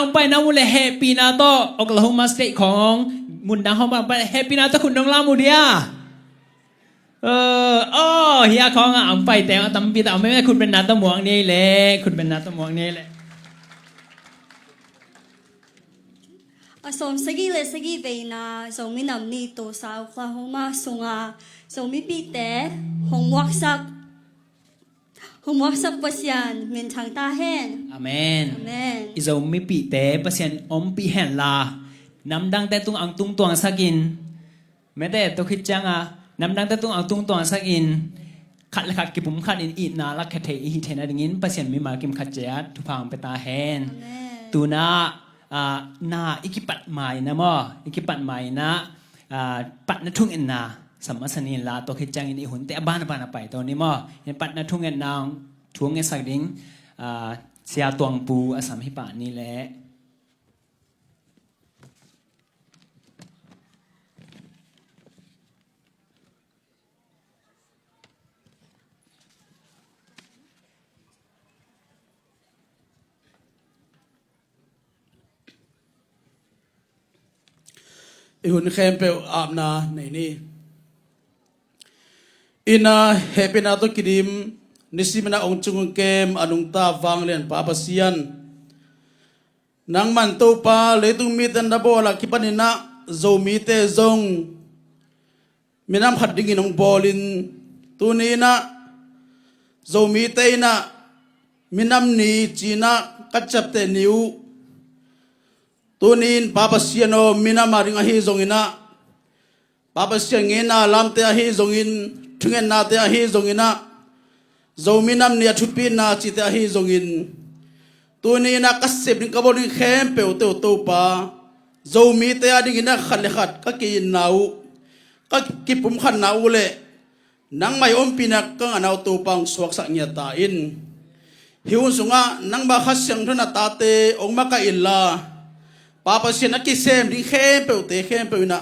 ang pa na mula happy na to Oklahoma State ของมุนดังเขาบอกไปแฮปปี้นะทุกคนดงลามูเดียเฮียของอ่างไปแต่ตำปีแต่ไม่คุณเป็นนาตะหมวงนี่แหละคุณเป็นนาตะหมวงนี่แหละส่งสกีเลยสกีไปนะส่งมีน้ำนี่ตัวสาวคลาโฮมาส่งส่งมีปีแต่หงวักซักปัสยันเหมือนทางตาแห้งอาเมนอิโซมีปีแต่ปัสยันอมปีแห่งลาน้ำดังแต่ตุงอังตุงตวงสักินแม้แต่ตัวคิดจังน้ำดังแต่ตุงอังตุงตวงสักินขัดละขัดกิปุ่มขัดอินอีนาลักแค่เทนะดังนี้ปัสยันมีมากิมขัดเจียทุพังไปตาแห้งตูนาอิกิปัดใหม่นะมออิกิปัดใหม่นะปัดนทุ่งเอ็นนาสมัสนีลาตัวคิดจังอินอีหุ่นแต่บ้านไปตัวนี้มอเห็นปัดนทุ่งเอ็นนาช่วงเงสักดิ้งเสียตวงปูอสามหิปานี่แหละหุ่นเข้มเปลอาบนาในนี่อินาเฮปินาตุกิดิมนิสิมนาองจุงเกมอนุงตาฟังเลียนปาปเซียนนังมันตูปาเลยตุมีตันดับโบลักคิปันินะโจมีเตจงมีน้ำขัดดิ่งนองบอลินตูนี้นะโจมีเตนะมีน้ำนีจีนะกัจจับเตนิวตัวนี้ป้าปัสยานอมินามาริงอาฮีจงอินะป้าปัสยานเงินลามเตอาฮีจงอินถึงเงินนาเตอาฮีจงอินะโจมินามเนียชุดปีนาจิตอาฮีจงอินตัวนี้นะกัสเซบดิงกบดิงเข้มเปลเตวตัวป้าโจมีเตอาดิงอินะขัดเลขัดก็กินนาวก็กิปุ่มขัดนาวเลยนังไม่อมปีนักก็นาวตัวปังสวกสักเนียตาอินหิวสุงะนังบาขัดเสียงทุนตาเตองมากะอิลลาป้าปัสยานักกิเซมดิเข้มเปลเตเข้มเปลนะ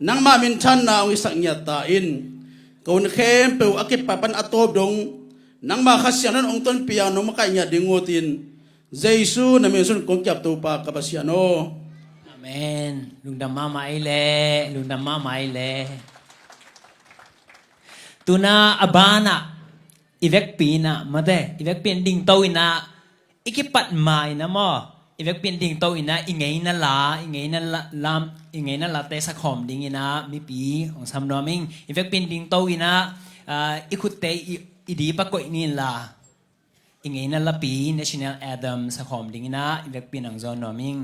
นังมามินชันนาวิสักญาตาอินกวนเข้มเปลอากิปปันอัตโตบดงนังมาขัดเสียงนั้นองต้นปียโนมกะญาดิงโอตินเจซูนามิสุนกงจับตัวปากปัสยาโนอาเมนลุงดำมาไม่เล่ลุงดำมาไม่เล่ตูน่าอบานะอีเวกปีนะมาเดอีเวกปีนดิ่งโตอินะอีกิปัดไม่นะมออีเวกเป็นดิ่งโตอินะอิงไงนั่นละอิงไงนั่นละลามอิงไงนั่นละเตสะขอมดิ่งอินะมีปีของซัมนอมิงอีเวกเป็นดิ่งโตอินะอีคุเตอีดีปะกอยนี่ละอิงไงนั่นละปี National Anthem สะขอมดิ่งอินะอีเวกเป็นของซอนนอมิง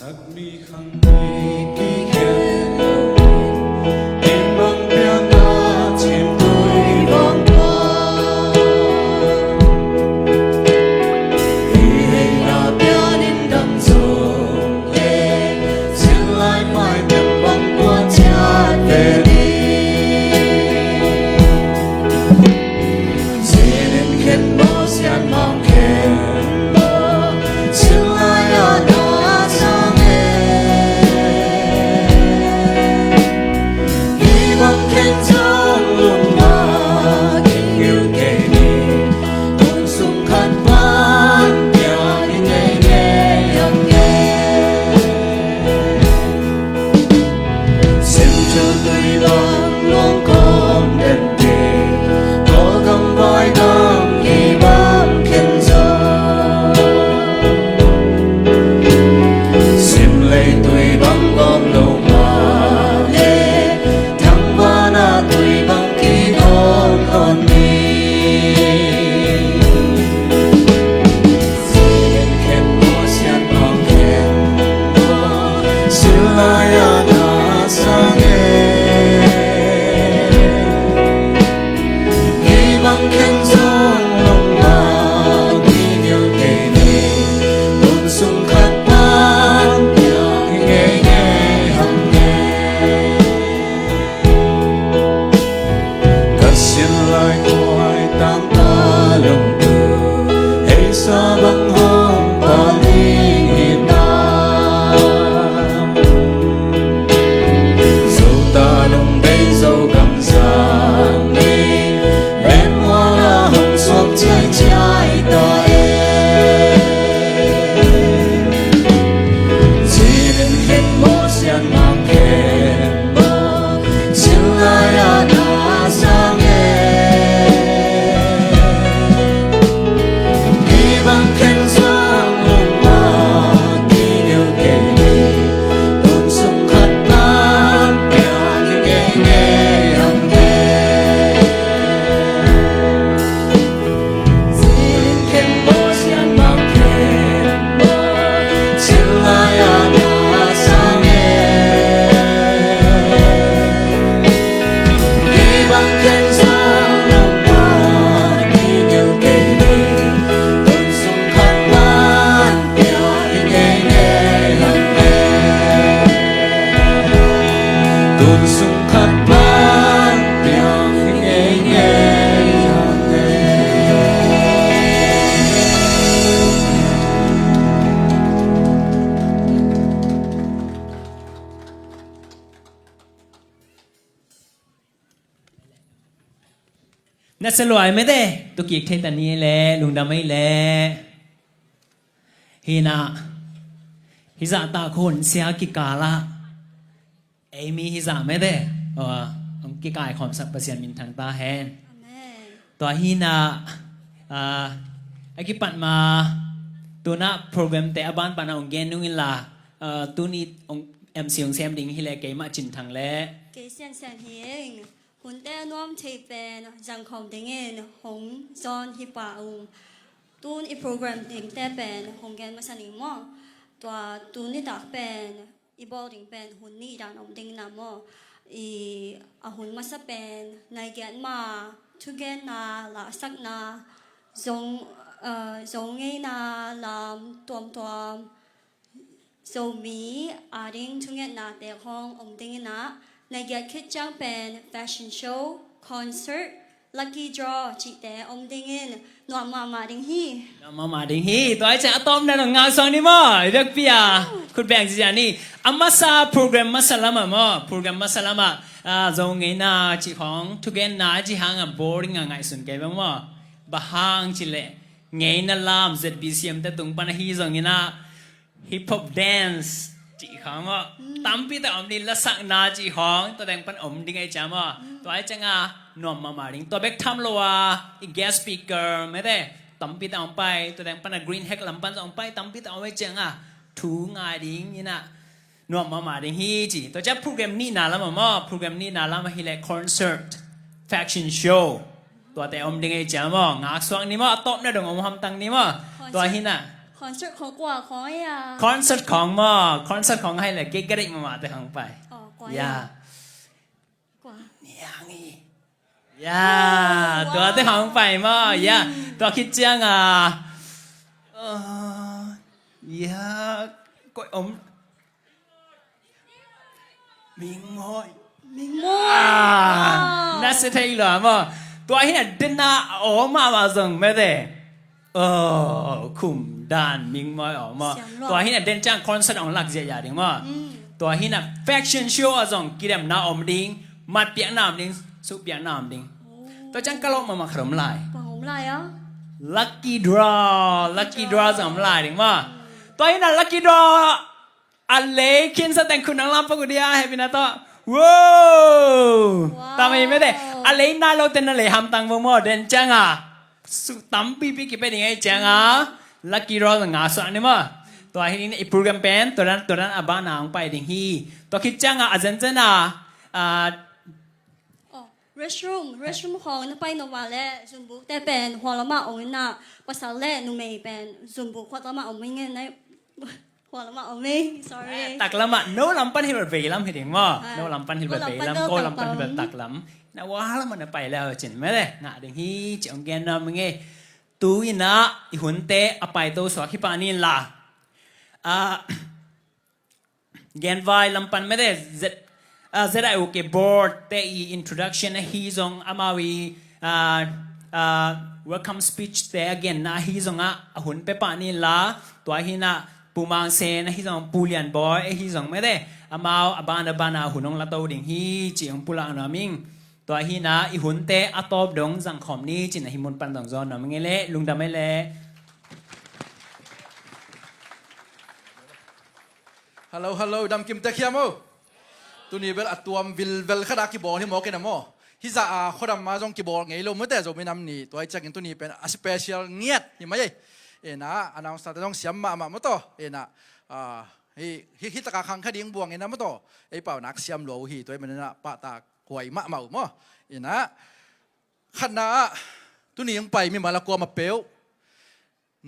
sắc mi khăng mi ký khen em băng bia na chim tôi băng qua vì hình là bia nên đâm dồn lệ xin lại mãi em băng qua chát về đi xin em khen bó xian mong khen xin lại ở đó sang vọng khen trong lòng mà tình yêu kể đi cùng sung khát vang nhà nghe nghe âm nghe xin cho tôi lòng luôn còn đêm đi có găng vai găng ghi bám khen gió xin lấy tôi băng gom lâu mà lê tôi bằng ký đón con đi xin khen bố xian bằng khen bố xin lại à na sang ký bằng khen giông lòng mà ký nhiều kể đi luôn sung khát bán nhà nghe nghe hằng nghe xin lại ngoài tam ta lòng từ hay xa bằng hôm ba linh hiện nam dẫu ta lòng đây dẫu cầm giang đi bên hoa là hồng xóm trái trái ta em chỉ nên khen bố xian mang khen bố xin lại à na sang bằng khen giang lòng mà đi điều kể đi cùng sung khát tan nhà nghe nghe hằng nghe xin khen bố xian mang khen bố xin lại à na sang bằng khen giang lòng mà đi điều kể đi tuôn sung khát bán tiếng nghe nghe hằng ngheน่าสลวยไหมเด้ตุกิกเทตันนี้แหละลุงดำไม่แหละฮีน่ะฮิซาตาคนเสียกิกาละเอมีฮิซาไหมเด้องกิกายความสักประเสียนมินทางตาแฮน Amen. ตัวฮีน่ะไอกิปัดมาตัวน่ะโปรแกรมแต่บ้านปานาองเกนนุ่งอิละตัวนี้องเอ็มซีองแซมดิงฮิเลเกมาจินทางและ Kế xian xian hiền hun te nuam thei pen jang khom dingen hong zon hi pa tun i program ding te pen hong gen ma saning mo twa tun ni dak pen i boarding pen hun ni dan om ding na mo i a hun ma sa pen nai gen ma thu gen na la sak na zong zong ngei na lam tuam tuam so mi adding to get na te hong om ding na na get kit jang pen fashion show concert lucky draw chi te om ding in no ma ding hi มาดิฮีตัวไอ้จะอะตอมนั่นงานสองนี่มั้งเรียกพี่อ่ะคุณแบงค์จีจานี่อามาซาโปรแกรมมาสลามามั้งโปรแกรมมาสลามาจงเงินน่ะจีของทุกเงินน่ะจีหางอ่ะ boring อ่ะไงสุนแกบ้างมั้งบ้าหางจีเล่เงินน่ะลาม ZBCM แต่ตรงปนฮีจงเงินน่ะ hip hop dance จีของอ่ะตั้มพี่แต่อมดินละสักนาจีของตัวแดงปันอมดิ้งไอ้จ้ามั้งตัวไอ้จังอ่ะนวมมาดิ้งตัวเบกทำลัวอีก guest speaker ไม่ได้ตั้มพี่แต่อมไปตัวแดงปันอ่ะ green hack ลำปันจะอมไปตั้มพี่แต่อมไว้จังอ่ะถูงายดิ้งนี่น่ะนวมมาดิ้งฮีจีตัวจะโปรแกรมนี่น่ะละมั้งโปรแกรมนี่น่ะละมาฮีเลย concert fashion show ตัวแต่อมดิ้งไอ้จ้ามั้งงาสว่างนี่มั้งตบเนี่ยดงอมทำตังนี่มั้งตัวฮีน่ะ คอนเสิร์ตของกว่าของอ่ะ คอนเสิร์ตของมอคอนเสิร์ตของให้เลยเก๊กกระดิกมาแต่ของไป อ๋อกว่า อย่า กว่า อย่างนี้อย่าตัวแต่ของไปมออย่าตัวคิดจังอย่าก็อมมิงมอย มิงมัว น่าเสียใจเหรอมอตัวเฮียเดินหน้าออกมาส่งไม่ได้คุมด้านมิงมอยออกมาตัวเฮียเดินจ้างคอนเสิร์ตของหลักเสียอย่างดิ่งมาตัวเฮียแฟชั่นโชว์ส่งกิเลมหน้าอมดิ่งมัดเปียกน้ำดิ่งสุเปียกน้ำดิ่งตัวจังก็ลงมาขนมลาย กว่าผมไรอ่ะ lucky draw ส่งลายดิ่งมาตัวเฮีย lucky draw อะไรคินสแตงคุณนังลำปะกุเดียเฮปินาโตว้าวทำไมไม่ได้อะไรน่าเราเต้นอะไรทำตังค์มั่วเดินจังสุดตั้มปีกี่เป็นยังไงจังlucky draw งาส่วนนี้มั้งตัวที่นี่โปรแกรมเป็นตัวนั้นบ้านนางไปดิ่งฮีตัวคิดจังอาจารย์จันอ๋อ restroom ของนักไปนวาเล่ส่วนบุกแต่เป็นหัวละมาองค์น่ะภาษาเล่นุ่มไม่เป็นส่วนบุกหัวละมาองค์ไม่เงี้ยนะหัวละมาองค์ไม่ sorry ตักลำอ่ะโน้ลำปันที่แบบเวลำเห็นยังมั้งโน้ลำปันที่แบบเวลำโก้ลำปันที่แบบตักลำนะว่าแล้วมันไปแล้วจริงไหมเลยงาดิ่งฮีจังแกนนำมึงไงตูอินะอีหุ่นเตะอไปตัวสวกิปานี่ล่ะแกนไวลำปันไม่ได้ZI okay board แต่ introduction ฮีซงอามาวีwelcome speech แต่ again นะฮีซงหุ่นเปปานี่ล่ะตัวฮีน่ะปูมังเซนฮีซงปูเลียนบอยฮีซงไม่ได้อามาอบานหุ่นองละตัวดิ่งฮีจีองปูลานามิงตัวฮีน่ะอีหุ่นเตะอัตบดงสังคมนี้จินะฮิมุนปันดงจอนนะมึงเล่ลุงดำไม่เล่ Hello, dam kim ta khiam o. Tu ni bel atuam vil khada ki bol hi mo ke na mo. Hi za a khodam ma jong ki bol ngei lo mo te zo minam ni to ai chakin tu ni pen a special ngiat hi mai. E na announce ta jong siam ma mo to. E na hi ta ka khang khading buang e na mo to. E pau nak siam lo hi to ai man na pa ta kwai ma mau mo. E na khana tu ni yang pai mi ma la kwa ma peu.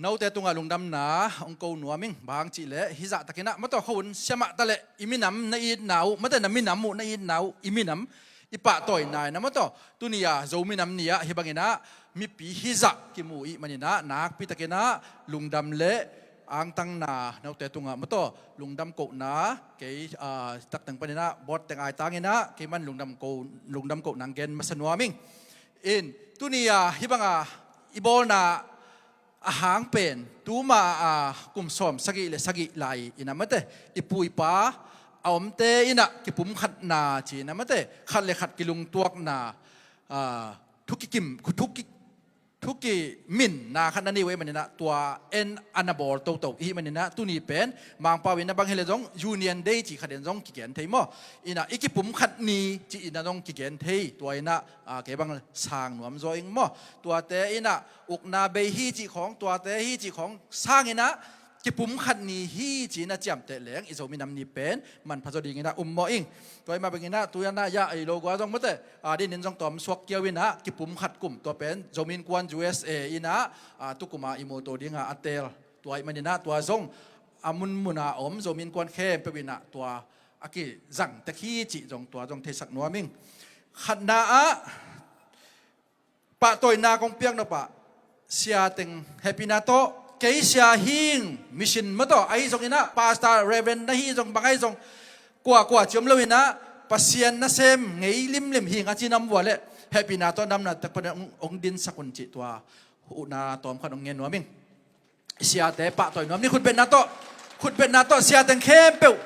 Nau te tunga lungdam na ong ko nuaming bang chi le hi za takina mato khun siama tale iminam na I nau mata na minam mu na I nau iminam ipa toy nai na mato tunia zo minam nia hi bangina mi pi hi za ki mu I manina nak pi takina lungdam le ang tang na nau te tunga mato lungdam ko na ke tak tang panina bot teng ai tangina ke man lungdam ko nang gen masanuaming in tunia hi banga ibol na ahang pen tuma kum som sagi le sagi lai inamate ipui pa aomte ina kipum khat na chi namate khat le khat kilung tuak na thukikim thuki min na khat na ni we manina tua en anabor to hi manina tuni pen mang pawin na bang hele jong union day chi khaden jong ki gen theimo ina ikipum khat ni chi ina jong ki gen thei tua ina ke bang sang nuam zo ing mo tua te ina ukna be hi chi khong tua te hi chi khong sang ina kipum khat ni hi chi na cham te leng izo minam ni pen man phajodi ina mo ing toy ma bangina tuyana ya ai lo gwa jong mate din nin jong tom swak kiawina kipum khat kum to pen zomin kwan USA ina tukuma imoto dinga atel toy manina tua jong amun muna om zomin kwan khe pewina tua aki zang te khi chi jong tua jong thesak nuaming khatna pa toy na kong piang no pa sia teng happy na to keisha hing mission mato ai jong ina pastor reverend na hi jong bangai jong kwa chom lo ina pasien na sem ngei lim hing a chinam wale happy na to nam na tak pa ong din sa kun chi tua hu na tom khan ong ngen nuaming sia te pa toy nuam ni khut ben na to sia teng khem peu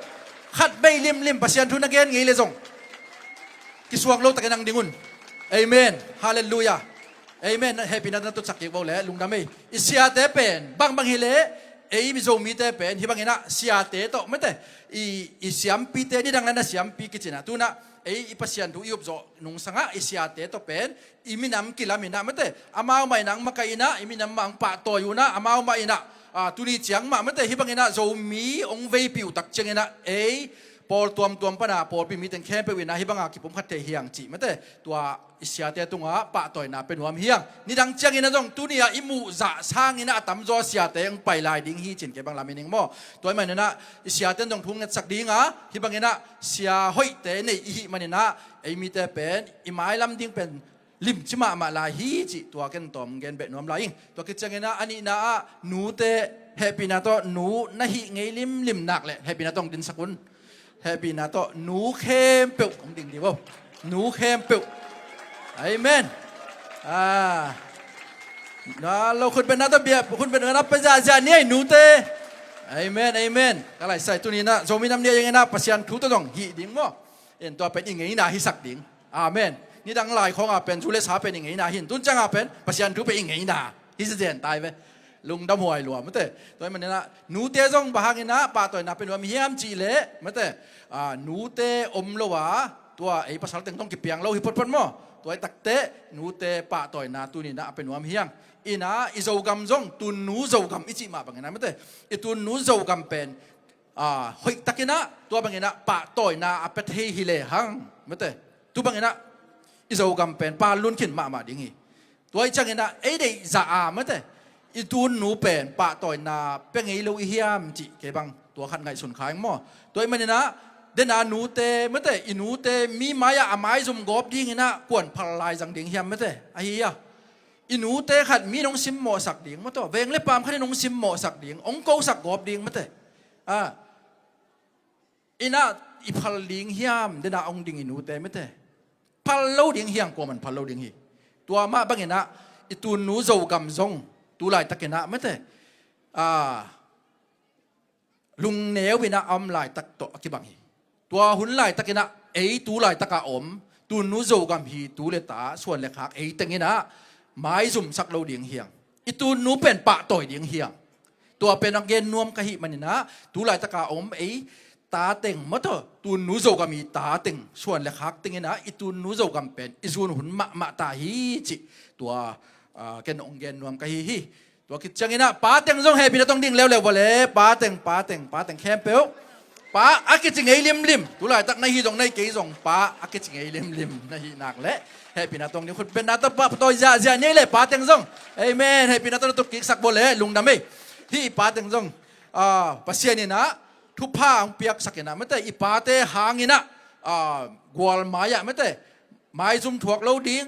khat bei lim pasien thu na gen ngei le jong kiswang lo takinang dingun amen hallelujah amen happy na to sakik bo le lungdam ei isia te pen bang hile ei mi zo mi te pen hi bangina sia te to mate I siam pi te ni dang na siam pi kichina tuna ei ipasian tu iop zo nung sanga isia te to pen iminam kilamina mate amao mai nang makaina iminam mang pa to yuna amao mai na tuni chiang ma mate hi bangina zo mi ong vei piu tak chengena ei ปอลตัวปนาปอลปีมีแต่แค่ไปวินาฮิบังอากิผมขัดเทียงจีไม่แต่ตัวอิสยาเตตุงะปะต่อยนาเป็นหัวเฮียงนี่ดังเจียงอินะจงตุนี่อิมูจะสร้างอินะตั้มจอเสียเตงไปลายดิ้งฮีจินเก็บังลามินิงโมตัวมันเนี่ยนะอิสยาเตจงทุ่งเงินสักดิ้งอ่ะฮิบังอินะเสียห้อยเตในอีมันเนี่ยนะไอมีแต่เป็นอิไม้ลำดิ้งเป็นลิมชิมาลาฮีจิตัวกันตอมกันเป็นนวมลายตัวกิจเงินะอันนี้นะหนูเตเฮปีนาโตหนูนะฮิไงลิมหนักเลยเฮปีนาต้องดินสกุลเฮปีนาโตหนูเข้มเปียวของดิ่งดีว่าหนูเข้มเปียวอาเมนนะเราคุณเป็นนักตะเบียบคุณเป็นนักปัญญาเนี่ยหนูเตอาเมนอะไรใส่ตัวนี้นะโจมีน้ำเนี่ยยังไงนะปัศยันทุตตงหีดิ่งมั้งเอ็นตัวเป็นยังไงนะฮิสักดิ่งอาเมนนี่ดังหลายของเป็นชุเลสาเป็นยังไงนะหินตุนจังเป็นปัศยันทุเป็นยังไงนะฮิสเจนตายไปลุงดำหัวหลวมมั้งเตะตัวมันเนี่ยนะหนูเตะจงบางเงินนะป่าตัวนั้นเป็นว่ามีเฮียมจีเล่มั้งเตะหนูเตะอมโลวะตัวไอ้ภาษาเต็งต้องกิบเปียงเราหิปปนมั้งตัวไอ้ตักเตะหนูเตะป่าตัวนั้นตัวนี้นะเป็นว่ามีเฮียงอีน่ะอิโจกำจงตุนหนูโจกำอิจิมาบางเงินนะมั้งเตะอีตุนหนูโจกำเป็นหอยตักเงินนะตัวบางเงินนะป่าตัวนั้นเป็นเทฮิเลหังมั้งเตะตัวบางเงินนะอิโจกำเป็นป่าลุนขินมาดิ่งฮีตัวไอ้จังเงินนะไอ้เด็กจ่ามั้งเตะอีตูนหนูเป็นปะต่อยนาเป็นไงเราอีเฮียมจิเก็บังตัวขันไงสุนขายมั่วตัวมันเนี่ยนะเดนาหนูเตไม่แต่อีหนูเตมีไม้อะไม้ซุ่มกบดีงี้นะกวนพลายจังเดียงเฮียมไม่แต่ไอ้เหี้ยอีหนูเตขัดมีน้องซิมหมอสักเดียงไม่ตัวเวงเล็บปามขัดน้องซิมหมอสักเดียงองโกสักกบเดียงไม่แต่อีน่าอีพลเดียงเฮียมเดนาองดิงอีหนูเตไม่แต่พลโลเดียงเฮียงกว่ามันพลโลเดียงฮีตัวมาบังเงี้ยนะอีตูนหนูโจกำซงตัวลายตะเกนะไม่แต่ลุงเนววินะอมลายตะโตกิบังฮีตัวหุ่นลายตะเกนะตัวลายตะกะอมตัวนู้โจกัมฮีตัวเลตาส่วนเลขาตังเงี้ยนะไม้สุ่มสักเราเดียงเฮียงอีตัวนู้เป็นปะต่อยเดียงเฮียงตัวเป็นนักเรียนนวมกะฮิมันนี่นะตัวลายตะกะอมตาเต็งมั้งตัวนู้โจกัมฮีตาเต็งส่วนเลขาตังเงี้ยนะอีตัวนู้โจกัมเป็นอีส่วนหุ่นมะตาฮีจิตัวเกนองเกนนวมกะฮีตัวคิดจังงี้นะป้าเต็งจงเฮปีนะต้องดิ่งเร็วๆบ่เลยป้าเต็งแคมเปลป้าอากิจิงไงลิมตัวไหนตักในฮีตรงในเกยจงป้าอากิจิงไงลิมในฮีหนักเละเฮปีนะต้องนี่คุณเป็นนัตป้าตัวจ่าเนี่ยเลยป้าเต็งจงเอเมนเฮปีนะต้องตุกกิกสักบ่เลยลุงดำไม่ที่ป้าเต็งจงปัสเซียนี่นะทุกผ้าของเปียกสักนะไม่แต่อีป้าเตหางนี่นะกวลไม้อะไม่แต่ไม้ซุ่มถั่วเราดิ้ง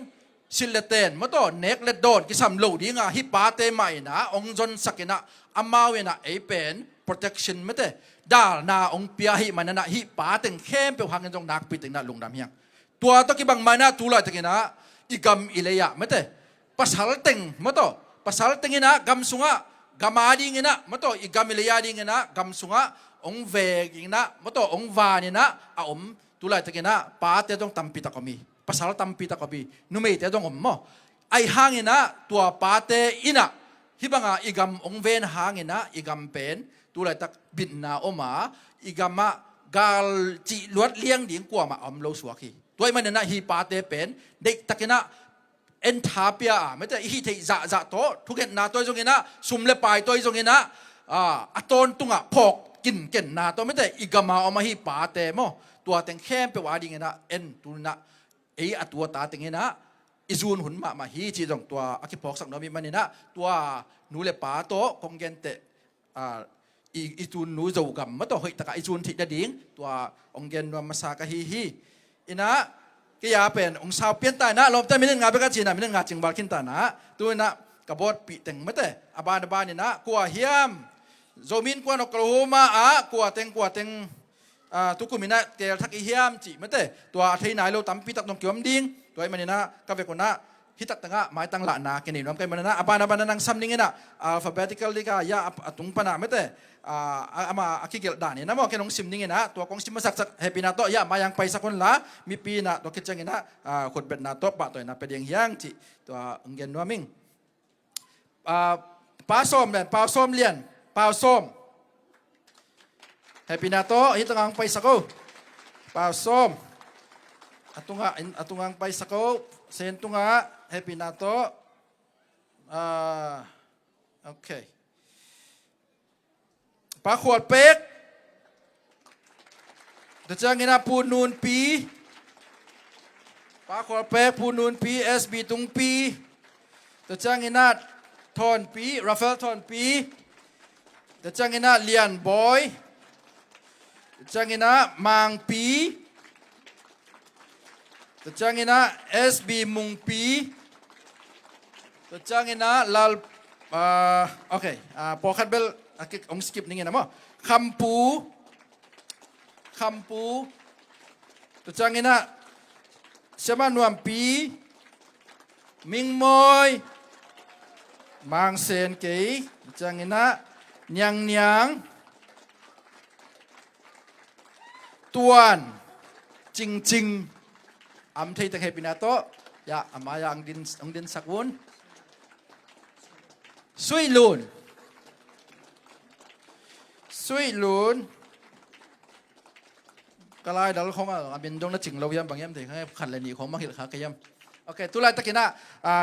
สิลเลเตนมาต่อเน็กเลดโดนกิสัมโลดีงาฮิปาเตใหม่นะองจนสักนะอามาเวนะเป็น protection ไม่ได้ดาลนาองเปียฮิมันนะฮิปาเต็งเข้มเปียวหังกันจงนักปิดตึงนะลงดำเฮียงตัวตะกี้บางมานะตัวละตะกี้นะอีกำอิเลยะไม่ได้ภาษาเต็งมาต่อภาษาเต็งนะกำสุงะกำมาดีงี้นะมาต่ออีกำอิเลยะดีงี้นะกำสุงะองเวกิงนะมาต่อองวานี่นะอมตัวละตะกี้นะปาเตต้องตำปิตะกมีภาษาตัมปีตะกบีนุ่มเอเตจงอมมอไอหางเงินะตัวปาเตอินะฮิบังอีกำองเวนหางเงินะอีกำเป็นตัวอะไรตักบินนาอมาอีกำมากาลจีลวดเลี้ยงดิ่งกว่ามาอมโลสวาคีตัวมันเนี่ยนะฮีปาเตเป็นเด็กตะกี้นะเอ็นทาเปียไม่ใช่ฮีเทจะโตทุกเห็นนาตัวจงเงินะซุ่มเลปายตัวจงเงินะอัตนตุงะพอกกินเก่นนาตัวไม่ใช่อีกำมาอมาฮีปาเตมอตัวแต่งแค่ไปว่าดิ่งเงินะเอ็นตุนะตัวตาติงนะอิจูนหุ่นมาฮีจีจงตัวอคิพอกสักน้อยมันนี่นะตัวนูเลป้าโตคงเกนเตอิจูนนูโจกัมมาต่อเฮตกะอิจูนทิดดิ่งตัวองเกนวามาสากะฮีอินะก็อย่าเป็นองสาวเปลี่ยนตานะลมแต่ไม่เล่นงานไปกันจีนะไม่เล่นงานจิงบาลขินตานะตัวนะกบฏปีเต็งไม่แต่อบานนี่นะกัวเฮียมโจมินกัวนกกระหูมากัวเต็งทุกคนมีนะเกลทักอีเฮียมจีไม่แต่ตัวที่ไหนเราตั้มปีตักตรงเกี่ยวมดิ้งตัวมันนี่นะก็เป็นคนนะฮิตักตั้งไม้ตั้งหลานนะกันนี่น้องกันมันนะอบานนังซ้ำนิ่งนะalphabetical ลิกายาตุงปนาไม่แต่มาคิดเกี่ยวด่านนี่นะมองแค่น้องซิมนิ่งนะตัวกองซิมมาสักเฮปีนาโตยามายังไปสักคนละมีปีนะตัวคิดจังนะคนเป็นนาโตปะตัวนะเป็นยังยังจีตัวเงินนัวมิงป้าส้มเนี่ยป้าส้มเลียนป้าส้มHappy na to, ito nga ang paisa ko. Pasom. Ato nga ang paisa ko. Sento nga, happy na to. Okay. Pakuat pek. ตัวจ้างเงินปูนูนปีปาขวาเป๊กปูนูนปีเอสบีตุงปีตัวจ้างเงินทอนปีราฟาเอลทอนปีตัวจ้างเงินเลียนบอยตัวจ้างเงินมังปีตัวจ้างเงินเอสบีมุงปีตัวจ้างเงินลาลโอเคพอคัดเบลองสกิปนี่ไงนะมั้งคำปูตัวจ้างเงินเชื่อมันวมปีมิงมอยมังเซนเกยตัวจ้างเงินยังตวนจริงอำเทยตังเฮปินาโตยาอามายังดินสักวุนสุยลูนก็ไล่ดาลของอาบินดงนัดจิงเรายังบางอย่างถึงให้ขันเลยนี่ของมาหิลขาขยัมโอเคตัวไล่ตะกี้นะ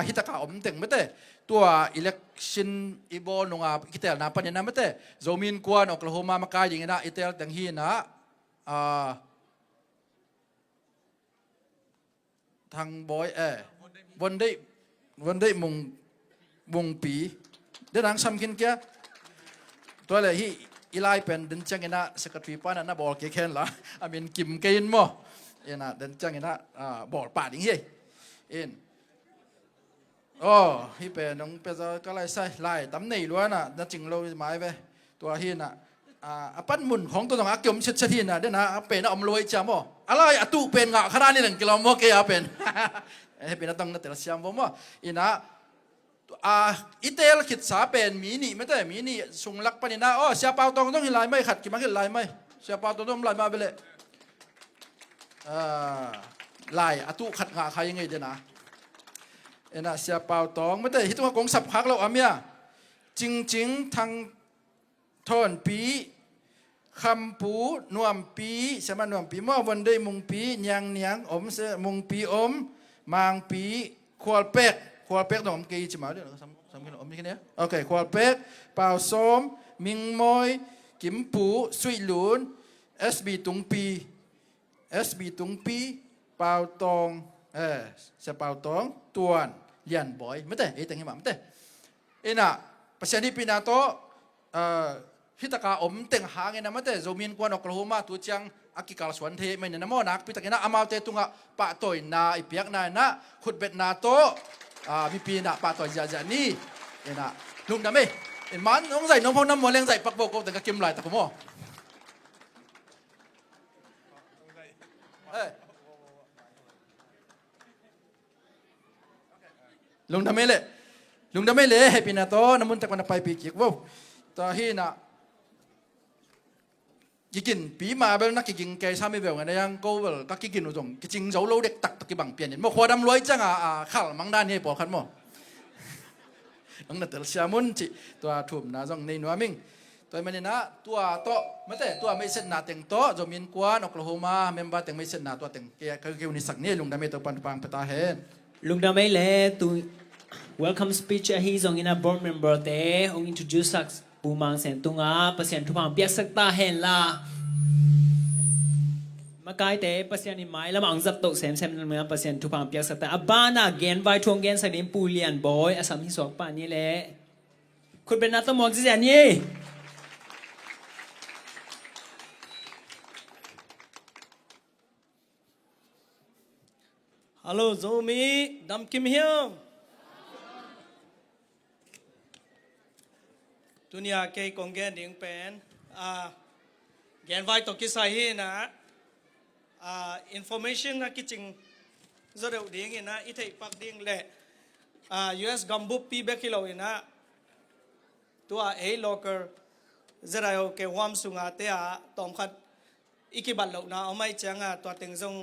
ฮิตากาอมเต็งไม่เตะตัว election อีโบนงอาคิดแต่นาปัญญาไม่เตะโจมินกวนโอคลาโฮมามาคายอย่างนี้นะอิตาลีตังฮีนะทางบอยวันได้มุงปีเดี๋ยวนังซ้ำกินแกตัวอะไรที่อีไลเป็นเดินจังเงินสกัดปีป้านะบอกเกี่ยแค่ละอามินกิมเกนมั้งเอ็นะเดินจังเงินบอกป่าดิ้งเฮ้เอ็นโอ้ที่เป็นน้องเป็นก็ไล่ใส่ไล่ตำหนิล้วนน่ะนั่นจริงเราหมายไปตัวที่น่ะปั้นมุนของตัวน้องอักยมชัดที่น่ะเดี๋ยวนะเป็นอมลอยจำมั้งอะไรตู้เป็นงะขนาดนี้หนึ่งกิโลโมเกียเป็นให้เป็นต้องนั่นแต่ละเสียงบ่มั้งอีน่ะอิตาลีคิดสาเป็นมีนี่ไม่ได้มีนี่ส่งลักปนินะอ๋อเสียเปล่าตรงต้องเห็นลายไม่ขัดกี่มันเห็นลายไม่เสียเปล่าตรงต้องลายมาไปเลยลายตุขัดงาใครยังไงเดี๋ยวนะนะเสียเปล่าตรงไม่ได้ที่ตัวกงสับพักเราอ่ะเมียจริงทางทอนปีคำปูนวมปีใช่ไหมนวมปีเมื่อวันได้มุงปียังอมเสมุงปีอมมางปีควอลเป็กดอกกี่จิ๋มเอาเดี๋ยวสำคัญอมนี่แค่นี้โอเคควอลเป็กเปล่าส้มมิงมอยกิมปูสุยหลุนเอสบีตุงปีเปล่าตองจะเปล่าตองตวนเลียนบอยไม่ได้แต่งให้มาไม่ได้น่ะประชาธิปไตยโตฮิตากาอมเต็งหางไงนะไม่ได้โจมินกวนออกลาโฮมาตัวจังอากิกาลสวนเทไม่เนี่ยนะมั่วนักพิตากินะอามาเตตุงะปะต่อยนาไอเปียกนายนะขุดเบ็ดนาโตมีปีนะปะต่อยยานี่นะลุงนะไม่เห็นมันน้องใส่น้องพงน้ำมันเลี้ยงใส่ปักโบกแต่ก็เก็มไหลตะขโมลุงทำไม่เลยให้ปีนาโตน้ำมันตะวันไปปีกิกว่าตาฮีนะกินปีมาเบลนักกินแกซ้ำไม่เบลไงนะยังก็เบลก็กินอุดมกินจริงเจ้าเราเด็กตักตะกี้บังเปลี่ยนเนี่ยมั่วขวดดำรวยจังข้าวมังด้านนี่ปอขันมั่วต้องนั่นแต่ละเสียมุนจิตัวทุ่มนะจ้องในนัวมิงตัวมันเนี่ยนะตัวโตไม่ใช่ตัวไม่เส้นหนาเต็งโตจอมินกวนออกลาโฮมาเมมเบอร์เต็งไม่เส้นหนาตัวเต็งเกี่ยคือเกี่ยวนิสักเนี่ยลุงดำไม่ตัวปันปังไปตาเห็นลุงดำไม่เล่ตัว welcome speech ที่ส่งอินboard member เต้อง introduce สักปูมังเซนตุงเปอร์เซ็นต์ทุกฝั่งเปียกสักตาเห็นละมาไกลเตะเปอร์เซ็นต์นี่ไม่ละมังจับโตเซมนั่นเหมือนเปอร์เซ็นต์ทุกฝั่งเปียกสักตาบ้านะเกณฑ์ไว้ทวงเกณฑ์สักนิดปูเลียนบอยอาสามีสองป่านนี่แหละคุณเป็นนักตะมองจีเจนี่ฮัลโหลโจมีดัมคิมเฮียงตุนียเกย์กงแกนดิ้งเป็นแกนไว้ตกิสายฮีนะinformation นะคิดจริงจะเดี๋ยวดิ้งนะอีเทปักดิ้งเละ US กัมบุปีเบกิโลนะตัวlocker จะได้โอเความสุงาเตียตอมขัดอีกบัลล์นะเอาไม่จังตัวเต็งจง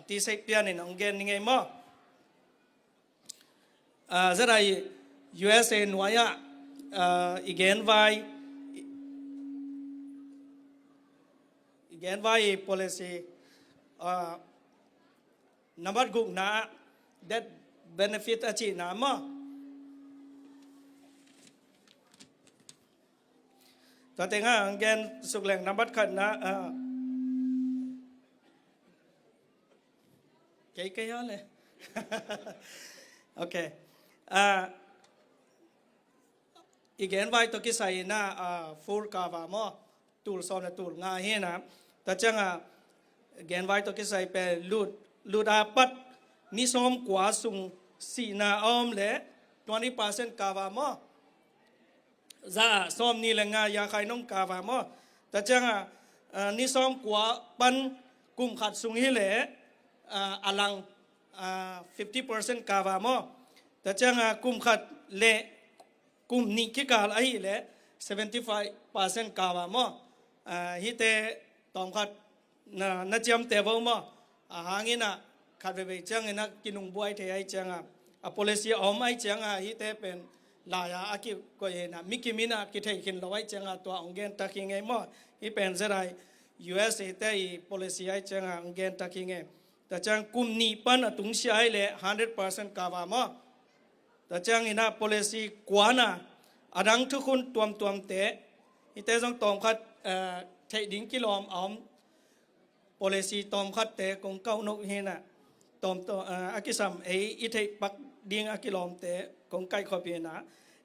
ตีเสกเปียนี่น้องเกนยังไงมั้งจะได้ USA หน่วยอีกแกนไว้ policy นับกุกนะ that benefit อาชีพนะมั้งตัวเต็งแกนสุกแหล่งนับขัดนะ cái đó này ok igen vai to kisai na full cover mo tool som na tool nga he na ta changa again vai to kisai pe lut apat ni som kwa sung si na om le 20% cover mo za som ni le nga ya khai nong cover mo ta changa ni som kwa pan kum khat sung hi le alang 50% cover mo ta changa kum khat le kum ni ki kal ai le 75% cover mo hi te tong khat na jam te bo mo hangina khat be chang na kinung buai the ai changa a policy om ai changa hi te pen la ya aki ko ye na mikimina ki thei kin lawai changa to ongen taking ai mo hi pen zerai USA te policy ai changa ongen taking ai ta chang kum ni pan atung sai le 100% cover mo ta chang ina policy kwana adang thu kun tuam te ite jong tom khat thei ding kilom om policy tom khat te kong kau no hena tom to akisam e thei pak ding akilom te kong kai khopi na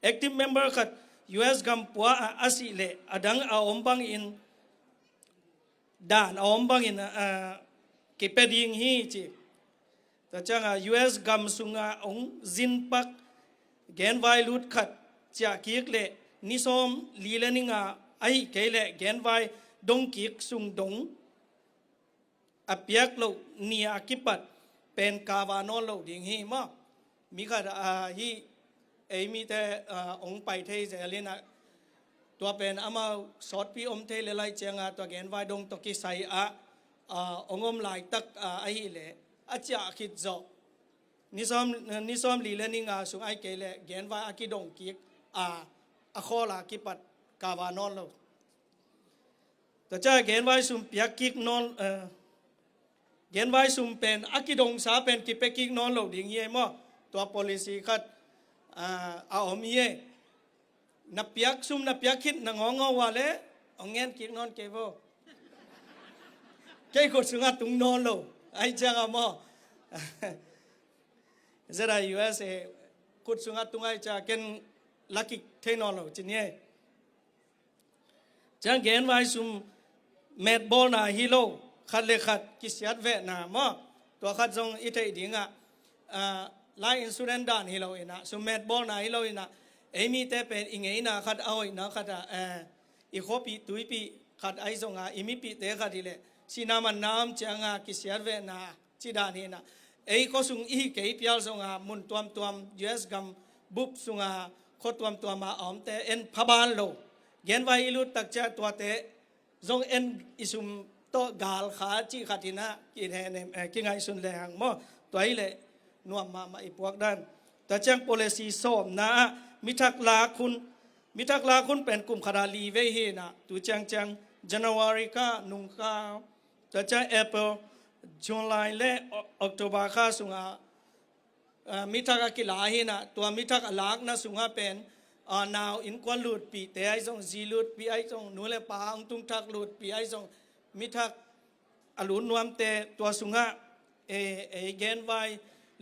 active member khat US gam pua asi le adang a ombang in dan ombang in kipeding hi chi ta chang US gam sunga ong zin pak gen vai lut khat cha kiek le nisom li leninga ai ke le gen vai dong kiek sung dong apiak lo ni akipat pen kawano lo ding hi ma mi kha hi ei mi te ong pai thei je lena to pen ama short pi om thei le lai chenga to gen vai dong to ki sai a ongom lai tak ai le acha khit zo nisom li leninga sung ai ke le gen vai akidong kiek a khola ki pat kavanon lo ta cha gen vai sum piak kik non gen vai sum pen akidong sa pen ki pe kik non lo ding ye mo to policy khat a om ye na piak sum na piak khit na ngo wa le ongen kik non ke bo ke ko sunga tung non lo ai chang mo zera USA kut sunga tungai cha ken lucky technology chinie chang gen vai sum met bol na hilo khat le khat kisiat ve na mo to khat jong i thei dinga lai insurance dan hilo ina sum met bol na hilo ina emi te pen ingei na khat aoi na khat i khopi tuipi khat ai zonga imi pi te khat dile sinama nam changa kisiat ve na chidan hina ei ko sung i ke pial zonga mun tuam US gam bup sunga khotwam tuama om te en phaban lo gen vai lu tak cha to te zong en isum to gal kha chi khatina ki he ne ki ngai sun le hang mo toi le nuam ma ipuak dan ta chang policy som na mithak la kun pen kum khara li ve he na tu chang January ka nung ka ta cha April July le October ka sunga mithak akilahi na tua mithak alak na sunga pen now in kwan lut pi te ai song zi lut pi ai song nu le pa ang tung thak lut pi ai song mithak alun nuam te tua sunga e gen vai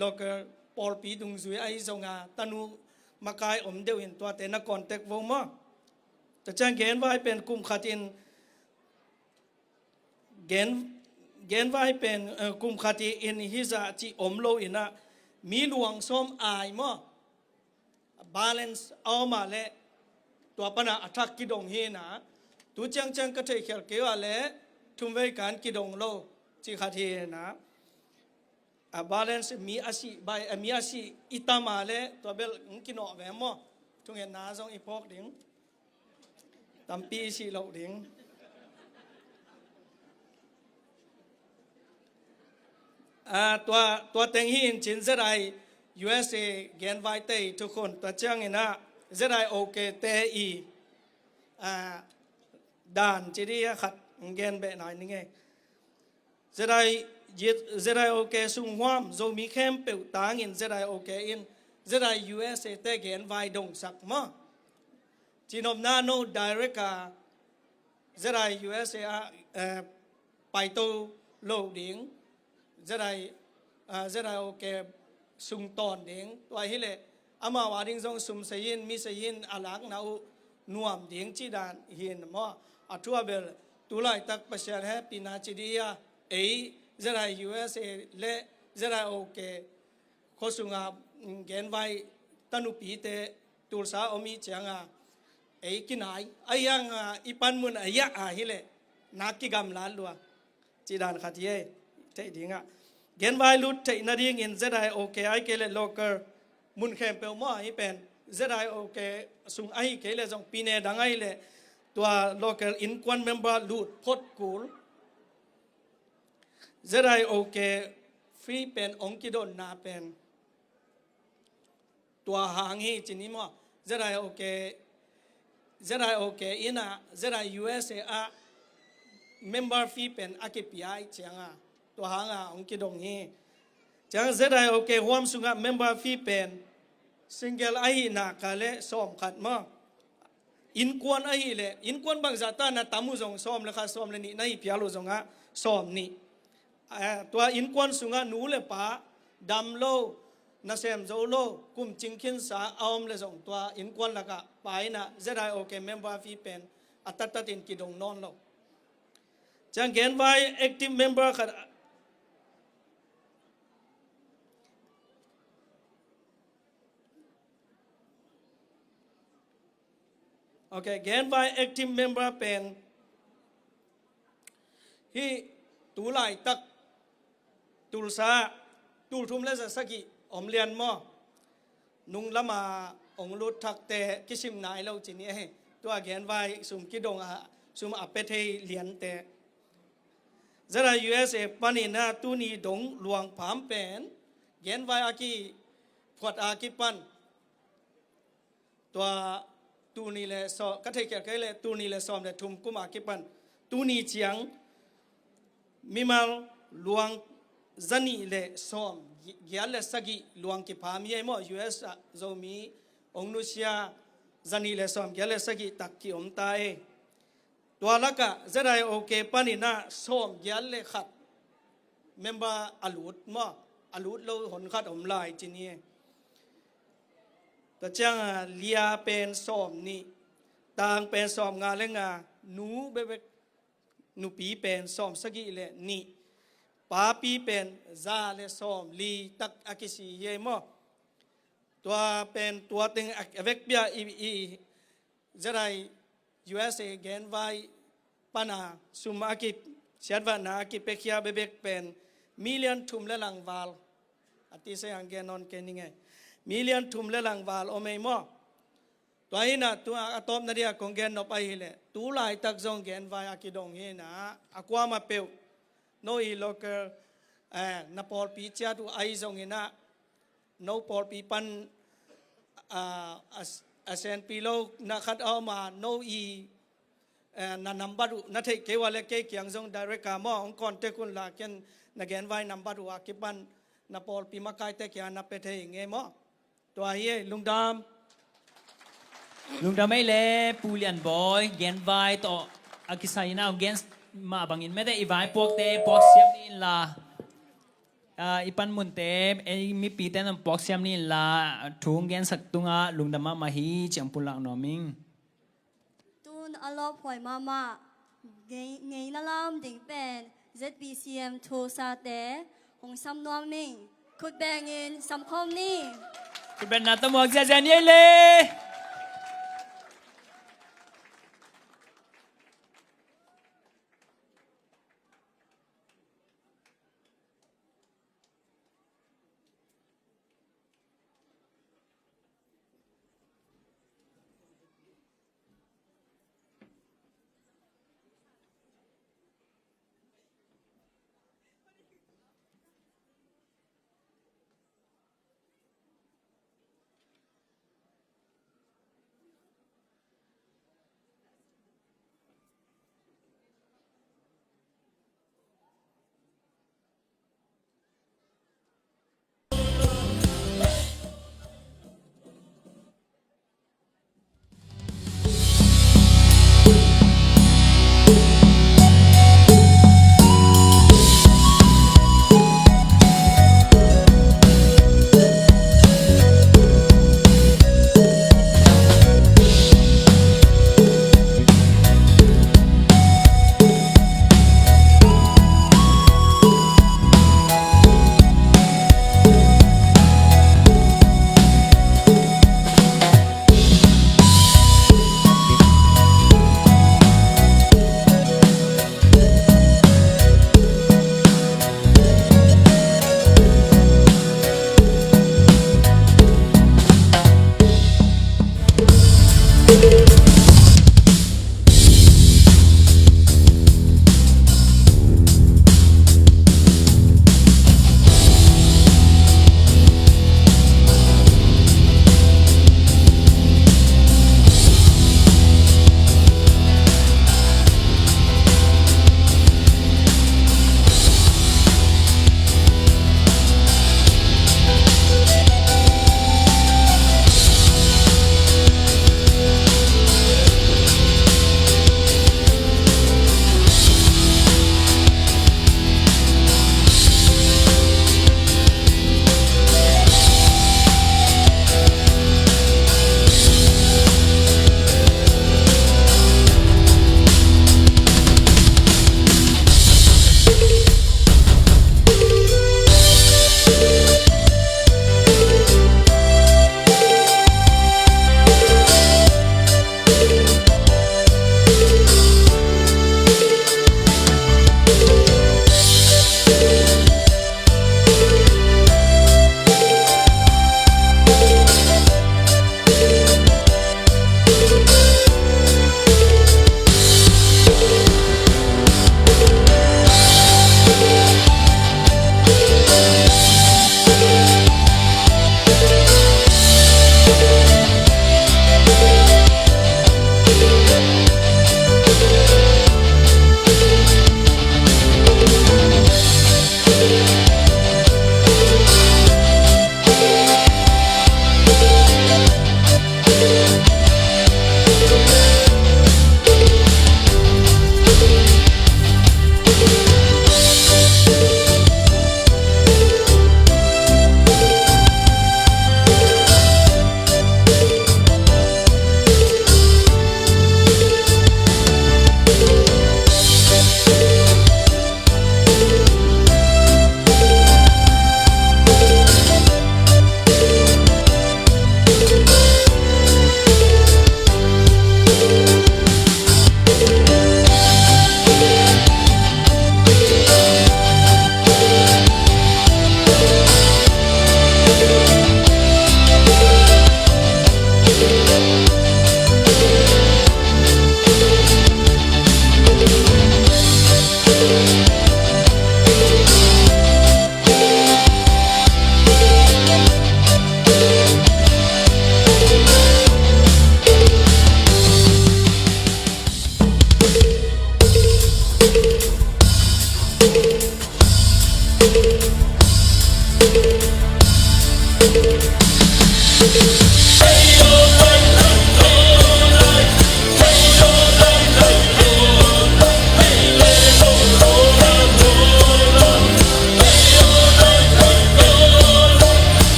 local por pi dung zui ai songa tanu makai om deu in tua te na contact vo mo ta chang gen vai pen kum khatin gen vai pen kum khati in hiza chi om lo ina mi luang som ai mo balance au ma le to pana attack ki dong he na tu chang ka thei khel ke wa le thum ve kan ki dong lo chi kha the na a balance mi asi itama le to bel ki no ve mo tung en na jong ipok ding tampi si lo dingตัวเต็งหินจินเจได USA เกนไวเตทุกคนตัวเจ้าเงินะเจไดโอเคเตอีด่านจีดีขัดเกนเบะหน่อยนึงไงเจไดโอเคสุงหวามโจมีเข้มเปิวตาเงินเจไดโอเคอินเจได USA เตเกนไวดงสักมั้งจีนอมนาโนดิเรกาเจได USA ไปโตโลกดิ่งจะได้ จะได้โอเคสุงตอนเด้งตัวฮิเลอามาว่าดิ้งซงสุมเสียนมีเสียนอาลักนาอุนวมเด้งจีดานเห็นมั้งอัทัวเบลตุลายตักประชาแฮปปีนาจีดียาจะได้ USA เละจะได้โอเคโคสุงาเกนไว้ตันุปีเตตุลสาอมีจังกินายยังอีปันมุนยะฮิเลนักกิกำลาลัวจีดานขัดเย่เทดิงเกนไว้ลุดเทนาดิงอินจะได้โอเคไอเกเลโลเกอร์มุนเข้มเปลมั่วไอเป็นจะได้โอเคสุงไอเกเลจงปีเนดังไอเลตัว local in ควันเมมเบอร์ลุดพดกูลจะได้โอเคฟรีเป็นองค์กิโดนนาเป็นตัวหางฮีจินิมั่วจะได้โอเคอินะจะได้ USA member fee เป็นอากิปีไอเจียงตัวหางองค์กิดงฮีจังจะได้โอเคหวมสุงmember fee เป็น single ไอหนักาเลซ้อมขัดมั่งอินควนไอเลอินควนบางจัตตานะตามุจงซ้อมเลยค่ะซ้อมเลยนี่นายพิอาลุจงซ้อมนี่ตัวอินควนสุงนูเลป้าดำโลนาเซมโจโลกุมจิงคินสาออมเลยจงตัวอินควนละกะไปนะจะได้โอเคเมมเบอร์ฟีเป็นอัตตัดอินกิดงนอนโลจังเกณฑ์ไว้ active member ขัดโอเคเกณฑ์ไว้ active member เป็นที่ตูไลตักตูลซาตูลทุมเลสสกิอมเลียนมอนุงละมาองลุดทักเตกิชิมนายเราจีนี่ตัวเกณฑ์ไว้สุมกิดงสุมอัปเปเทเลียนเตจะได้ USA ปนินาตูนีดงหลวงผามเป็นเกณฑ์ไว้อากีพวดอากีปันตัวตูนีเลสอกัทเทเกลเลตูนีเลสอมเลทุมกุมากิปันตูนีเจียงมิมาลลวงจันีเลสอมยาเลสกิลวงกิพามีเอโม US โจมีองนุเซียจันีเลสอมยาเลสกิตักกิอมตายตัวละกะจะได้โอเคปานินาสอมยาเลขัดเมมเบอร์อลูดมออลูดเราหนขัดอมลายจีนี่แต่จังเลียเป็นสอมนี่ต่างเป็นสอมงานและงาหนูเบกหนูปีเป็นสอมสกิเลนี่ป้าปีเป็นซาเลสอมลีตักอากิสีเยมอตัวเป็นตัวตึงเวกเบียอีจะได้ USA เกนไว้ปนาสุมากิเชียดวานากิเปคียเบกเป็นมิลเลียนทุมเลลังวาลอติเซอังเกนอนเกนิงไงมิลเลียนทุมเลลังวาลโอเมมอตัวนี้นะตัวอะตอมนาเดียคงเกนนไปฮิเลตัวลายตักจงเกนไว้อากิดงเฮนะอะความาเปวโนอีโลเกอร์นาปอลปีเชียตัวไอจงเฮนะโนปอลปีปันอาเซนปีโลนักขัดเอามาโนอีนันนัมบารุนัทเกวาเลเกเกียงจงไดเรกามอองคอนเทคุนลาเกนนักเกนไว้นัมบารุอากิปันนาปอลปีมาไกเตเกียนับเปเทงเงมอตัวเฮลุงดามลุงดำไม่เล่ปูเลียนบอยเกนไว้ต่ออากิสัยน่าเกนมาบังอินไม่ได้อีไว้พวกเตพวกเสียมนี่ล่ะอีปันมุนเตไอมีปีเตนันพวกเสียมนี่ล่ะทุ่งเกนสักตุงลุงดำมาฮีจังปุลักนอมิงตูนอลอพอยมาเงยนาลามดิ่งเป็น ZBCM โทซาเตของซัมนวมิงคุดแบงเงินซัมคอมนี่คุณเป็นนัตมวกเจเจนเยเล่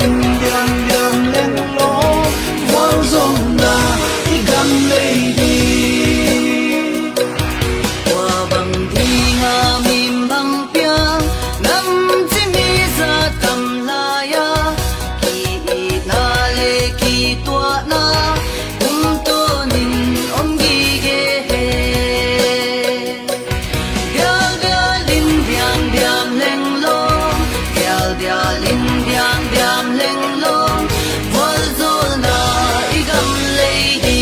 in diam diam leng lo wal zong na i gam lei đi qua bằng đi nga mim bang pia nam chi mi za kam la ya ki na le ki tua na kum to nin om gi ge he dial dial in diam diam leng lo dial dial in diam diam leng lo wal zol na i gam lei di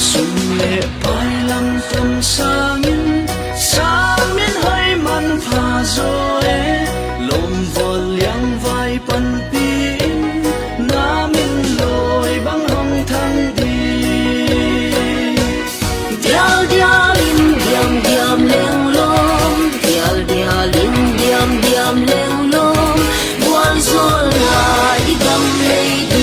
sum le pai lam tum sang min hai man pha zo e lom vol yang vai pan pi na min loi bang hong thang đi dial dial in diam diam leng lom dial dial in diam diam leng lom buan sol la i gam lei đi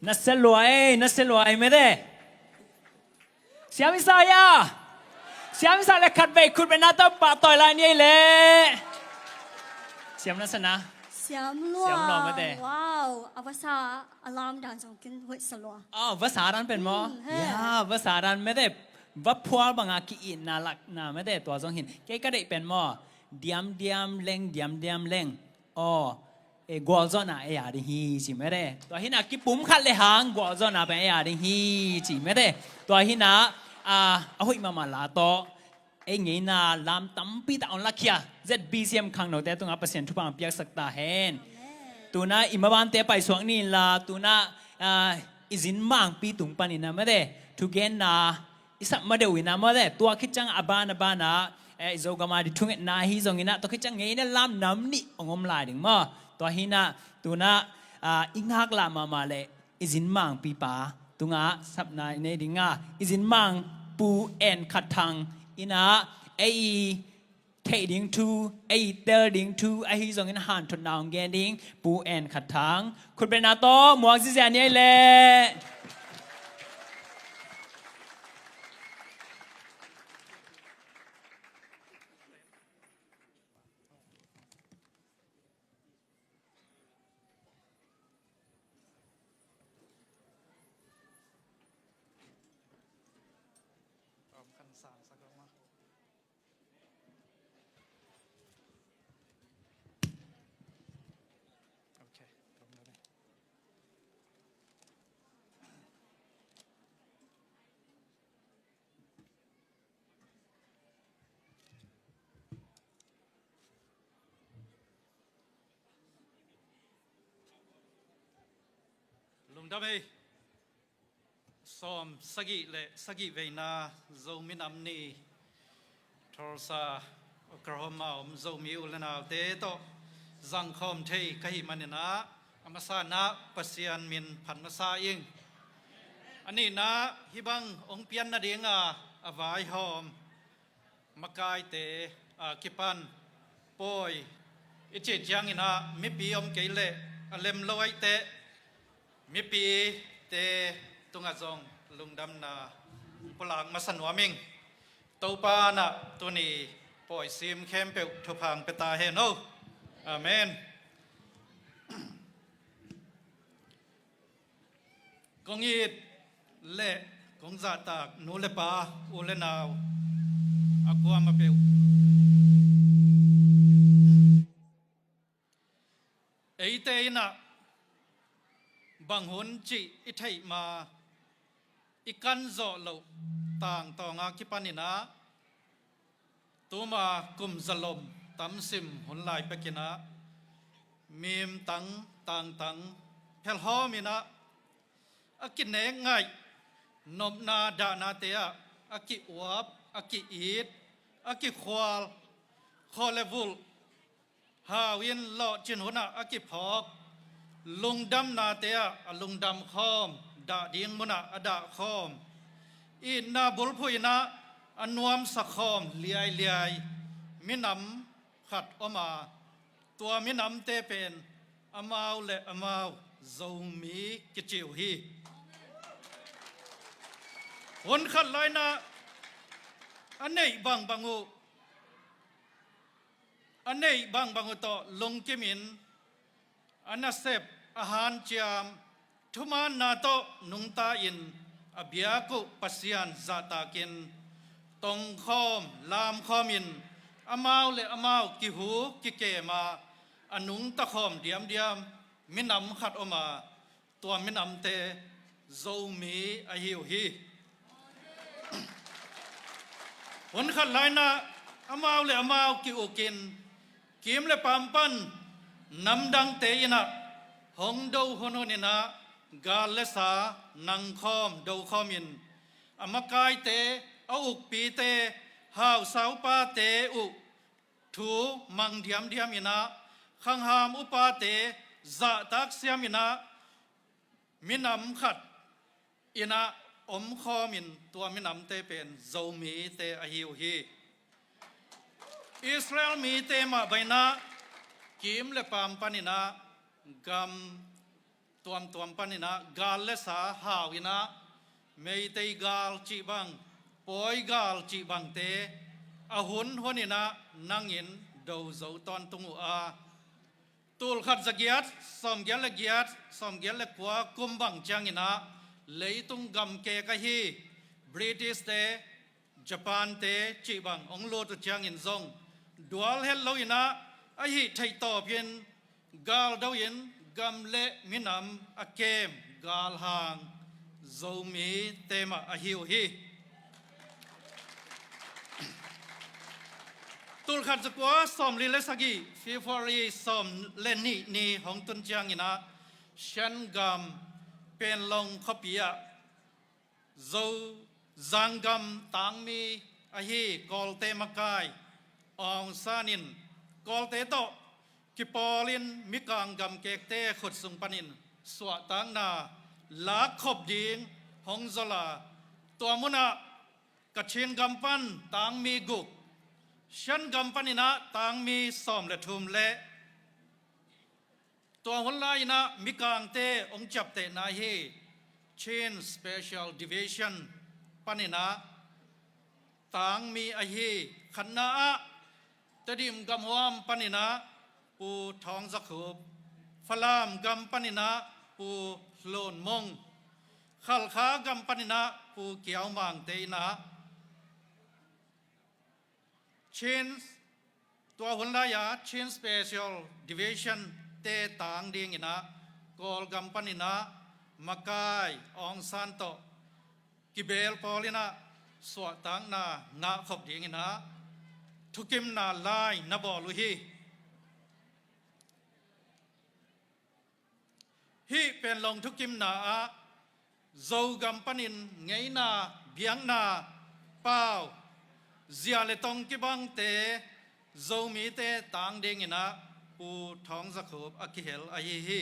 นัสเซลวยไม่ได้เสียมิสายาเลยขัดเบรกคุณเป็นหน้าต้นปะต่อยลายนี่เลยเสียมนัสนะ Xiam Xiam lua. lua mới đây. Wow, apa sa alarm dan song kin huit salua. อ๋อภาษาดันเป็นมั้ เฮ้ ยาภาษาดันไม่ได้วัดพัวบางอากีอินน่ารักน่าไม่ได้ตัวจงเห็นแกก็ได้เป็นมั้ยเดียมเล่งเดียมเล่งอ๋อกัวจอน่ะอยากได้ฮีจิไม่ได้ตัวหิน่ะกิปุ่มขัดเลยหางกัวจอน่ะเป็นอยากได้ฮีจิไม่ได้ตัวหิน่ะเอาหุยมาลาโตเองไงน่ะลามตั้มปีตาอันลักเคีย ZBCM ครั้งโน้ตแต่ตรงนั้นเปอร์เซ็นต์ทุกปางเปียกสักตาเห็นตัวน่ะอิมาบานเตะไปสวงนี่ล่ะตัวน่ะอิจินมังปีตุงปานินะไม่ได้ทุกเย็นน่ะอิสัมมาเดวินะไม่ได้ตัวคิดจังอบานะอิโซกามาดิทุงเอ็นนาฮีซงนะตัวคิดจังไงเนี่ยลามน้ำนี่องมลายดึงมั้ยตัวหิน่ะตัวน่ะอิงฮักลามาเลยอิจินมังปีป่าตัวน่ะสับนายเนี่ยดึงอ่ะอิจินมังปูแอนขัดทางอินะไอเทดิ้งทูไอเตอร์ดิ้งทูไอฮีซงอินหันทนดาวแกดิ้งปูแอนขัดทางคุณเป็นนาโตหมวกซิเซียเนี่ยเลยลุงดำเอ้ซ้อมสกิเลสกิเวนาโจมินอัมนีทอร์ซาโครฮมาอมโจมิอุลนาเตโตจังคอมเทย์กะฮิมันนะอามาซานะปัสยันมินพันมาซาอิงอันนี้นะฮิบังองเปียนนาเดียงอวายหอมมากายเตกิปันปอยอิจิตยังอินะมิปีอมเกเลอเลมลอยเตมีปีเตตุงอาจงลุงดำนาพลังมาสนวมิงตัวปานะตัวนี้ปล่อยซิมเข้มเปลทุพังเปตาเฮโนอาเมนกงอีดเละกงจัตากนูเลปาอุเลนาวอากวามาเปลเอเตนะบางหุนจีอิทัยมาอีกันโจโลต่างต่องาคิปันินะตัวมากุมจลมตั้มซิมหุนลายเปกินะมีมตังเพลฮอมินะอากินเนงไงนมนาดานาเตียอากิอวบอากิอีดอากิควาลคอเลวุลฮาวินโลจินหุนะอากิพอกลุงดำนาเตียลุงดำคอม ดาดิงมุนะอดาคอมอินนาบุลพุยนะอันนวมสักคอมเลียเลียมินำขัดออกมาตัวมินำเตเป็นอมาวและอมาวเจ้ามีกิจิวฮีคนขัดลายนะอันไหนบางบางอุอันไหนบางบางอุต่อลงกิมินอันนัเซบอาหารจามทุมานนาโตนุงตาอินอเบียกุปัสยันซาตากินตงคอมลามคอมินอมาวเลอมาวกิหูกิเกมาอนุงตะคอมเดียมเดียมมินำขัดออกมาตัวมินำเตโจมีอาฮิวฮีคนขัดลายนะอมาวเลอมาวกิอุกินกิมเลปามปันนำดังเตยนะหงดูฮนุนินะกาเลสานังคอมดูคอมินอมกายเตเอาอุกปีเตหาวสาวปาเตอุถูมังเดียมเดียมินะขังหามอุปาเตจะตักเสียมินะมินำขัดอินะอมคอมินตัวมินำเตเป็นโจมีเตอฮิวฮีอิสราเอลมีเตมาใบนะกิมเลปามปานินะกัมตัวปานินะกาลเลสาหาวินะเมยเตยกาลจีบังปอยกาลจีบังเตอหุนหนินะนังอินดูเจ้าตอนตุงอาตูลขัดสกียดสมเกลเลกียดสมเกลเลกัวกุมบังจังอินะเลยตุงกำเกกะฮีบริติสเตญี่ปุ่นเตจีบังองโลตุจังอินซงดัวลเฮลโลอินะไอฮิไทยต่อเพียนกาลดาวินกำเละมินำอาเกมกาลหางโจมีเตมาอาฮิวฮีตุลขัดสกัวสมลิเลสกีฟีฟอรีสมเลนีของตุนจางอินะฉันกำเป็นลงขบียโจจังกำตังมีอาฮีกอลเตมกายองซานินกอลเตโตกิปอลินมิกังกำเกกเตขุดสุงปนินสวตังนาลาขบดิงหงซลาตัวมุนะกระเชนกำปันตังมีกุกฉันกำปันินะตังมีสอมและทุมและตัวหัวลายนะมิกังเตองจับเตนาเฮเชนสเปเชียลดิวิชั่นปันินะตังมีอาเฮขันนาตดิมกำหวามปันินะปูทองสักขบฟลามกำปันินะปูโลนมงขัลขากำปันินะปูเกียวมังเตนะเชนตัวหัวลายเชนสเปเชียลดิวิชั่นเตต่างดิ่งนะกอลกำปันินะมากายองซันโตกิเบลปอลินะสวตังนานาขบดิ่งนะทุกิมนาลายนาบอลุฮีฮีเป็นลงทุกิมนาโจกัมปนินไงนาเบียงนาเป้าเจียเลตงกิบังเตโจมีเตต่างเดงินะปูทองสักขบอคิเฮลอาฮี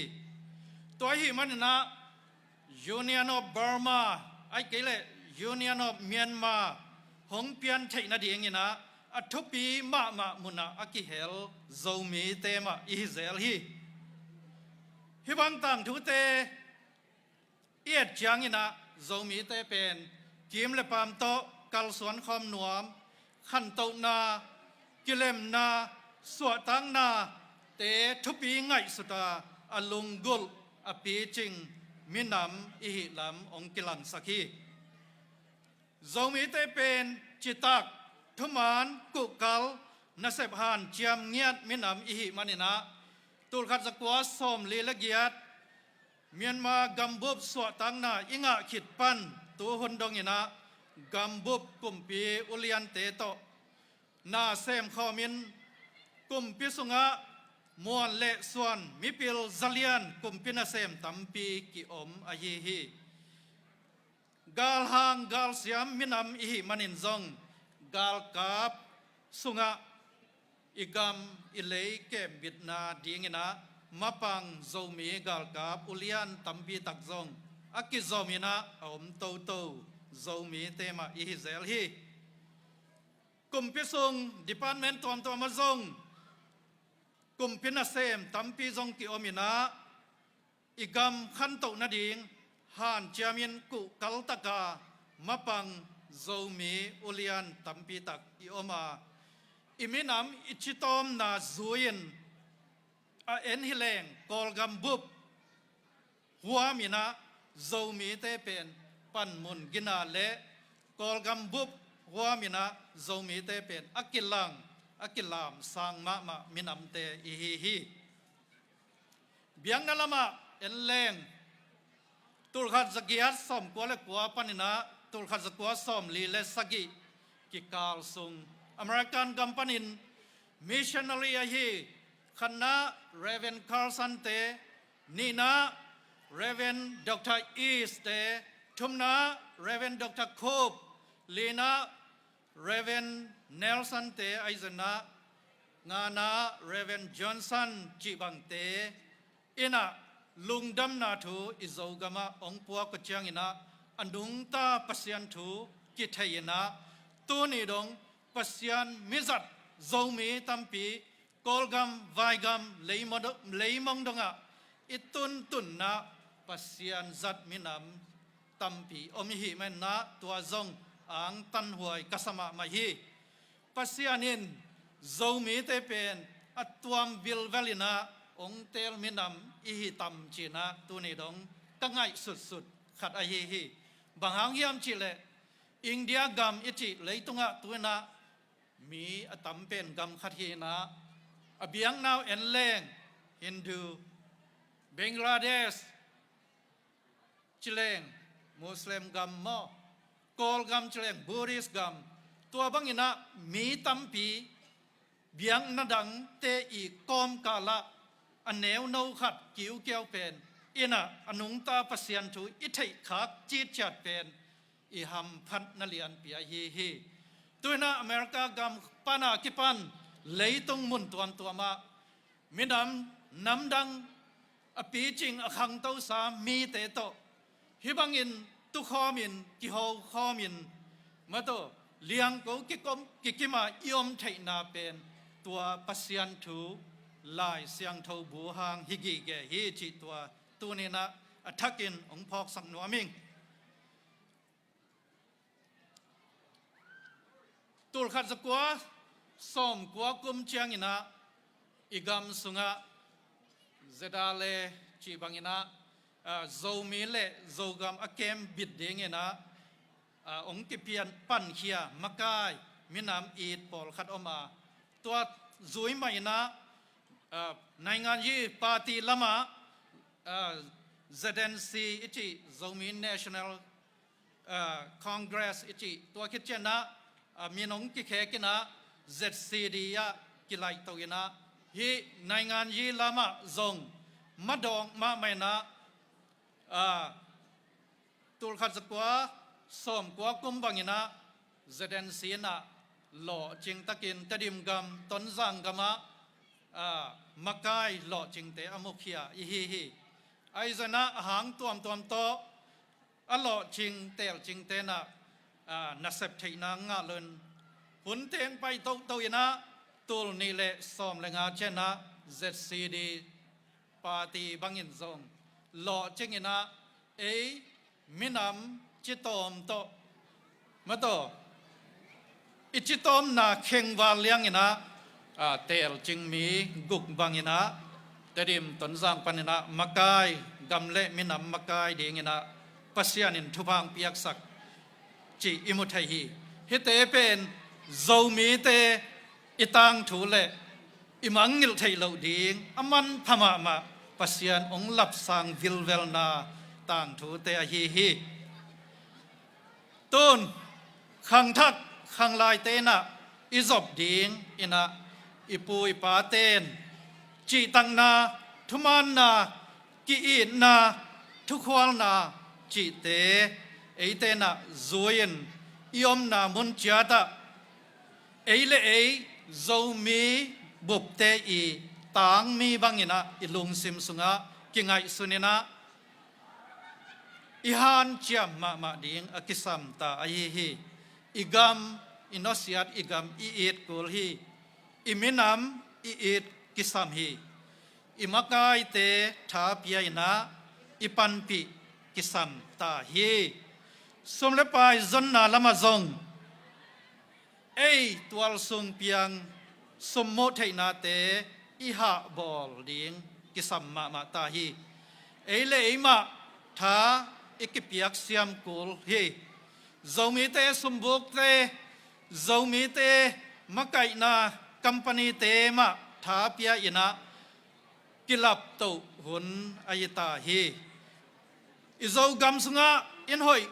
ตัวฮีมันนะ Union of Burma ไอ้เกล Union of Myanmar หงเปียนไทยนาเดียงินะอัทุปีมามุนะอคิเฮลโจมีเตมาอิเซลฮีฮิบังตังทุเตเอียดจังอินะโจมีเตเป็นกิมเลปามโตกัลสวนคอมหนวมขันโตนากิเลมนาสวตังนาเตทุปีไงสุดาอลุงกุลอปีจิงมินำอิหิลำองกิลันสักีโจมีเตเป็นจิตักทุมานกุกัลนัสเซบฮานเจียมเงียดมินำอิหิมันินะตุลขัดสกัวสมลีละเกียดเมียนมากัมบุบสวตังนาอิงะขิดปันตัวหุนดงอินะกัมบุบกุมปีอุเลียนเตโตนาเซมข้อมินกุมปีสุงะมวนเละส่วนมิปิลซาเลียนกุมปีนาเซมตัมปีกิอมอายีฮีกาลหางกาลเสียมมินำอิหิมันินซงกาลกาบสุงะอิกามอิเลเกมบิดนาดีงินะมาปังโจมีกาลกาบอุเลียนตัมปีตักซง อากิโซมินะอมโตโตโซมีเตมาอิฮิเซลฮีกุมพิซุงดิพาร์ตเมนต์ตัวมาซงกุมพินาเซมตัมปีซงกิโอมินะอีกำขันโตนาดิงฮานจามินกุกัลตะกามะปังโซมีอุเลียนตัมปีตักอิโอมาอิมินามอิชิตอมนาซูยินเอ็นฮิเลงกอลกัมบุบหัวมินะโซมีเตเป็นปันมุนกินาเลกอลกัมบุบหัวมินะโซมีเตเป็นอักกิลังอักกิลามสังมะมินามเตอิฮิฮิเบียงนั่นละมาเอ็นเลงตุลขัดสกียัดสมกัวเลกัวปันนะตุลขัดสกัวสมลีเลสกีกิกาลซุงอเมริกันกัมปานินมิชชันนารีฮีคณะเรเวนคาร์สันเตนีนาเรเวนดรอีสเตทุมนาเรเวนดรโคบลีนาเรเวนเนลสันเตไอซนางานาเรเวนจอห์นสันจิบังเตอินะลุงดำนาทูอิโซกามาองปัวกเจียงอินะอันดุงตาปัสยันทูกิเทยนะตัวนี้ดงปัสยันมิจัดโซมีตัมปีกอลกัมไวกัมเลยมองดงะอิตุนตุนนะปัสยันจัดมินามตัมปีอมิหิแมนนะตัวซงอังตันหวยกัสมามาฮีปัสยันินโซมีเตเป็นอัตวมวิลเวลินะองเตลมินามอิหิตัมจีนะตัวนี้ดงกังไงสุดๆขัดอหิฮิบางหางยามจีเลอินเดียกัมอิจิเลยตุงะตัวนะมีอตัมเป็นกัมขัดฮีนะอเบียงนาวเอ็นเลงฮินดูเบงกลาเดชจิเลงมุสลิมกัมมอกอลกัมจิเลงบูริสกัมตัวบังอินะมีตัมปีเบียงนาดังเตอีกอมกาละอันแนวโนขัดกิวเกียวเป็นอินะอนุงตาปัสยันทูอิทัยขักจีดจัดเป็นอิฮัมพันนาเลียนปียฮีฮีตัวน่ะอเมริกากัมปานากิปันเลยตรงมุนตัวมามินำน้ำดังอปีจิงอคังเต้าสามีเตโตฮิบังอินตุขอมินกิโฮขอมินมาโตเลียงกูกิมายอมไทนาเป็นตัวปัสยันทูลายเสียงเท่าบูหางฮิกิเกฮิจิตัวนี้นะอัทักินองพอกสังนัวมิงตุลขัดสกัวสมกัวกุมเชียงอินะอิกามสุงะเจดาเลจีบังอินะโซมีเลโซกัมอเกมบิดเดงอินะองกิเปียนปันเขียมะกายมินามอีดปอลขัดออกมาตัวจุยมาอินะในงานยี่ปาร์ตี้ละมาZNC อิจิโซมี National Congress อิจิตัวคิดเจนะมีน้องกิเคกินะ ZCD ยะกิไลตัวกินะฮีในงานยี่ละมาซงมาดองมาไม่นะตุลขัดสกัวสมกัวกุมบังอินะ ZNC นะหล่อจิงตะกินตะดิมกัมต้นสังกัมมะกายหล่อจิงเตอมุขยาอิฮิฮิไอซนะหางตัวมโตอหล่อจิงเตลจิงเตนะนักเสพไทยนางาเลินหุ่นเตงไปโตยนะตูลนี่เลสอมเลงาเชนะ ZCD ปาร์ตี้บังอินซงหล่อจิงนะมินามจิตอมโตมาโตอิจิตอมนาเข่งวาเลียงอินะเตลจิงมีกุกบังอินะเตดิมต้นสังปันอินะมะกายกำเละมินามมะกายเดงอินะปัสยานินทุพังเปียกสักจีอิมุทัยฮีฮิเตเป็นโซมีเตอิตังถูเลอิมังงิลไทยเหลาดิงอมันพม่ามาปัสยานองลับสังวิลเวลนาต่างถูเตฮีฮีต้นขังทักขังลายเตนะอิจบดิงอินะอิปุยปาเตนจีตังนาทุมันนากีอินนาทุควาลนาจีเตเตนะโซยินยอมนามุนจาตะเลโซมีบุบเตอีต่างมีบังอินะอิลุงซิมสุงะกิงไงสุนินะ ihan chiam ma ding akisam ta ai hi igam inosiat igam iit kul hi iminam iit kisam hi imakai te tha piaina ipanpi kisam ta hi somle pai zonna lama zong ei tual sung piang sommo theina te iha bol ding kisam ma ta hi ei le ma tha ikipiak siam kul hi zomi te sumbuk te zomi te makai na company te ma tha pia ina kilap to hun ayita hi izo gam sunga in hoi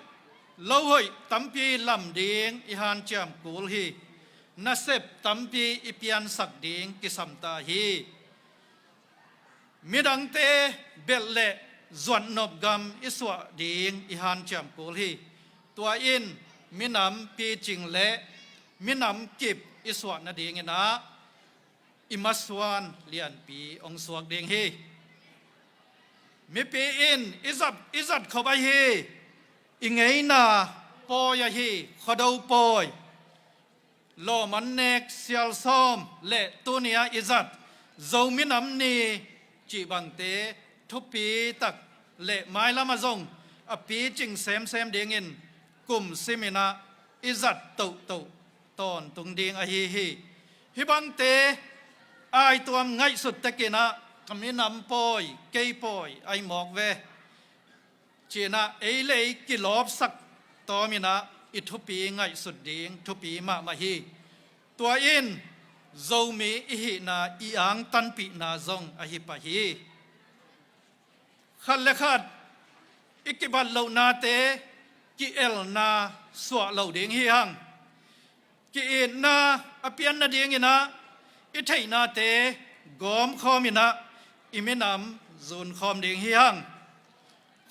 lo hoi tampi lam ding ihan cham kul hi nasep tampi ipian sak ding kisam ta hi midang te belle zuan nop gam iswa ding ihan cham kul hi tua in minam pi ching le minam kip iswa na ding ina imaswan lian pi ong suak ding hi mi pi in izat khobai hi ingei na poya hi khodau poi lo man nek sial som le tunia izat zomi nam ni chi bang te thupi tak le mai lama zong a pi ching sem ding in kum simina izat to ton tung ding a hi bang te ai tuam ngai sut takina kami nam poi kei poi ai mok ve china ei le ki lop sak to mina ithupi ngai sut ding thupi ma hi tua in zomi hi na iang tan pi na zong a hi pa hi khat le khat ikibat lo na te ki el na swa lo ding hi hang ki in na apian na ding ina i thei na te gom khom ina iminam zun khom ding hi hang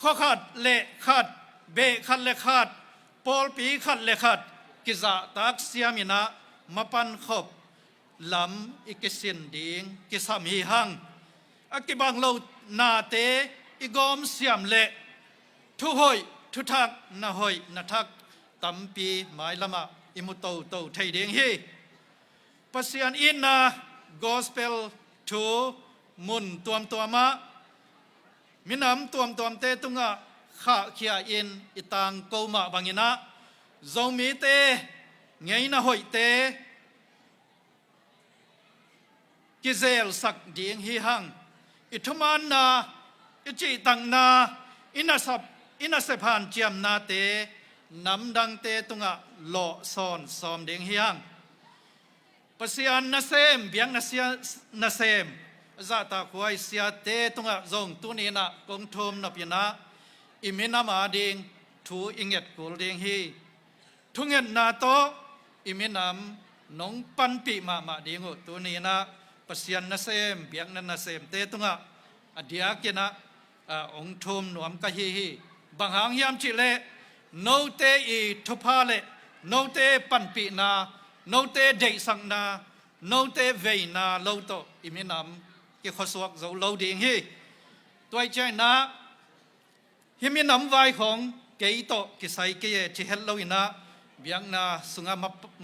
kho khat le khat be khat le khat pol pi khat le khat ki za tak siamina mapan khop lam ikisin ding kisam hi hang akibang lo na te igom siam le thu hoi thu thak na hoi na thak tampi mai lama imuto to thei ding hi pasian in na gospel to mun tuam ma minam tuam te tunga kha khia in itang ko ma bangina zomi te ngei na hoi te kizel sak ding hi hang ithuman na ichi tang na inasephan chiam na te nam dang te tunga lo son som ding hi hang pasian na sem biang na sem za ta khoi sia te tunga zong tu ni na kong thom na pina imina ma ding thu inget kul ding hi thungen na to iminam nong pan pi ma ding tu ni na pasian na sem biang na sem te tunga adia kina ong thom nuam ka hi bang hang yam chi le no te i thupa le no te pan pi na no te dei sang na no te vei na lo to iminam ki khoswak zo lo ding hi toy chai na himinam vai khong kei to ki sai ke chi hel lo ina biang na sunga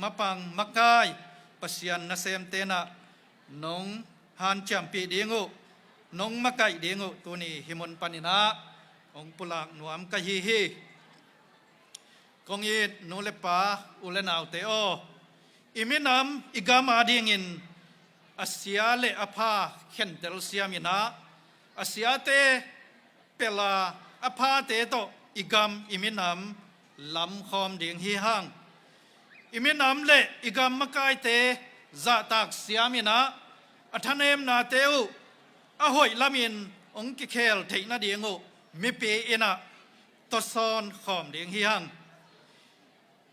mapang makai pasian na sem te na nong han cham pi dingu nong makai dingu tu ni himon panina ong pulak nuam ka hi kong i no le pa ulenaw te o iminam igama dingin asia le apha khentel siamina asia te pela apha te to igam iminam lam khom ding hi hang iminam le igam makai te za tak siamina athanem na teu ahoi lamin ong ki khel theina dingu mi pe ina to son khom ding hi hang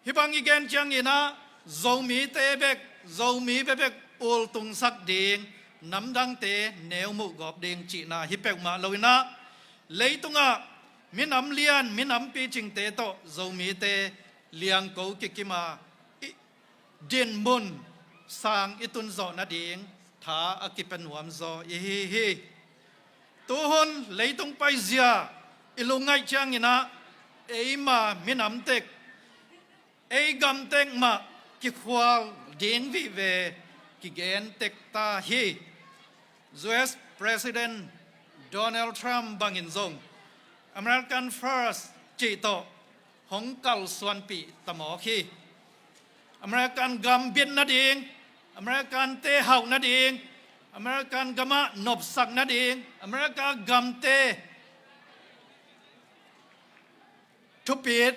hibang igen chang ina zomi te bek zomi bek ul tung sak ding nam dang te neu mu gop ding chi na hi pek ma loina leitunga minam lian minam pi ching te to zomi te liang ko kikima din mun sang itun zo na ding tha akipen wam zo hi tu hon leitung pai zia ilungai chang ina ấy mà miền Nam tech ấy gam tech mà cái khoa điên vị về cái gen tech ta hi US President Donald Trump bangin zong American First chỉ to Hong Kong Xuân Pi tamo khi American gam biên na điên American te hậu na điên American gama nộp sắc na điên American gam teทุปีด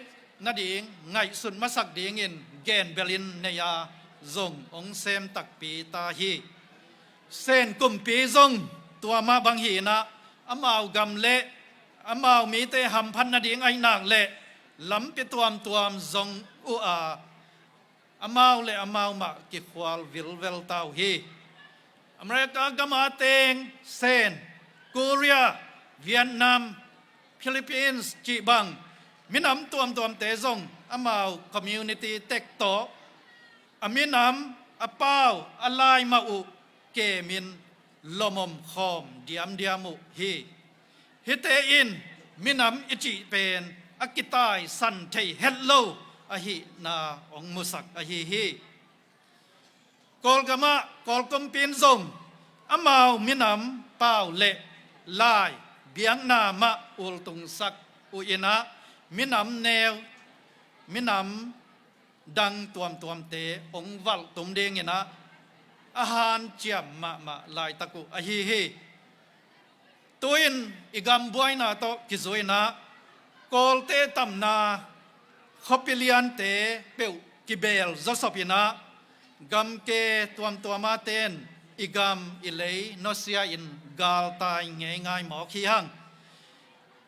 นาดีงไงสุนมาสักดีงินแกนเบลินเนียซงองเซมตักปีตาฮีเส้นกุมปีซงตัวมาบางฮีนะอามาวกำเละอามาวมีเตหำพันนาดีงไอ้นางเละล้ำไปตัวมซงอุอาอามาวเละอามาวมากิควาลวิลเวลตาวฮีอเมริกากามาเตงเซนกอเรียเวียดนามฟิลิปปินส์จีบังมินำตัวเตซงอามาวคอมมูนิตี้เต็กโตอามินำอาเป้าอาลายมาอุเกมินลมมคอมเดียมุฮีฮิเตอินมินำอิจิเป็นอากิตายสันเทเฮลโลอาฮินาองมุสักอาฮิกอลกามะกอลกมปินซงอามาวมินำเป้าเละลายเบียงนามะอุลตุงสักอุอินะมินำแนวมินำดังตัวเตองวัลตุมเดงนะอาหารเจียมมาลายตะกุอฮีฮีตัวอินอีกำบวยนาโตกิจวยนะกอลเตตัมนาขบเปลียนเตเปวกิเบลจสปินะกำเกตัวมาเตนอีกำอิเลยนอเซียอินกาลตายง่ายหมอขี้หัง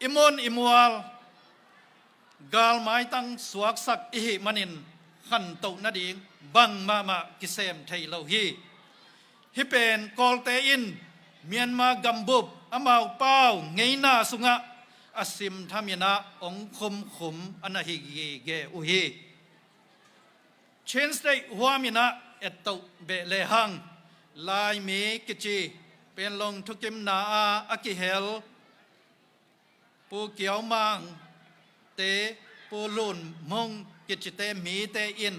อิมอนอิมัวลกาลไม้ตั้งสวกสักอิหิมันินขันโตนาดิงบังมากิเซมไทยเลาฮีฮิเป็นกอลเตอินเมียนมากัมบุบอามาวเป้าไงนาสุงะอาซิมทามินะองคุมอนาฮิเกอุฮีเชนสเตหัวมินะเอตโตเบเลหังลายมีกิจีเป็นลงทุกิมนาอากิเฮลปูเกียวมังเตปูลุนมงกิจเตมีเตอิน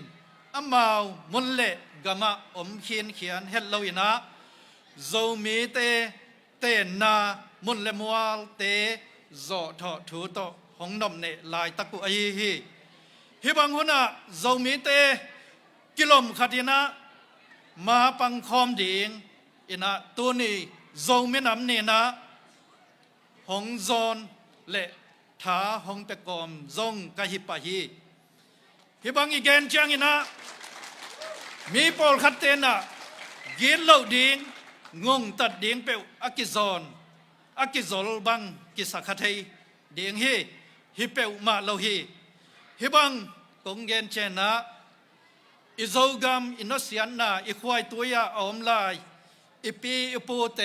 อามาวมุนเลกามะอมเขียนเฮลโลอินะโซมีเตนามุนเลมัวเตโซทอทูโตหงนมเนลายตะกุอฮีฮิบังหุนะโซมีเตกิลมขัดินะมาปังคอมดิงอินะตัวนี้โซมีนำนี่นะหงโซนเลท้าหงตะกอมซงกะฮิปะฮีฮิบังอีแกนจังอินะมีปอลคัตเตนะกินเหล่าดิงงงตัดดิงเปวอากิซอลบังกิสักขะเทดิงฮีฮิเปวมาเหล่าฮีฮิบังกงเกนเจนะอิโซกัมอินโนเซียนนาอิควายตัวยาอมลายอิปีอิปูเต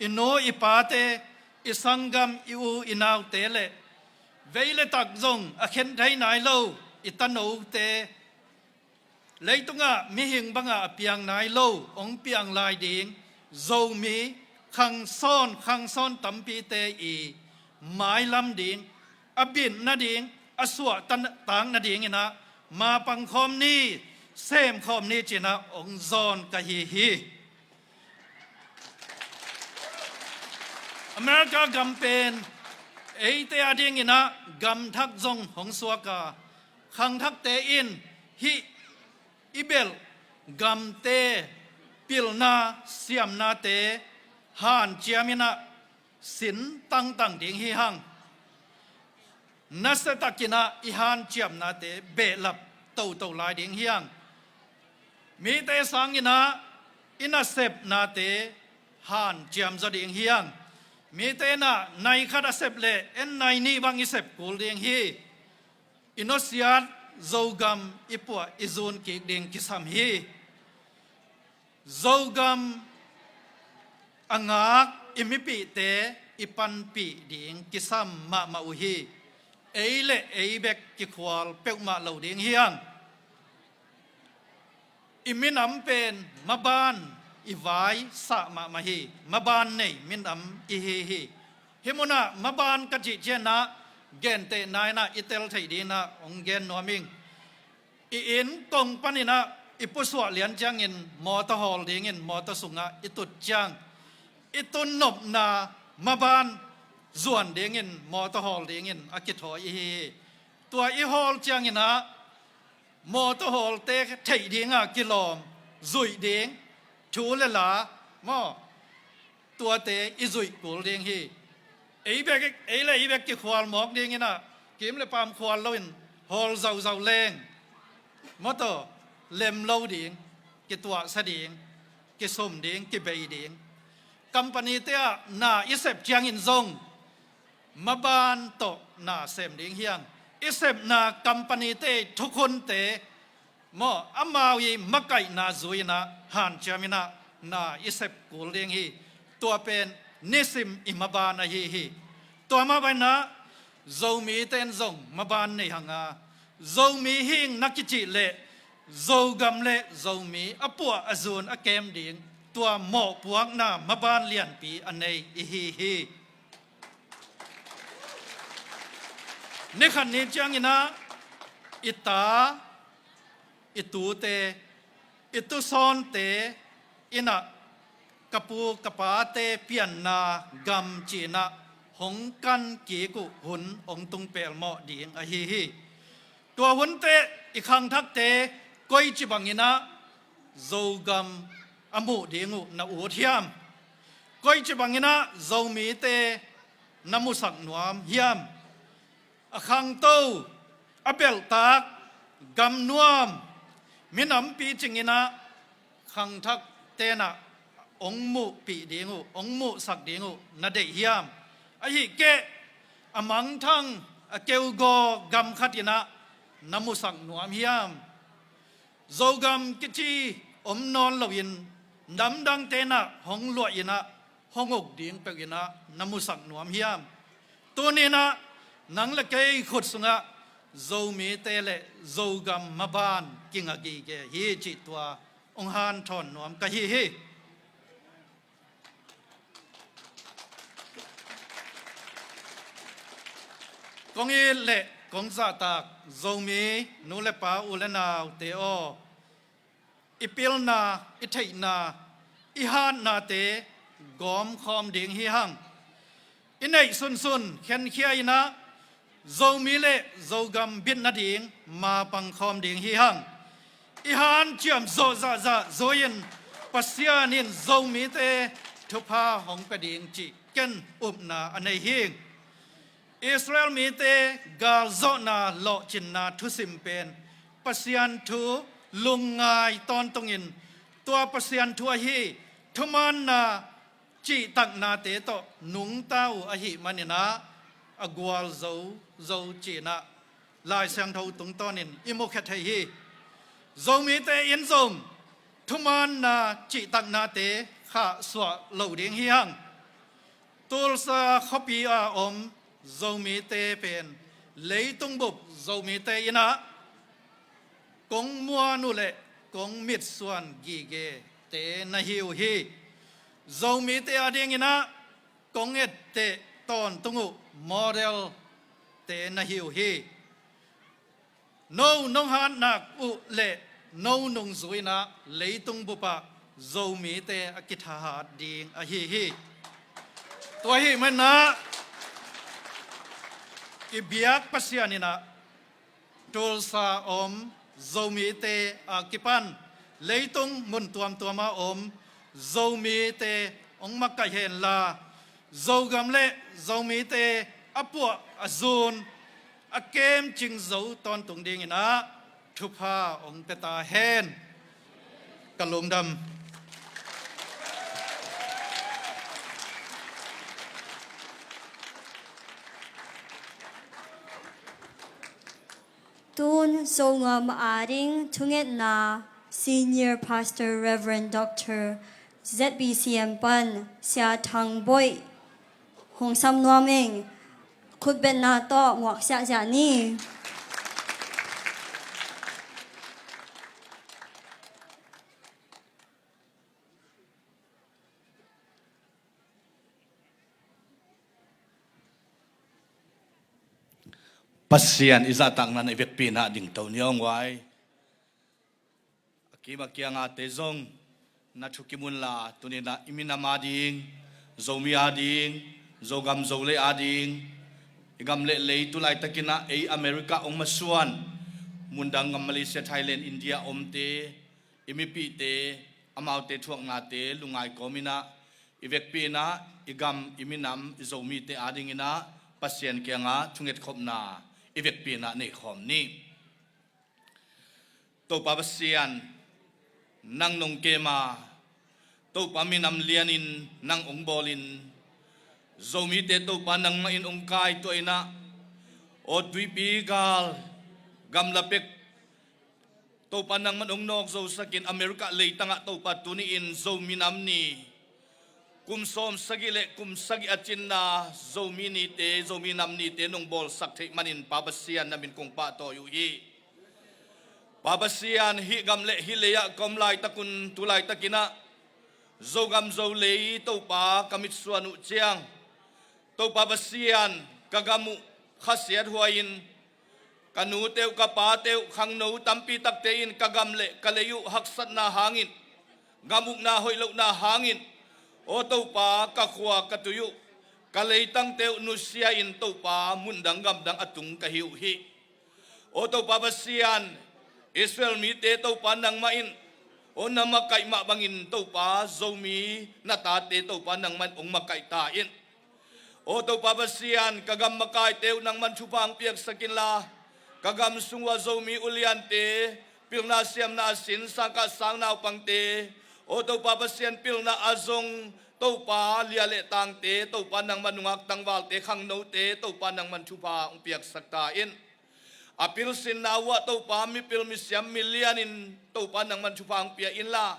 อิโนอิปาเตอิสังกัมอิอูอินาวเตเลเวลตักซงอเข็นไทยนายโลอิตันโอเตเลยตุงะมีหิงบังะเปียงนายโลองเปียงลายดิงโซมีขังซ่อนตัมปีเตอีหมายลำดิงอบินนาดิงอสวตันต่างนาดิงนะมาปังคอมนี้เซมคอมนี้จินะองซอนกะฮีอเมริกากำเป็นเอเตอดิงนะกำทักซงของสวกาขังทักเตอินฮิอิเบลกำเตปิลนาเสียมนาเตฮานเจียมินะสินตั้งดิงฮิหังนัสตะกินะอิฮานเจียมนาเตเบลับเต่าลายดิงฮิหังมีเตสังกินะอินาเซบนาเตฮานเจียมจะดิงฮิหังมีเตนะในคาดเซบเลเอ็นในนี้บางอิเซบกูลดิงฮิอินโนเซียตโซกัมอิปัวอิซูนกิดิงกิสัมฮีโซกัมอังากอิมิปิเตอิปันปีดิงกิสัมมาอุฮีเอเลเอเบกกิควาลเปกมาเหล่าดิงเฮียงอิมินำเป็นมาบานอิวายสะมาฮีมาบานเนมินำอิฮีฮิฮิมุนะมาบานกจิเจนะ เกนเตนายนะอิเตลไทยดีนะองเกนนัวมิงอินกงปันินะอิปุสวะเลียนจังอินมอเตอร์ฮอลดิงอินมอเตอร์สุงะอิตุจังอิตุนนบนามาบานส่วนดิงอินมอเตอร์ฮอลดิงอินอากิทอยฮีตัวอีฮอลจังอินะมอเตอร์ฮอลเตไทยดิงะกิโลมซุยดิงชูเลลามอตัวเตอิซุยกูลดิงฮีไอ้เบกไอ้เลยไอ้เบกกี่ควาลหมอกดิงอินะกิมเลยปามควาลลวินฮอลเจ้าแรงมอเตอร์เลมโลดิงกิตัวสดิงกิสมดิงกิเบยดิงกัมปานีเตียนาอิเซปเจียงอินซงมาบานโตนาเซมดิงเฮียงอิเซปนากัมปานีเตทุกคนเตมออามาวีมักไก่นาซุยนาฮันจามินานาอิเซปกูลดิงฮีตัวเป็นนิสิมอิมาบานฮีตัวมาไปนะโจมีเตนซงมาบานในหังอาโจมีหิงนักกิจิเลโจกำเลโจมีอปัวอซูนอเกมดิงตัวหมอกพวกน้ามาบ้านเลียนปีอันในฮีในขันนี้จังอินะอิตาอิตูเตอิตุซอนเตอินะกะปูกะปาเตเปียนนากำจีนะหงกันกีกุหุนองตุงเปลหมอดิงฮีตัวหุนเตอีกครั้งทักเตก้อยจิบังอินะโจกำอมุดิงูนาอูเทียมก้อยจิบังอินะโจมีเตนามุสักนวมเฮียมอคังโตอเบลตากกำนวมมินำปีจิงอินะคังทักเตนะองมุปีดิงูองมุสักดิงูนาเดเฮียมอหิเกะอมังทังอเกวโกกำขัดอินะนามุสักนวมเฮียมโจกำกิจีอมนอนลวินดำดังเตนะหงลวยินะหงอกดิงเปกินะนามุสักนวมเฮียมตัวนี้นะนังละเกยขุดสุงะโจมีเตเลโจกำมาบานกิงอกีเกฮีจิตตัวองหานทอนนวมกะฮีกงอีเละกงซาตากโจมีนูเลปาอุเลนาวเตโออิปิลนาอิเทนาอิฮานนาเตกอมคอมดิงฮิฮังอินไอซุนเข็นเขียอินะโจมีเลโจกัมบินนาดิงมาปังคอมดิงฮิฮังอิฮานเจียมโจซาโจยินปัสยานินโจมีเตทุพาหงกระดิงจิเกนอุบนาอันไอฮิงอิสราเอลมีเตกาลโซนาโลจินนาทุสิมเป็นปัสยันทูลุงงายตอนตรงอินตัวปัสยันทัวฮีทุมันนาจีตักนาเตโตนุงเต้าอหิมันนะอกัวโจจีนะลายเสียงเท่าตรงตอนอินอิโมเคทฮีโจมีเตอินซงทุมันนาจีตักนาเตข้าสวะเหลาเดียงฮีฮังตุลซาขบีอาอมโจมีเตเป็นเลยตุงบุบโจมีเตอินะกงมัวนุเลกงมิดส่วนกีเกเตนะฮิวฮีโจมีเตอดีงอินะกงเอตเตตอนตุงุโมเดลเตนะฮิวฮีโนนงฮันนักอุเลโนนงซุยนะเลยตุงบุปะโจมีเตอกิทาหาดิงอะฮีตัวฮีมันนะอิเบียกปัสยานินะตุลซาอมโจมีเตอากิปันเลยตุงมุนตัวมาอมโจมีเตองมักกะเห็นลาโจกำเลโจมีเตอปัวอซูนอเกมจิงโจตอนตุงดิงนะทุพาองเปตาเฮนกะลุมดำตูนทรงอาดิงทุงเอ็ดนา Senior Pastor Reverend Dr. ZBCM ปันเสียทางบ่อยหงซ้ำนวมเองคุดเป็นนาต่อหมวกเสียจานี่ pasien iza tak nan ibek pina ding tau niong wai akima kianga te zong na chukimun la tunina imina mading zomi ading zogam zole ading igam le tulai takina e America ong masuan mundang ngam Malaysia Thailand India omte imipi te amaute thuak na te lungai komina ivek pina igam iminam zomi te ading ina pasien kianga chunget khopna ivek pina nei khom ni to pa pasien nang nong kema to pa minam lianin nang ong bolin zomi te to pa nang main ong kai to ina o dwi pigal gam lapek to pa nang manong nok zo sakin America leitanga to pa tuniin zomi nam ni kum som sagile kum sagi achin na zomi ni te zomi nam ni te nong bol sak thei manin pabasian namin kong pa to yu hi pabasian hi gam le hi leya kom lai takun tulai takina zogam zo lei to pa kamit suanu chiang to pabasian kagamu khasiat huain kanu teu kapa teu khang no tampi tak tein kagam le kaleyu haksat na hangin gamuk na hoilo na hangin o to pa ka khwa ka tuyu ka leitang teu nusia in to pa mundang gam dang atung ka hiu hi o to pa basian Israel mi te to pa nang main o na makai ma bangin to pa zomi na ta te to pa nang man ong makai ta in o to pa basian kagam makai teu nang man chupang piak sakin la kagam sungwa zomi ulian te pilna siam na sin sangka sang naw pang te o to pa pasien pil na azong to pa liale tang te to pa nang manungak tangwal te khang no te to pa nang man chupa ong piak sakta in apil sin nawa to pa mi pil mi siam million in to pa nang man chupa ong piak in la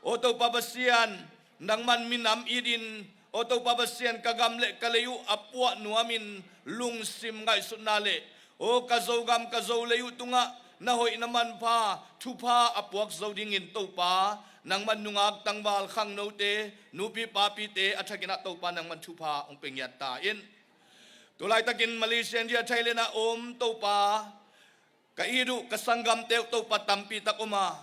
o to pa pasien nang man minam idin o to pa pasien kagam le kaleyu apwa nuamin lung sim ngai sunale o kazogam kazoleyu tunga na hoi naman pa thupa apwak zodingin to pa nang man nungak tangwal khang no te nupi papi te athakina to pa nang man thupa ong pengyat ta in tulai takin Malaysia dia Thailand na to pa kaidu kasanggam te to pa tampi takoma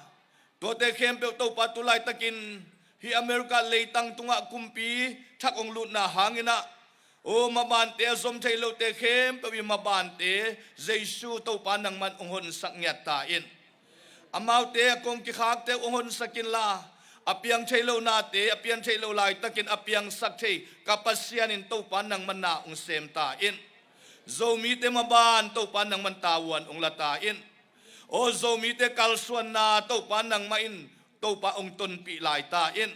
to te kempe to pa tulai takin hi America leitang tunga kumpi thak ong lut na hangina o mabante som thailo te khem pe mabante jesu to pa nang man ong hon sak nyat ta in amau te kong ki khak te ong hon sakin la apiang thailo na te apiang thailo lai takin apiang sak thei kapasian in to pa nang man na ong sem ta in zomi te maban to pa nang man tawan ong lata in o zomi te kalsuan na to pa nang main to pa ong ton pi lai ta in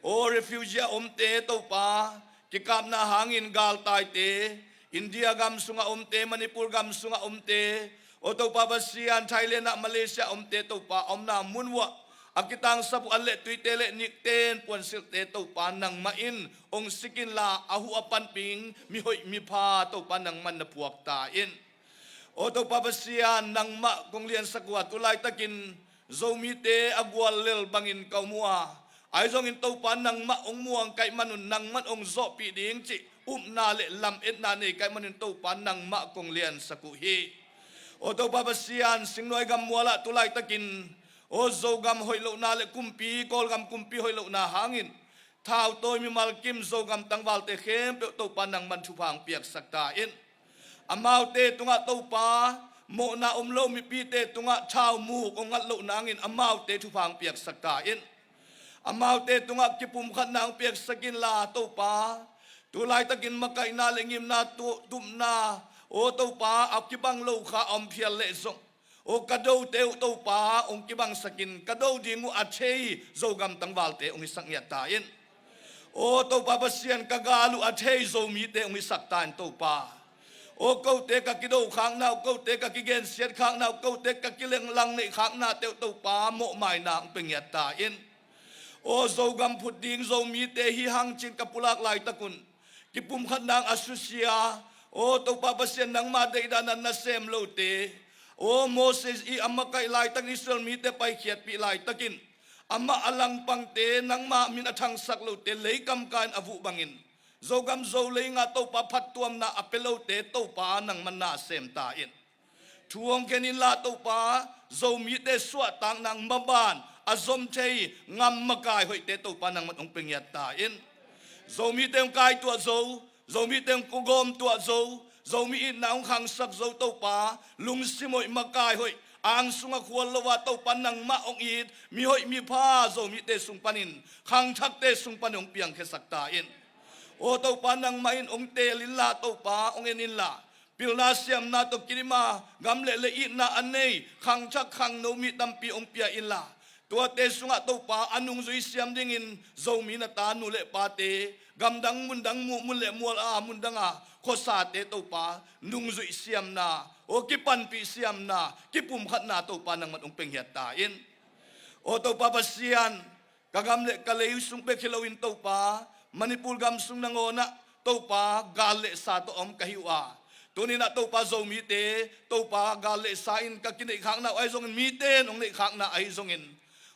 o refugee te to pa kikam na hangin gal tai te India gam sunga te Manipur gam sunga te o to pa basian Thailand na Malaysia te to pa na munwa akitang sapu alle tuitele nikten ponsil te to pa nang main ong sikin la ahu apan ping mi hoi mi pha to pa nang man na puak ta in o to pa basian nang ma kong lian sakwa tulai takin zomi te agwal lel bangin kaumua ai zong in to pa nang ma ong muang kai manun nang man ong zo pi ding chi na le lam et na ne kai manun to pa nang ma kong lian saku hi o to pa basian singnoi gam muala tulai takin o zo gam hoilo na le kumpi kol gam kumpi hoilo na hangin thau toy mi mal kim zo gam tangwal te khem pe to pa nang man thupang piak sakta in amau te tunga to pa mo na lo mi pi te tunga chau mu ong ngat lo nangin amau te thupang piak sakta in amau te tunga kipum khat nang piak sakin la to pa tulai takin makai na lengim na tu tum na o to pa akibang lo kha om phial le zong o kado teu to pa ong kibang sakin kado dingu achei zogam tangwal te ong isang yata in o to pa basian kagalu achei zomi te ong isak tan to pa o ko te ka kido khang na ko te ka kigen siat khang na ko te ka kileng lang nei khang na teu to pa mo mai na ong peng yata in o zogam phuding zomi te hi hang chin kapulak lai takun kipum khat nang asusia o to pa basian nang ma dei danan na sem lo te o Moses i amma kai lai tak Israel mi te pai khiat pi lai takin amma alang pang te nang ma min athang sak lo te leikam kan avu bangin zo gam zo le nga to pa phat tuam na apelo te to pa nang man na sem ta in thuang kenin la to pa zo mi te swa tang nang maban azom chei ngam makai hoi te to pa nang man ong peng yat ta in zo mi te kai tu zo mi te ko gom tu zo mi in na ong khang sak zo to pa lung simoi makai hoi ang sunga khwal lawa to panang ma ong it mi hoi mi pha zo mi te sung panin khang thak te sung panong piang khe sakta in o to panang ma in ong te lilla to pa ong enin la pilna siam na to kirima gamle le it na anei khang thak khang no mi tampi ong pia in la tua te sunga to pa anung zui siam dingin zo mi na ta nu le pa te gamdang mundang mu mun le mual a mundanga khosa te to pa nung zui siam na o kipan pi siam na kipum khat na to pa nang matong penghiat ta in o to pa pasian kagam le kalei sung pe khilowin to pa manipul gam sung nangona to pa gale sa to om kahiwa tuni na to pa zo mi te to pa gale sa in ka kinai khang na ai zong mi te nong le khang na ai zong in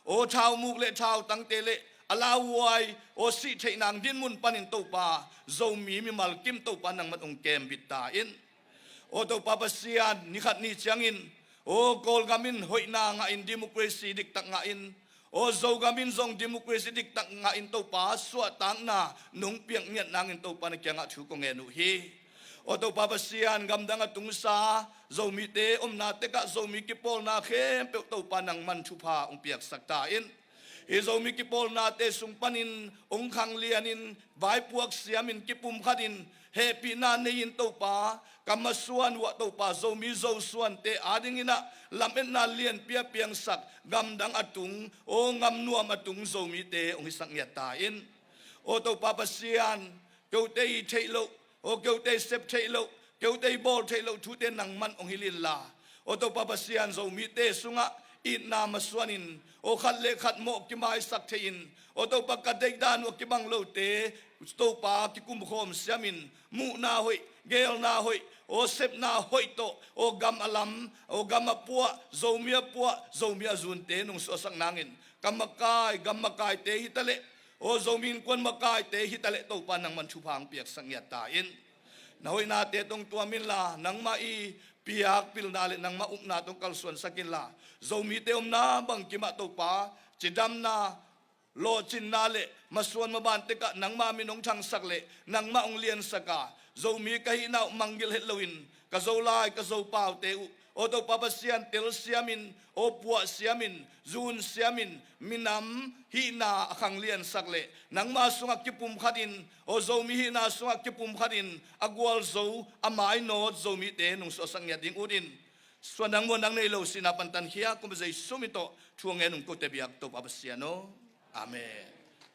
o chao muk le chao tang te le alawai o si thei nang din mun panin to pa zo mi mi mal kim to pa nang matong kem bit ta in o to papasian ni khat ni changin o kol gamin hoi na nga in democracy dik tak nga in o zo gamin zong democracy dik tak nga in to pa swa tang na nung piang nyat nang in to pa na kya nga thu ko nge nu hi o to papasian gamdang atung sa zo mi te na te ka zo mi ki pol na khem pe to pa nang man thu pha ong piak sakta in izo mi ki pol na te sung panin ong khang lianin vai puak siamin kipum khatin happy na nein to pa kamasuan wa to pa zo mi zo suan te adingina lamen na lian pia piang sak gamdang atung o ngam nuam atung zo mi te ong isang yata in o to pa pasian keu te thailo o keu te sep thailo keu te bol thailo thu te nang man ong hilin la o to pa pasian zo mi te sunga in na masuanin o khat le khat mo ki mai sak thein o to pa ka dei dan o ki bang lo te to pa ki kum khom siamin mu na hoi gel na hoi o sep na hoi to o gam alam o gam apua zomia zun te nung so sang nangin gamakai te hitale o zomin kon makai te hitale to pa nang man chu phang piak sang ya ta in na hoi na te tong tuamin la nang ma i piak pil na le nang ma up na tong kalsuan sakin la zomi te na bang ki ma to pa chidam na lo chin na le masuan maban te ka nang ma minong chang sak le nang ma ong lian saka zomi ka hi na manggil hetlowin ka zo lai ka zo pau te o to papasian tel siamin o puwa siamin zun siamin minam hi na akhang lian sakle nang ma sunga kipum khadin o zomi hi na sunga kipum khadin agwal zo amai no zomi te nung so sang ya ding udin swanang mo nang nei lo sinapantan hiya kumazai sumito thuang enung ko te biak to papasiano amen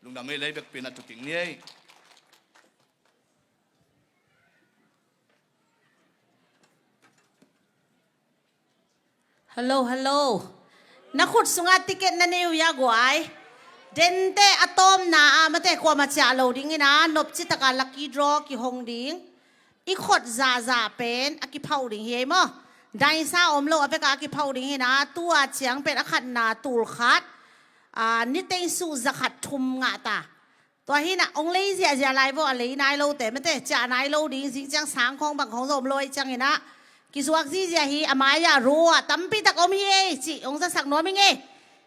lung na mai lai bek pinatuting niai Hello. Nakut sunga tiket na niyo ya guay. Dente atom na amate kwa matcha loading ina nop chitaka lucky draw ki hongding. Ikot za pen aki powding he mo. Dai sa omlo apeka aki powding ina tua chiang pen akhat na tul khat. Niteng su zakat thum nga ta. Tua hina ong lei zia zia lai vo alei nai lo te mate cha nai lo ding sing chang sang khong bang khong som loi chang ina. Kisuak si zia hi amaya ruwa tampi tak om hi si ong sa sak no mi nge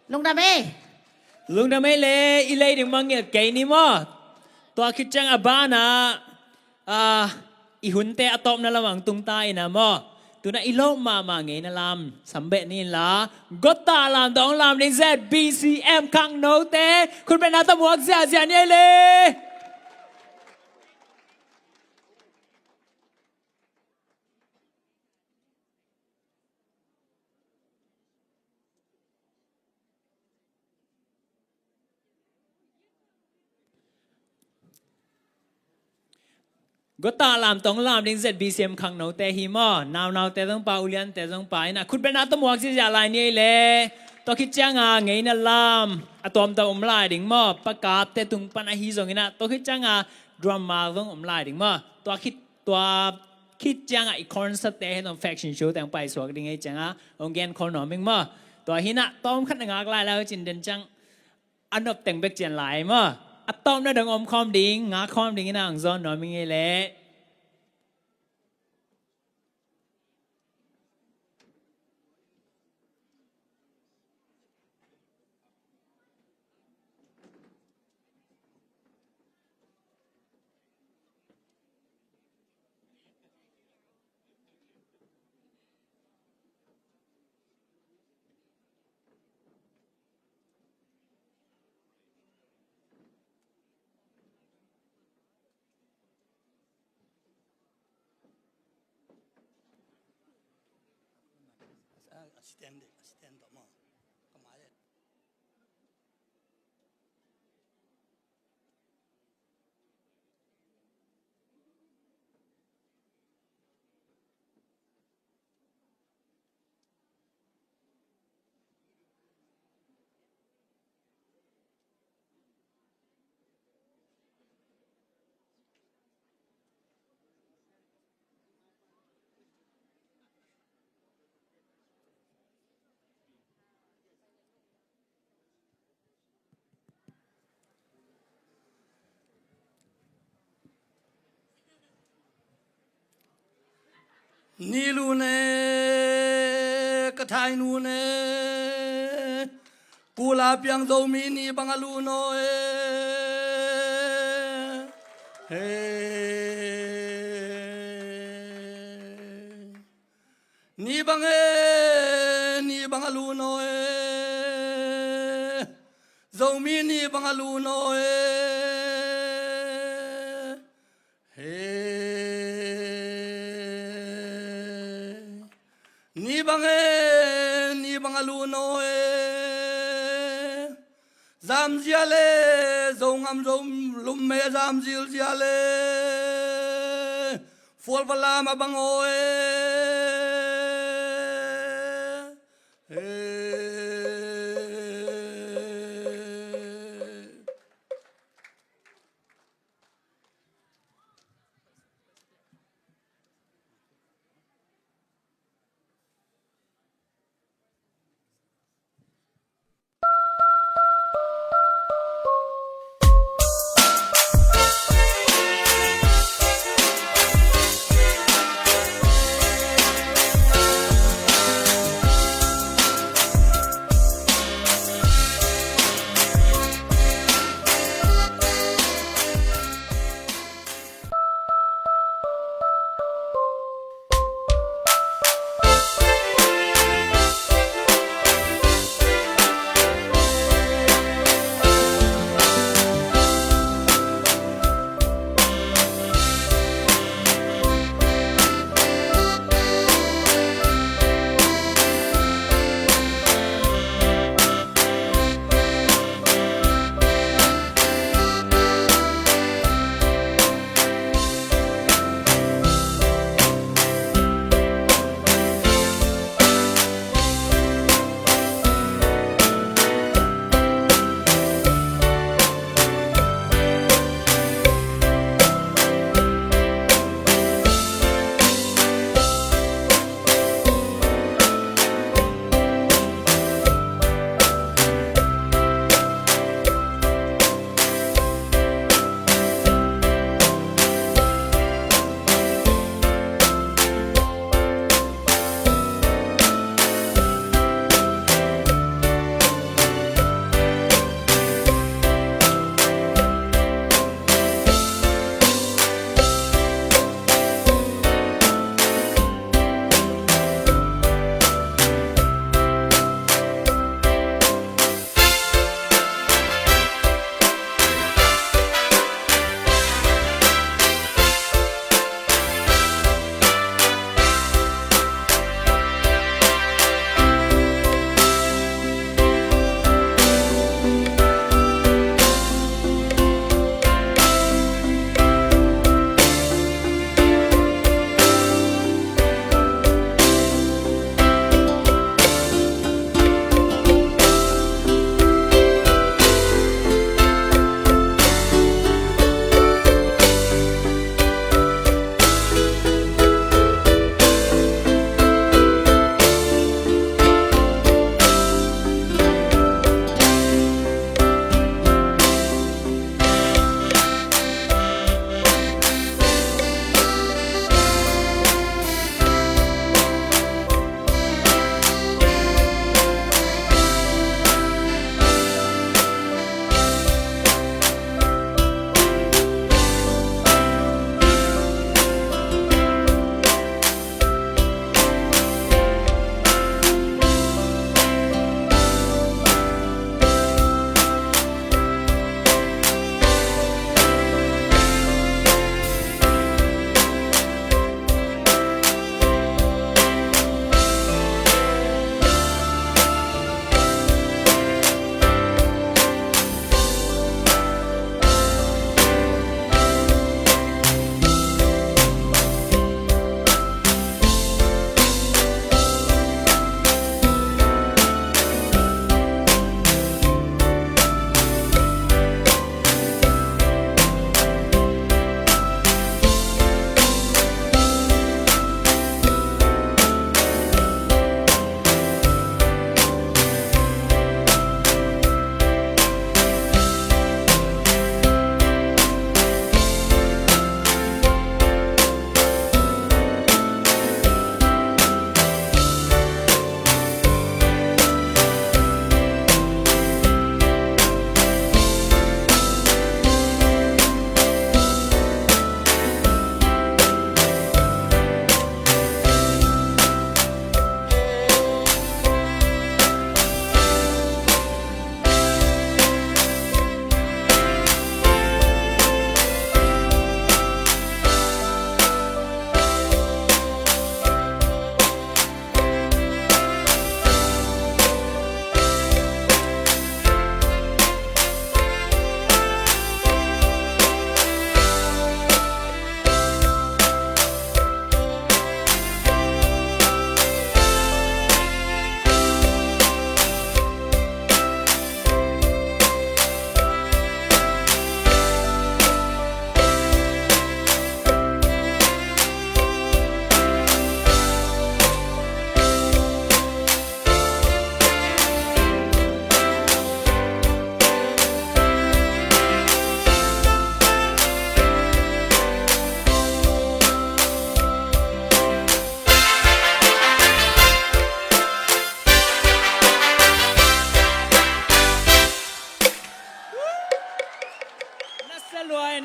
lung da me le ilay ding mangyat kay ni mo to kitchang abana ihunte atop na lamang tungtay na mo tu na ilo mama ngay na lam sambe nila gota lam dong lam ding ZBCM kang no te kun ben natamuak zia niya leก็ตาลามต้องลามดิ้งเซตบีซีเอ็มขังเนาแต่หิมอนาวแต่ต้องปาอุเลียนแต่ต้องไปนะคุณเป็นอาตมวกสิจะอะไรนี่เลยตัวคิดจังไงนะลามอะตอมตอมลายดิ้งมอประกาศแต่ตุงปันอาฮิซงนะตัวคิดจังดราม่าต้องอมลายดิ้งมอตัวคิดจังอีคอนสเตย์ต้องแฟคชั่นโชว์แต่งไปสวกดิ้งไงจังองเกนคอนหนอมิงมอตัวหินะต้อมขัดงากลายแล้วจินเดนจังอันดับแต่งเบกเจียนหลายมอ อะตอมนะดังอมคอมดิงงาคอมดิงนะอังซอนนอมิงเอเลนี่ลูเนกระทายนูเนกูลาเปียงโดมีนี่บังอาลูโนเฮนี่บังนี่บังอาลูโนโดมีนี่บังอาลูโนเฮนี่บังอาลูโนซามเจียเลซงอัมซมลุมเมซามจิลเจียเลฟัวลพลามาบังโอเฮ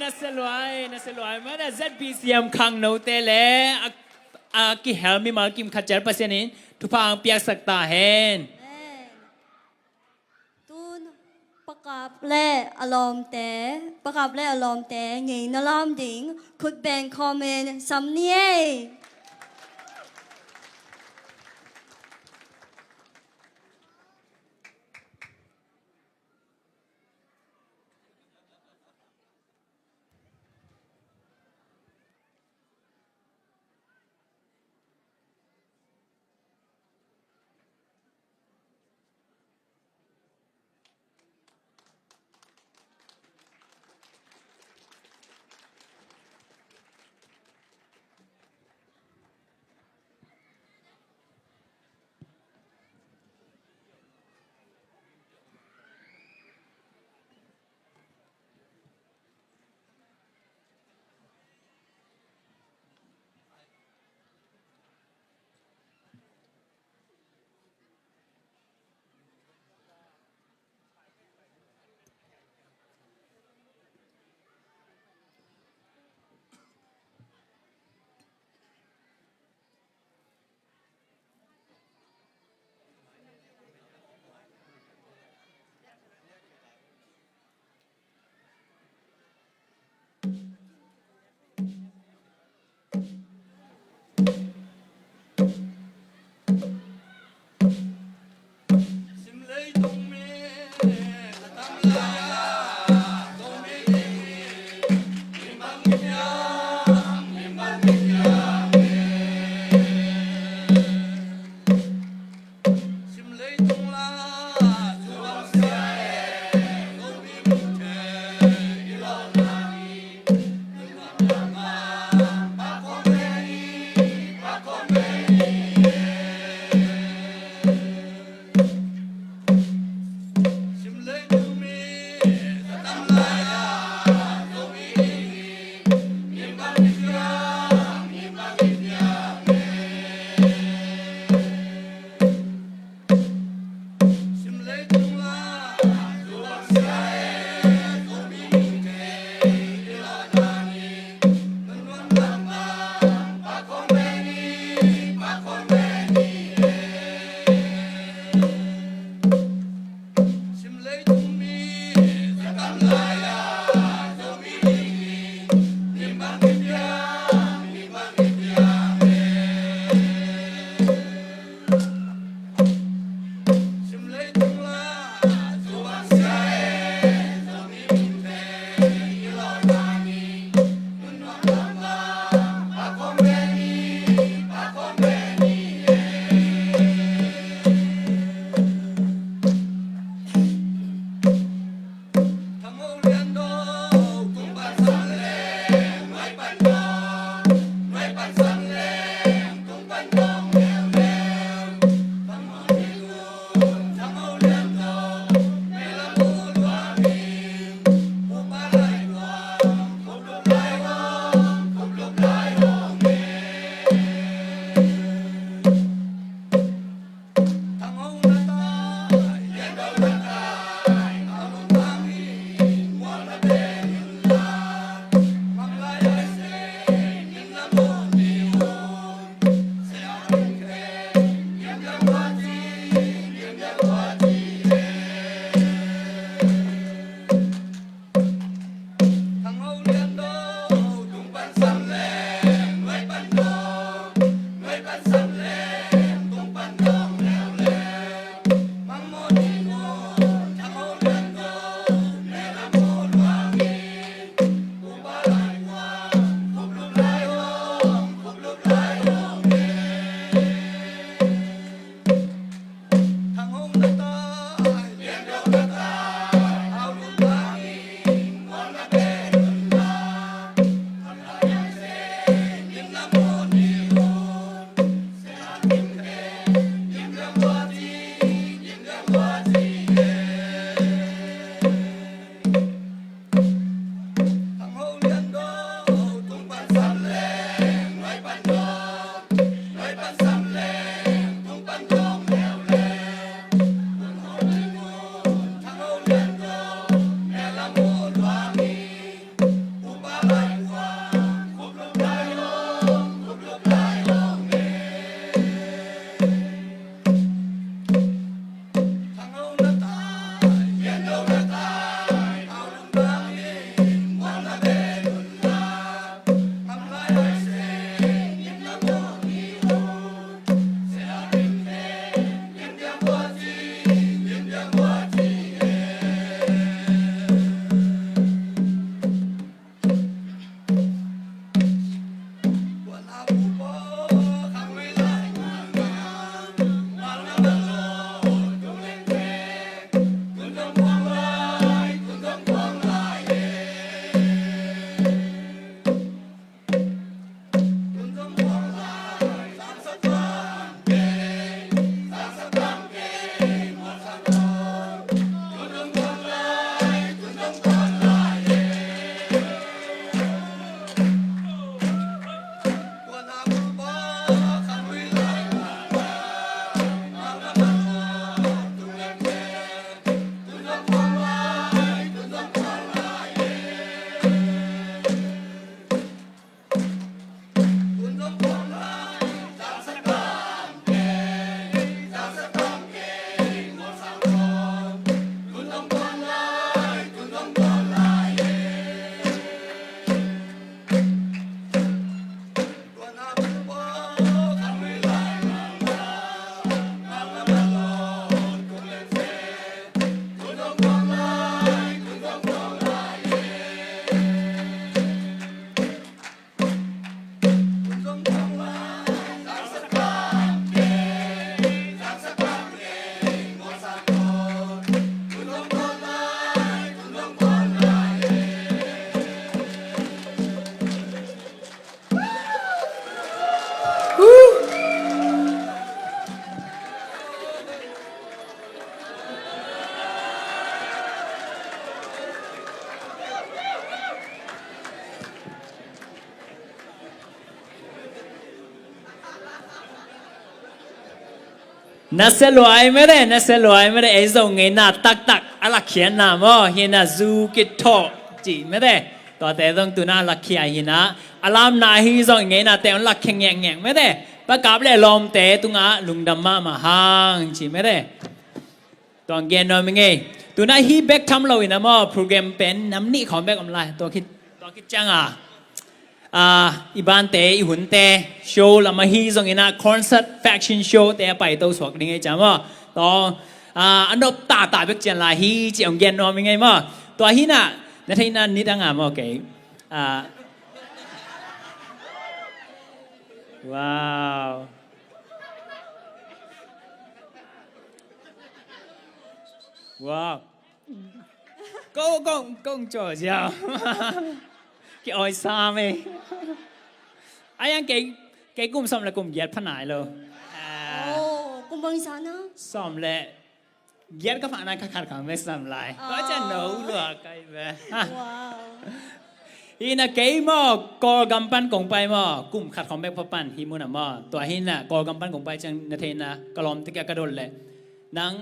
na selwai mana ZBCM khang no te le ki helmi mal kim khajar pasyanin tu pa ang piak sakta hen ตูนประกับแล่อารมณ์แต่ประกับแล่อารมณ์แต่ไงนลามดิงคุดแบนคอมเมนสำเนีย นัสลอยไม่ได้นัสลอยไม่ได้ไอ้ส่งไงน่ะตักอะไรเขียนน่ะมั้งเห็นน่ะซูกิทอจีไม่ได้ตัวแต่ต้องตัวน่ะลักเขียนเห็นนะอารามน่ะฮีส่งไงน่ะแต่ลักเขียนแง่ไม่ได้ประกาศเลยลมแต่ตุงอ่ะลุงดำมาหางจีไม่ได้ตัวเกณฑ์นอนไม่ไงตัวน่ะฮีแบกทำเราอีนะมั้งโปรแกรมเป็นน้ำนี่ของแบกอะไรตัวคิดจังอ่ะiban te ihun te show lama hi zong ina concert faction show te pai to swak ding ai chama to anop ta bek chen la hi chi ong gen no mi ngai ma to hi na na thai na ni dang a mo ke wow wow công trò sao cái oi xa mày ai ăn cái cung xong là cùng dệt phát nải luôn Ồ, cùng bằng sao nữa? xong lệ dệt các bạn này khát cả mấy xong lại có chân nấu được cái về Wow. hi na cái mà co găm pan cùng bay mà cùng khátของแบกpan hi muốn màตัวhi na co găm pan cùng bay chẳng na thế na cái lom tích cái đồn lệ nắng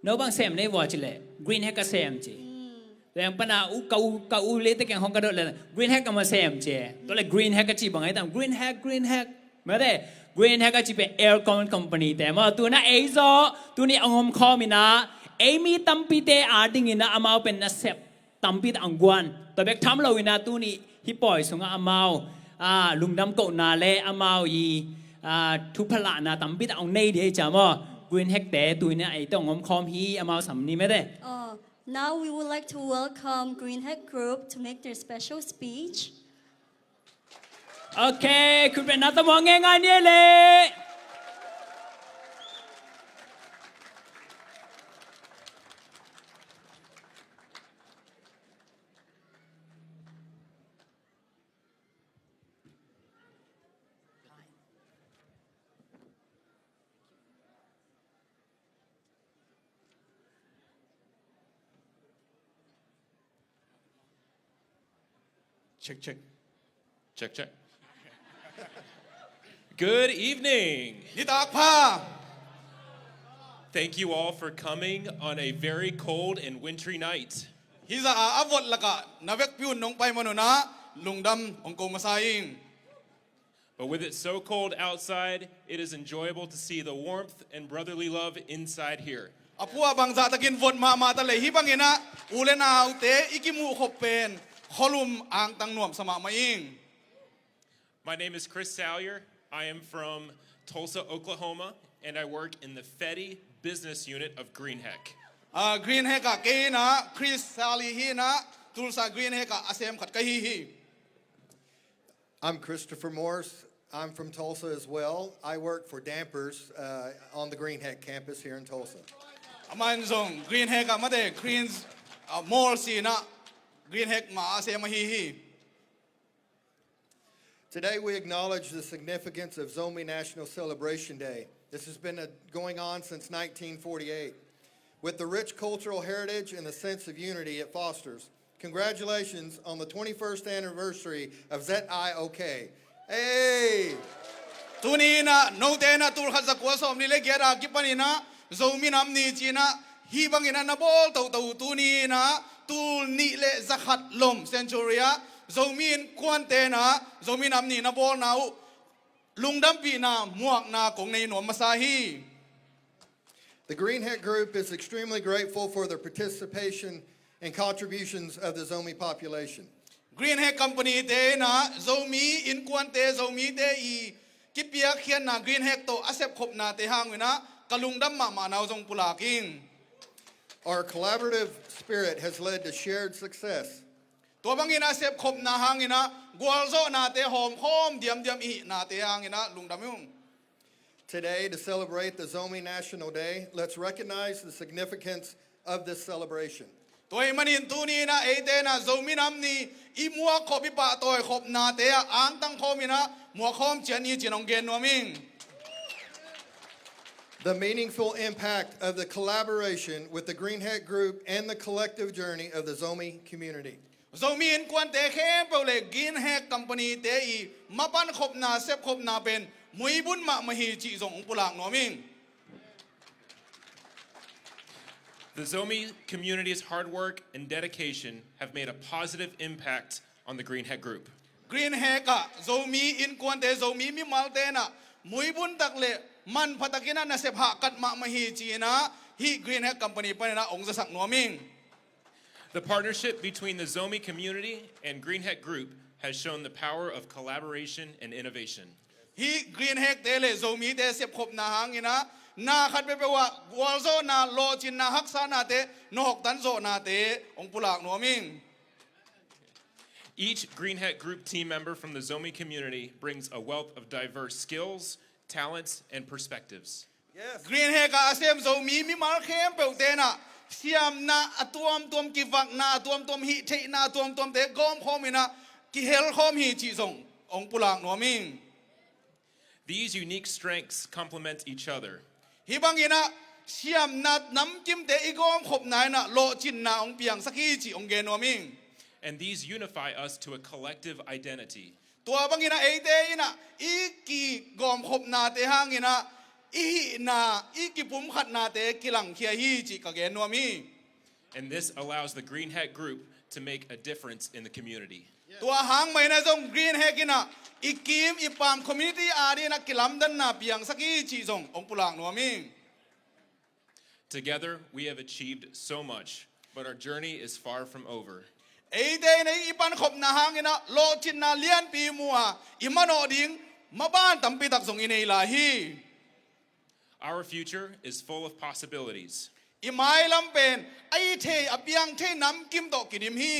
nấu bằng xem này vợ chỉ lệ green hay cái xem chỉ yang pana u le te kang hong ka do le green hack ma sem che to le green hack ka chi bang ai tam green hack ma de green hack ka chi pe air con company te ma tu na ei zo tu ni angom kho mi na ei mi tam pi te a ding ina amao pen na sep tam pi ang gwan to bek tham lo ina tu ni hi poi sunga amao lung dam ko na le amao yi thu phala na tam pi ang nei de cha ma green hack te tu ni ai tong ngom khom hi amao sam ni me de Now we would like to welcome Greenhead Group to make their special speech. Okay,คุณเป็นนักตะมองง่ายๆเนี่ยเลยCheck. Good evening. Nitakpa. Thank you all for coming on a very cold and wintry night. Hiza avot laka navek piun nong pai manuna lungdam ongko masaing. But with it so cold outside, it is enjoyable to see the warmth and brotherly love inside here. Apua bangza takin vot mama tale hibangina ulena ute ikimu khopen kholum ang tang nuam sama maing. My name is Chris Salyer. I am from Tulsa, Oklahoma, and I work in the Fetty business unit of Greenheck. Greenheck ka kena Chris Sally hina Tulsa Greenheck ka asem khat kahi hi. I'm Christopher Morse. I'm from Tulsa as well. I work for Dampers on the Greenheck campus here in Tulsa. Aman zong Greenheck ka mate Queens Mall sina Greenheck ma asem hi hi. Today we acknowledge the significance of Zomi National Celebration Day. This has been going on since 1948. With the rich cultural heritage and the sense of unity it fosters, congratulations on the 21st anniversary of ZIOK. Hey! Tunina no tena tul khaza ko som ni le gera kipanina Zomi namni china hibangina na bol tau tunina tul ni le zakhat lom centuria Zomin kwante na Zomin amni na bol na lungdam pi na muak na kong nei no masahi. The Greenheck Group is extremely grateful for the participation and contributions of the Zomi population. Greenheck company te na Zomi in kwante Zomi te I kipia khian na Greenheck to asep khop na te hangwina kalungdam ma na zong pulaking. Our collaborative spirit has led to shared success. To bangina asep khop na hangina gwalzo na te hom diam I na te hangina lungdamung. Today, to celebrate the Zomi National Day, let's recognize the significance of this celebration. Toy manin tuni na ete na Zomi namni imua kopi pa toy khop na te ang tang khomina mua khom chani chinong gen noming. The meaningful impact of the collaboration with the Greenheck Group and the collective journey of the Zomi community. Zomi in kwante khem pole Greenheck company te I mapan khop na sep khop na pen muibun ma mahi chi zong pulang noming. The Zomi community's hard work and dedication have made a positive impact on the Greenhead Group. Green Hack อะโซมีอินกวนเตโซมีมิมาลเตนะมุยบุญตักเลมันพัตกินะนะเสพหกัดมะมหีจีนะฮี Green Hack Company ปะนะองจะสักนัวมิง The partnership between the Zomi community and Greenhead Group has shown the power of collaboration and innovation. ฮี Green Hack เตเลโซมีเตเสพขบนาหังนะนาขัดไปว่ากวลโซนาโลจินนาฮักษานาเตนหกตันโซนาเตองปุลากนัวมิง Each Greenhead Group team member from the Zomi community brings a wealth of diverse skills, talents, and perspectives. Green Hack อาเซียมโซมีมิมาลเข้มเปิลเตนะเสียมนาตัวมกิวักนาตัวมฮีเทนาตัวมเตกอมคอมินะกิเฮลคอมฮีจีซงองปุลากนัวมิง These unique strengths complement each other. ฮิบังยินะเสียมนาน้ำจิ้มเตอีกอมขบนายนะโลจินนาองเปียงสักฮีจีองเกนัวมิง And these unify us to a collective identity. ตัวบังยินะเอเตยินะอีกีกอมขบนาเตหังยินะอีนาอีกีปุ่มขัดนาเตกิลังเคียฮีจีกะเกนัวมิ And this allows the Greenhead Group to make a difference in the community. ตัวหางไม่นะจง Green Hack กินะอีกีมอีปามคอมมูนิตี้อารีนะกิลัมดันนาเปียงสักฮีจีซงองปุลากนัวมิ Together, we have achieved so much, but our journey is far from over. เอเตในอีปันขบนาหางกินะโลจินนาเลียนปีมัวอิมันอดิงมาบ้านตั้มปีตักซงอินเอลาฮี Our future is full of possibilities. อิมายลำเป็นไอเทอเปียงเทน้ำกิมโตกิดิมฮี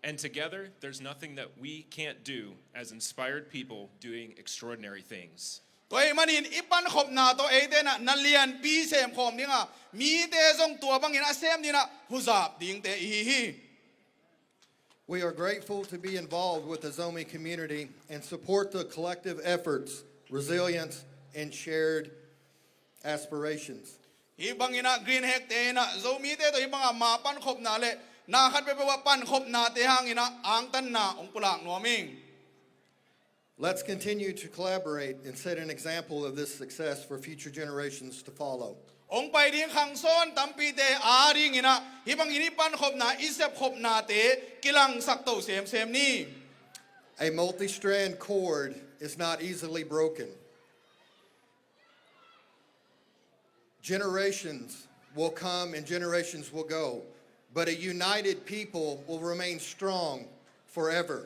And together, there's nothing that we can't do as inspired people doing extraordinary things. ตัวไอ้มันอินอีปันขบนาตัวเอเตนะนันเลียนปีเซมคอมนี่งะมีเตซงตัวบางอินอาเซมนี่นะฮุซาบดิงเตอีฮี We are grateful to be involved with the Zomi community and support the collective efforts, resilience, and shared aspirations. ฮีบางอินะ Green Hack เตนะโซมีเตตัวฮีบางมาปันขบนาเลนาขัดไปว่าปันขบนาเตหางอินะอ่างตันนาองปุลากนัวมิง Let's continue to collaborate and set an example of this success for future generations to follow. องไปดิ้งขังซ้อนตั้มปีเตอาริงอินะฮีบางอินิปันขบนาอิเซบขบนาเตกิลังสักโตเซมนี่ A multi-strand cord is not easily broken. Generations will come and generations will go, but a united people will remain strong forever.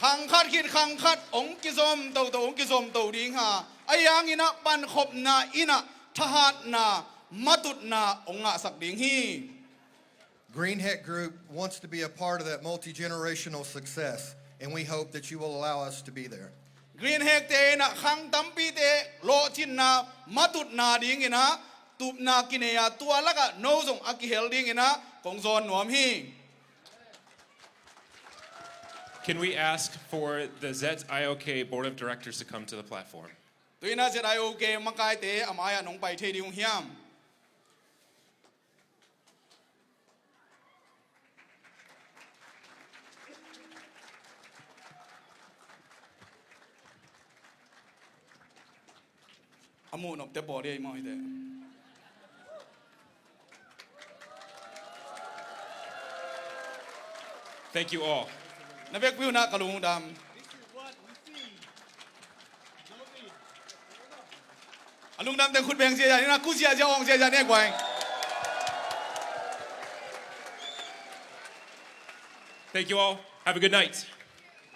ขังคัดคิดขังคัดองกิซอมโตองกิซอมโตดิ้งหาไอยังอินะปันขบนาอินะทหารนามาตุดนาองอาสักดิ้งฮี Greenhead Group wants to be a part of that multi-generational success, and we hope that you will allow us to be there. Green Hack เตนะขังตั้มปีเตโลจินนามาตุดนาดิ้งอินะตุบนากินเนียตัวละกะโนซงอากิเฮลดิ้งอินะกงซอนหนวมฮี Can we ask for the Zets IOK Board of Directors to come to the platform? ตัวน่าจะได้โอเคมังกายเตะอามายะนงไปเทดิงเฮียมอามูนอบเตบอดีมั้ยเต Thank you all. นับเบกวิวนะกะลุงดำอาลุงดำแต่คุณเบงเสียอย่างนี้นะกูเสียจะองเสียอย่างนี้กว่า Thank you all. Have a good night.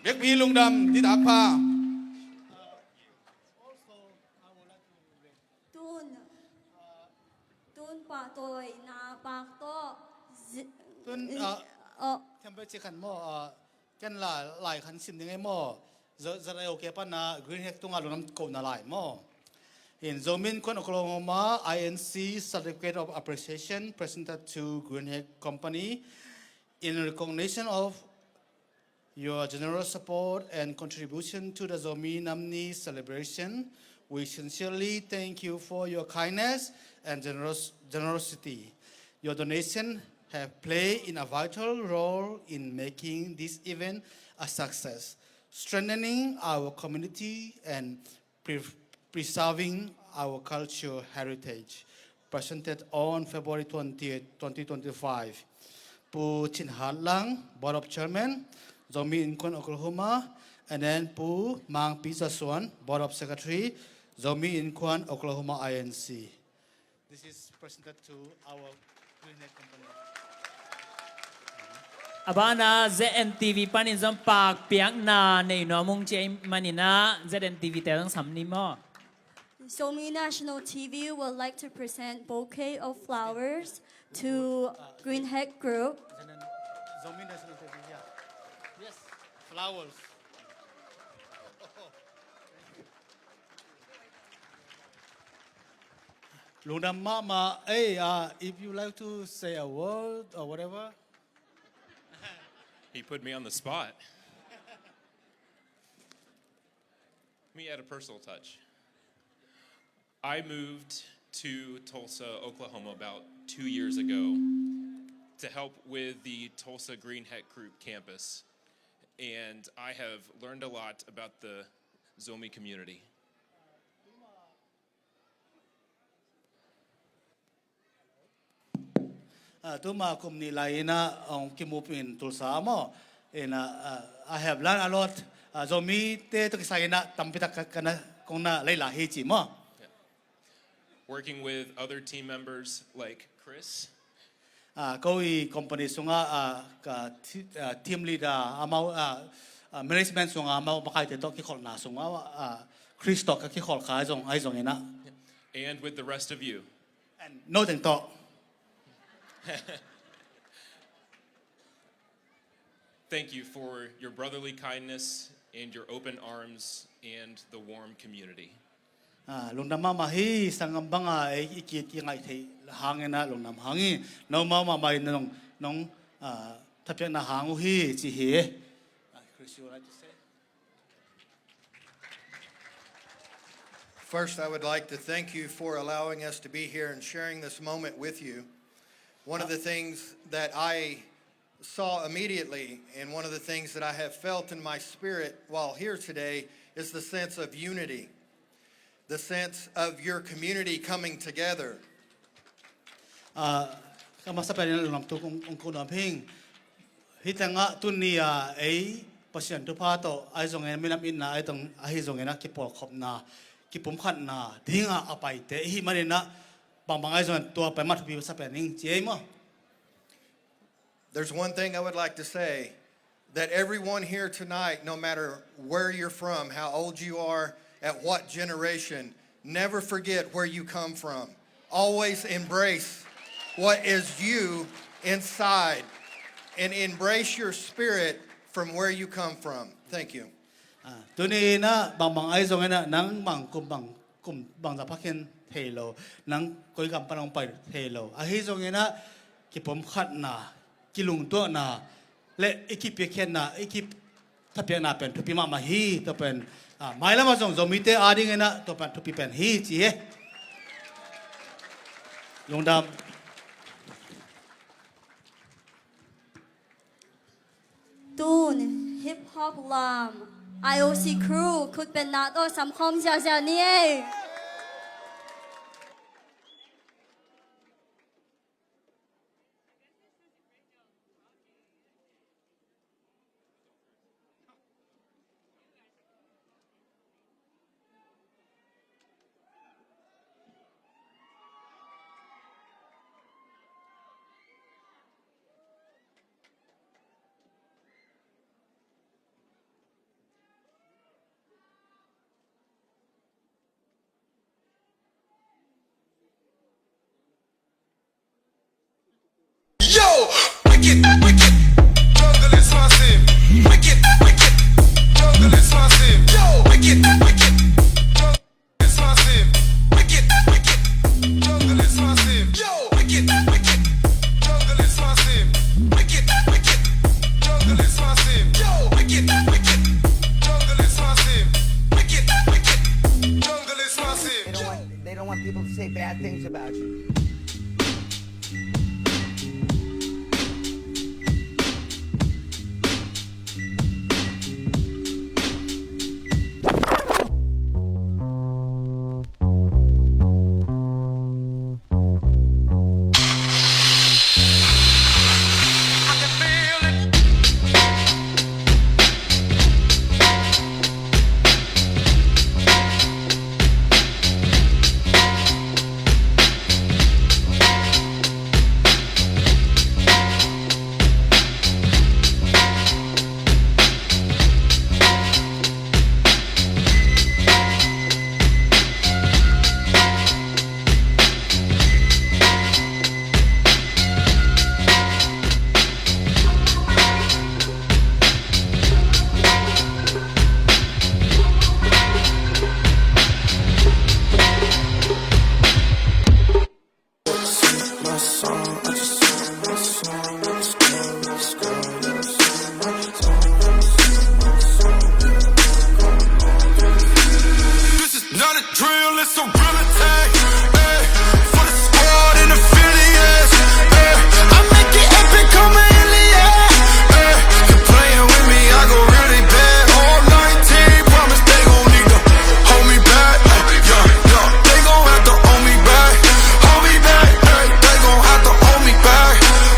เบกพีลุงดำที่ตากผ้า ตูนป่าโตยนาปากโต ตุนทำไปเจอกันหม้อกันหลายคันสิมยังไงหม้อจะได้โอเคป่ะนะกรีนเฮกตุงอาลุน้ำโกนหลายหม้อเห็นโซมินคนโอคลาโฮมา INC Certificate of Appreciation presented to Greenhead Company in recognition of your generous support and contribution to the Zomi Namni celebration. We sincerely thank you for your kindness and generosity. Your donation have played in a vital role in making this event a success, strengthening our community and preserving our cultural heritage. presented on February 20, 2025. Pu Chin Han Lang, Board of Chairman, Zomi Inkwon, Oklahoma, and then Pu Mang Pizza Swan, Board of Secretary, Zomi Inkwon, Oklahoma INC. This is presented to our Greenhead company. Abana ZNTV panin zom pak piang na nei no mung che manina ZNTV te dang samni mo. Zomi National TV would like to present bouquet of flowers to Greenhead Group. Zomi National TV, yeah. Yes, flowers. Luna Mama, hey, if you like to say a word or whatever. He put me on the spot. Let me add a personal touch. I moved to Tulsa, Oklahoma about 2 years ago to help with the Tulsa Greenhead Group campus. And I have learned a lot about the Zomi community. Tuma kumni laina ang kimupin Tulsa mo. And I have learned a lot. Zomi te to kisay na tampita kana kung na layla hichi mo. Working with other team members like Chris. Koi company sunga ka team leader amaw management sunga amaw makay to kikol na sunga Chris to kikol ka ay zong ina. And with the rest of you. And no ting to. Thank you for your brotherly kindness and your open arms and the warm community. Lung nam mahi sangam banga ikit yang ai thei hangin na lung nam hangi no ma mai nong tapya na hangu hi chi he. Chris, you would like to say? First, I would like to thank you for allowing us to be here and sharing this moment with you. One of the things that I saw immediately, and one of the things that I have felt in my spirit while here today, is the sense of unity, the sense of your community coming together. Kama sa pwede lang to kung kunaping hitanga tunia ay pasyan to pato ay zong en minam in na ay tong ay zong en kipol khop na kipum khat na dinga apay te hi manina there's one thing I would like to say, that everyone here tonight, no matter where you're from, how old you are, at what generation, never forget where you come from. Always embrace what is you inside and embrace your spirit from where you come from. Thank you. Hello, nang koi kam panong pai hello. Ahi zong ena kipom khat na kilung to na le ekip pekhen na ekip tapya na pen tupi mama hi to pen mai lama zong zomite ading ena to pen tupi pen hi chi he. Long dam. Tune hip hop lam IOC crew could be not or some home xiao nie. song. I just sing my song. Let's go, let's go. This is not a drill, it's a real attack. Ay, for the squad and affiliates. Ay, I make it epic, come in the air. Ay, you're playing with me, I go really bad. All 19, promise they gon' need to hold me back. Ay, yeah, yeah, they gon' have to hold me back. Hold me back, ay, they gon' have to hold me back.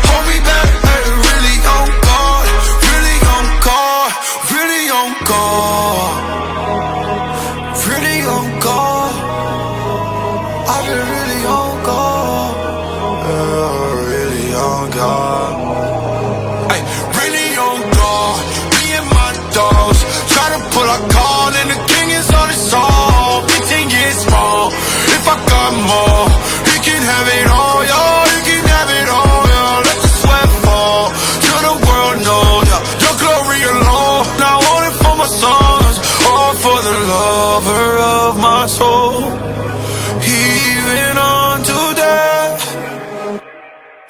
Hold me back, ay, really on guard. Really on guard, really on guard. Really on guard. I've been really on guard. Really on guard. Ay, really on guard. Me and my dogs try to pull a call, and the king is on his own. 15 years small. If I got more, he can have it all, y'all. He can have it all, y'all. Let the sweat fall. To the world know, yeah. Your glory alone. Not want it for my sons, all for the lover of my soul. Even unto death.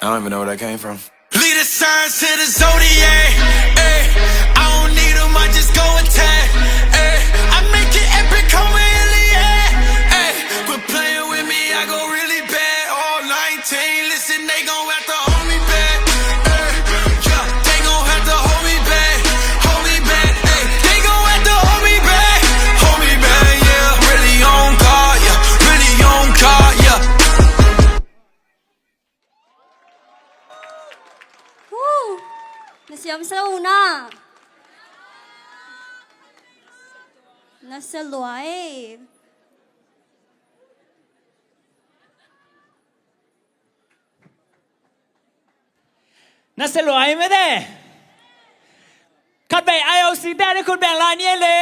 I don't even know where that came from. Lead the signs to the zodiac. Ay, I don't need them, I just go attack. Ay, I make it epic, come in the air. Ay, quit playing with me, I go really bad. All 19, listen, they gon' have to hold me back. Ay, yeah, they gon' have to hold me back. Hold me back, ay, they gon' have to hold me back. Hold me back, yeah, really on guard, yeah, really on guard, yeah. Nasiam sa una. Nasa luay. Nasa luay mo de. Kat bay IOC de ni kun bang la ni le.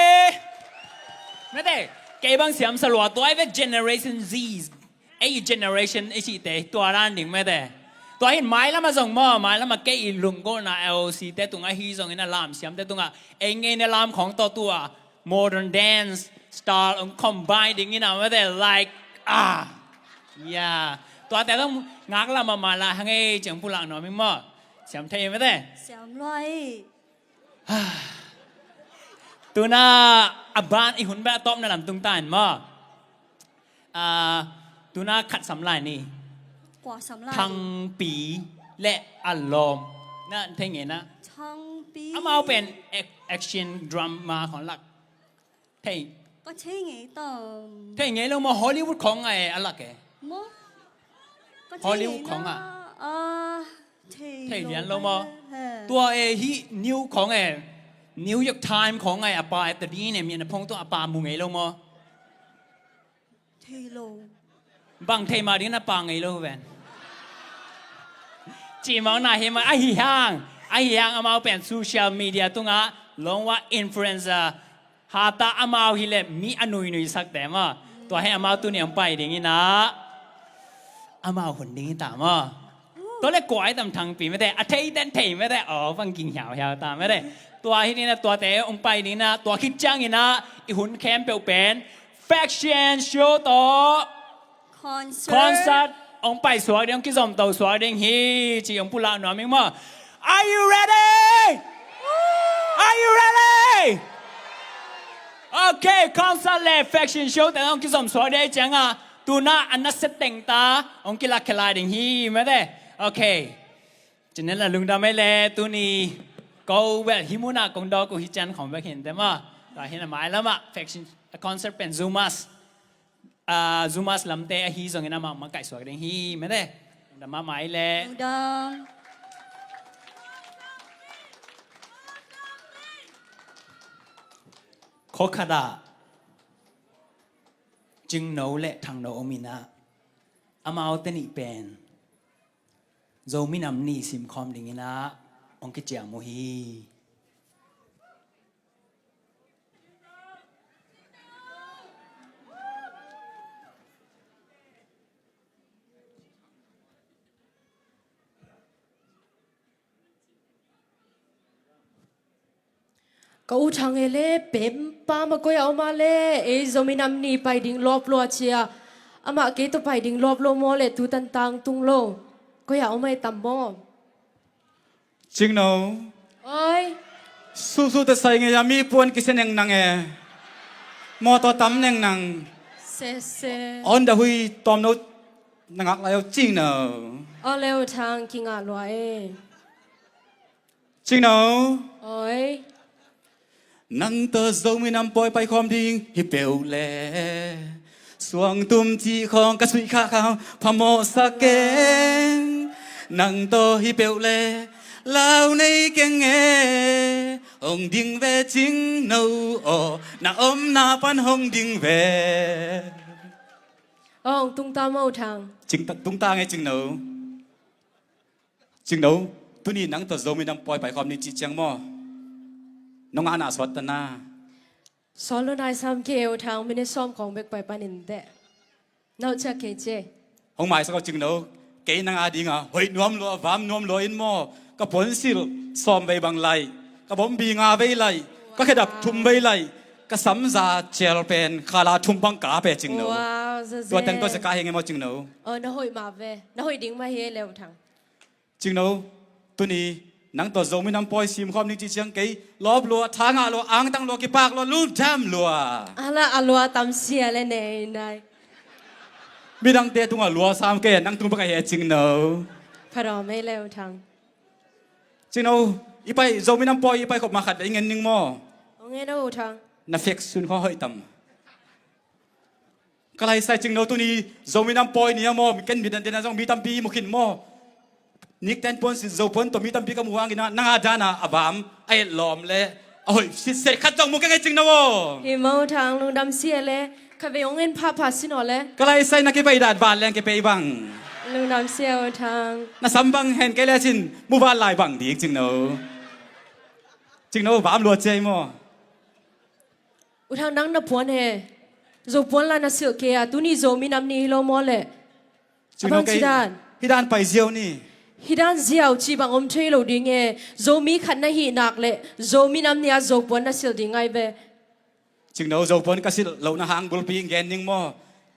Mo de. Kay bang siam sa luay to ay generation Z. Ay generation ay si te to ran ding mo de. ตัวเห็นไม้แล้วมาส่งหม้อไม้แล้วมาเกยลุงก็นะ LC แต่ตรงไอ้ฮีส่งไอ้น่ะลามเสียมแต่ตรงอ่ะเองไอ้น่ะลามของตัว modern dance style combine อย่างงี้นะไม่ได้ like yeah ตัวแต่ต้องงักละมาละให้จังผู้หลังหน่อยไม่หม้อเสียมเทไม่ได้ Siam luay. ตัวน่ะบ้านไอ้หุ่นแบบต้มน่ะลำตุงตานหม้อตัวน่ะขัดสำลายนี่ กว่าสำลัก ทั้งปีและอารมณ์นั่นเท่ไงนะ ทั้งปี เอามาเอาเป็นแอคชั่นดราม่าของหลักเท่ ก็ใช่ไงต่อ เท่ไงเรามาฮอลลีวูดของไอ้อะไรแก มอก็ ฮอลลีวูดของอ่ะ เท่ เท่เรียนเรามาตัวฮีนิวของไอ้นิวยอร์กไทม์ของไอ้อาปาแต่ดีเนี่ยมีนพงตัวอาปามุงไงเรามา เท่โล บางเทมาดีนะปังไงเราแวนจีมังน่าเห็นมาไอ้ห่างเอามาเป็นโซเชียลมีเดียตรงอ่ะลงว่าอินฟลูเอนเซอร์หาตาเอามาฮิเลมีอนุยสักแต่มาตัวให้เอามาตัวเนี่ยไปอย่างนี้นะเอามาคนนี้ตามมาตัวเล็กกว่าไอ้ตำทางปีไม่ได้อาเทยเต้นเทยไม่ได้ฟังกินเหี่ยวตามไม่ได้ตัวที่นี่นะตัวแต่องไปนี่นะตัวคิดจังนี่นะอีหุ่นแคมเปลเป็นแฟคชั่นโชว์ต่อคอนเสิร์ตองไปสวดยังกิจอมตัวสวดยังฮีจีองผู้ละหน่อยมั้งมั้ง Are you ready Are you ready Okay คอนเสิร์ตและแฟคชั่นโชว์แต่องกิจอมสวดได้จังอ่ะตัวน่าอันนั้นเซตติ้งตาองกิลักขลายยังฮีไม่ได้โอเคฉะนั้นละลุงดำไม่เล่ตัวนี้ก็แบบฮิมุน่ากงดอกูฮิจันของแบบเห็นแต่ว่าแต่เห็นหมายแล้วมาแฟคชั่นคอนเสิร์ตเป็นซูมัสZumas lamte hi zong ina ma kai swag ding hi me de da ma mai le ดอง khokada jing no le thang no omina amao te ni pen zo minam ni sim khom ding ina ong ki chia mo hiก็อุทังเอเล่เป็มป้ามาก็เอามาเล่จมีนำนี่ไปดิ่งรอบลัวเชียอามาเกตุไปดิ่งรอบโลโมเล่ตูตันตังตุงโล ก็อย่าเอาไม่ตำบ่ จริงเนาะ เอ้ย สู้ๆแต่ใส่เงี้ยมีปวนกิเสนยังนังเอมอตัวตำยังนัง เซเซ อันเดหุยตอมโนนังอักแล้วจริงเนาะ เอาเร็วทางกิงอ่ะรวย จริงเนาะ เอ้ย นังเตอร์โซมีน้ำปอยไปความดิ่งฮิเปลแลสวงตุมจีของกระสุยข้าเขาพะโมสะเกงนังโตฮิเปลแลลาวในเกงเอองดิ่งเวจิงโนโอนาอมนาปันหงดิ่งเว อ๋อตุ้งตามเอาทาง จิงตุ้งตาไงจิงเนาจิงเนาตุนี่นังเตอร์โซมีน้ำปอยไปความดิ่งจีเจียงมอน้องอาณาสวัตนา สอนลูกนายซ้ำเกลทางไม่ได้ซ้อมของเบกไปปานินเตะนอกจากเกเจ ห้องหมายสักจึงเนาะเกนังอาดิงอ่ะเฮ้ยนวมลัววามนวมลัวอินโมก็ผลสิลซ้อมไปบางไลก็ผมบีงาไปไลก็แค่ดับทุ่มไปไลก็สัมซาเจลเป็นคาราทุ่มบังกาไปจึงเนาะ ว้าวเซ ตัวแต่งตัวสกายยังไงมาจึงเนาะ น่าหอยมาเวน่าหอยดิ้งมาเฮเร็วทาง จึงเนาะตัวนี้นังตัวโจมีน้ำปอยซิมความนิ่งจีเชียงเกยลอบลัวทางอ่ะลัวอ่างตั้งลัวกี่ปากลัวลูดแจมลัว ala alwa tam sia le nei nai มีดังเตะตุงอ่ะลัวสามเกนังตุงปากเหตุจึงเนาะ พะรอไม่เร็วทาง จึงเนาะอีไปโจมีน้ำปอยอีไปขบมาขัดได้เงินนึงมอ โอเงโนทาง น่าเฟกซุนข้อเฮยต่ำก็เลยใส่จึงเนาะตัวนี้โจมีน้ำปอยเนี่ยมอมีกันมีดันเดนะจงมีตั้มปีมุขินมอนิกแทนปนสิโจปนตัวมีตั้มปีกับมัวกินะนางอาจารย์อบามไอ้หลอมเล่โอ้ยสิเสร็จขัดจงมุกไงจึงเนาะ ฮิมเอาทางลุงดำเสียเลยข้าไปองเงินพาสินอเลย ก็เลยใส่นักเก็บไปดาดบานแรงเก็บไปบัง ลุงดำเสียทาง น่าสัมบังเห็นแกแล้วจินมู่บ้านลายบังดีจึงเนาะบามรัวใจมอ อุทางดังนับพวนเฮโจพวนลานาเสือเกียตุนี่โจมีน้ำนี่โลมอเลยอบังชิดาน ฮิดานไปเจียวนี่ ฮิดานเจียวจีบังอมเทโลดิ้งเอโจมีขันนาฮีนักเลยโจมีน้ำเนี่ยโจพวนนาเสือดิ้งไงเบ จึงเนาะโจปนก็สิเหล่านาหางบุลปีเงินนึงมอ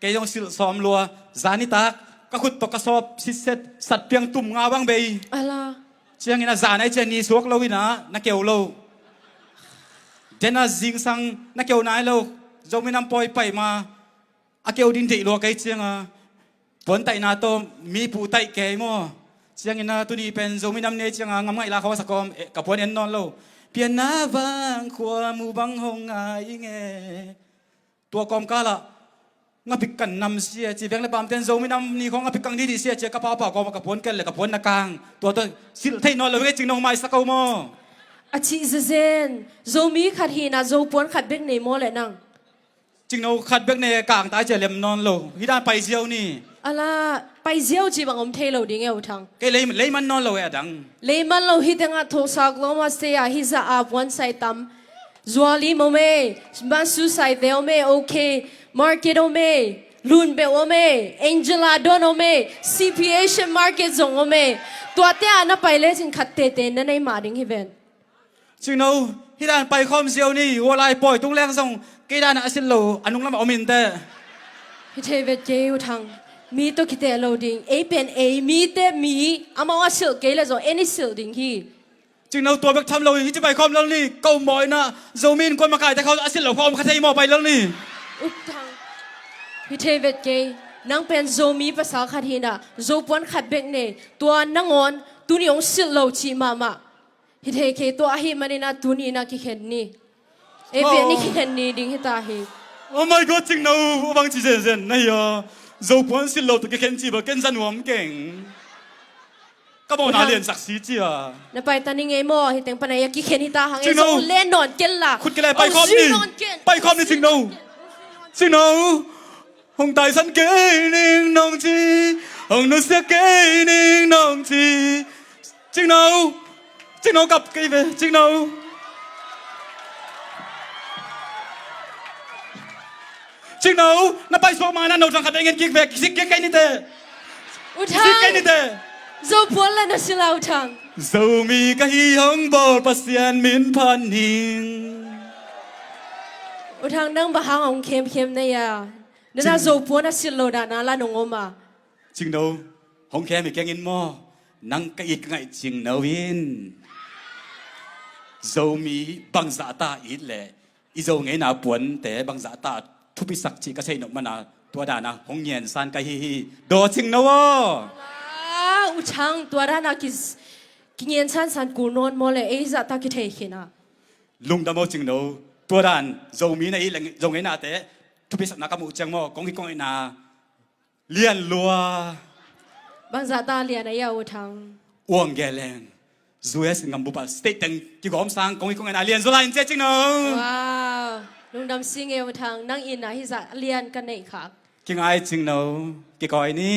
แกยองสิซ้อมลัวจานิตากก็ขุดตกกระสอบสิเสร็จสัตว์เพียงตุ่มงาบังเบย อะไร เชียงอินาจานไอเจนี่สวกเราวินะนักเกี่ยวเราเดน่าจิงสังนักเกี่ยวนายเราโจไม่นำปล่อยไปมาอาเกี่ยวดินติลัวไกเชียงอ่ะฝนไต่นาโตมีผู้ไต่แก่มอเชียงอินาตัวนี้เป็นโจไม่นำเนเชียงงามไงลาเขาสักกอมกับพวนเอ็นนอนเราเพียนนาบังขวามูบังหงไงเงตัวกอมกาละงับพิกันนำเสียจีเวงเลยปามเต้นโจไม่นำนี่ของงับพิกังที่ดีเสียเจ้ากระเป๋าปากกอมกับพวนกันเลยกับพวนนักกางตัวสิลไทยนอนเลยจึงน้องไม้สักเอามอ อาชีพเซนโจมีขัดฮีนาโจปวนขัดเบกในโมเลยนัง จึงเอาขัดเบกในกลางตายเจริญนอนโลฮิดานไปเจียวนี่ อะไรไปเจียวจีบังอมเทโลดิ้งเอวทาง แกเลยมันนอนโลเอดัง เลยมันเราฮิตงาโทสักลมาเสียฮิซาอาบวันไซตัมจวลีโมเมบันซูไซเดโอเมโอเคมาร์เก็ตโอเมลุนเบโอเมแองเจลาโดนโอเมซีพีเอชมาร์เก็ตซงโอเมตัวเตะน่ะไปเลยจึงขัดเตะนั่นในมาดิ้งฮิเวน จึงเอาฮิดานไปคอมเจียวนี่วัวลายปล่อยตุ้งแรงส่งแกดานอาศิลโลอันนุ่งลำเอามินเต ฮิเทเวเจอยู่ทางมีตัวคิดเตะโลดิ้งเอเป็นเอมีเตะมีอามาว่าเสือเกลเลยส่งเอนี่เสือดิ้งฮี จึงเอาตัวเบกทำโลฮิจะไปคอมเรื่องนี้เก้าหมอยนะโจมินคนมาขายแต่เขาอาศิลโลคอมขัดใจมอไปเรื่องนี้ อุกทางฮิเทเวเกนังเป็นโจมีภาษาขัดฮีน่ะโจปวนขัดเบกเนตัวนังงอนตุนิองสิโลชีมาฮิเทเคตัวอาฮิมันนี่นะตุนีนะคิเห็นนี่เอเปียนี่คิเห็นนี่ดิ้งฮิตาฮี Oh my God จึงเอาบางทีเจนนายโจปวนสิโลตัวแกเข็นจีบกันจันหวมเก่งก็บอกน่าเรียนศักดิ์ศรีจีอ่ะ นะไปตานิงเอโมฮิเต็งปนัยคิเห็นฮิตาหังเอโซเล่นนอนเกลล่ะ คุณกันเลยไปคอมนี่ไปคอมนี่จึงเอาจึงเอาหงตายสันเกนิงน้องจีหงนุเสียเกนิงน้องจีจึงเอากับกีเวจึงเอาจึงเอาน่าไปสวมานะเราจังขัดเงินกิ๊กเวกสิกกิ๊กไงนี่เตะ อุทาง สิกไงนี่เตะ โจปวนละนะสิลาอุทาง โจมีกะฮีหงบอลปัสยานมินพันหิง อุทางนั่งบะหางองเข้มเนี่ยนะโจปวนนะสิโลดานะละนงอมา จึงเอาห hong khe mi keng in mo nang ka it ngai ching nawin zo mi bang za ta it le i zo ngai na puan te bang za ta thu pi sak chi ka sei no mana tua da na hong yen san ka hi do ching no wo u chang tua da na ki ngien san ku non mo le e za ta ki thei khina lung da mo ching no tua dan zo mi na i leng zo ngai na te thu pi sak na ka mu chang mo kong ki kong i na lian lua bang za ta lian ai ya u thang uang geleng zues ngam bu pa state teng ki gom sang kong i kong i na lian zo lain che ching no wow lung dam sing e u thang nang in na hi za lian kan nei khak ki ngai ching no ki koi ni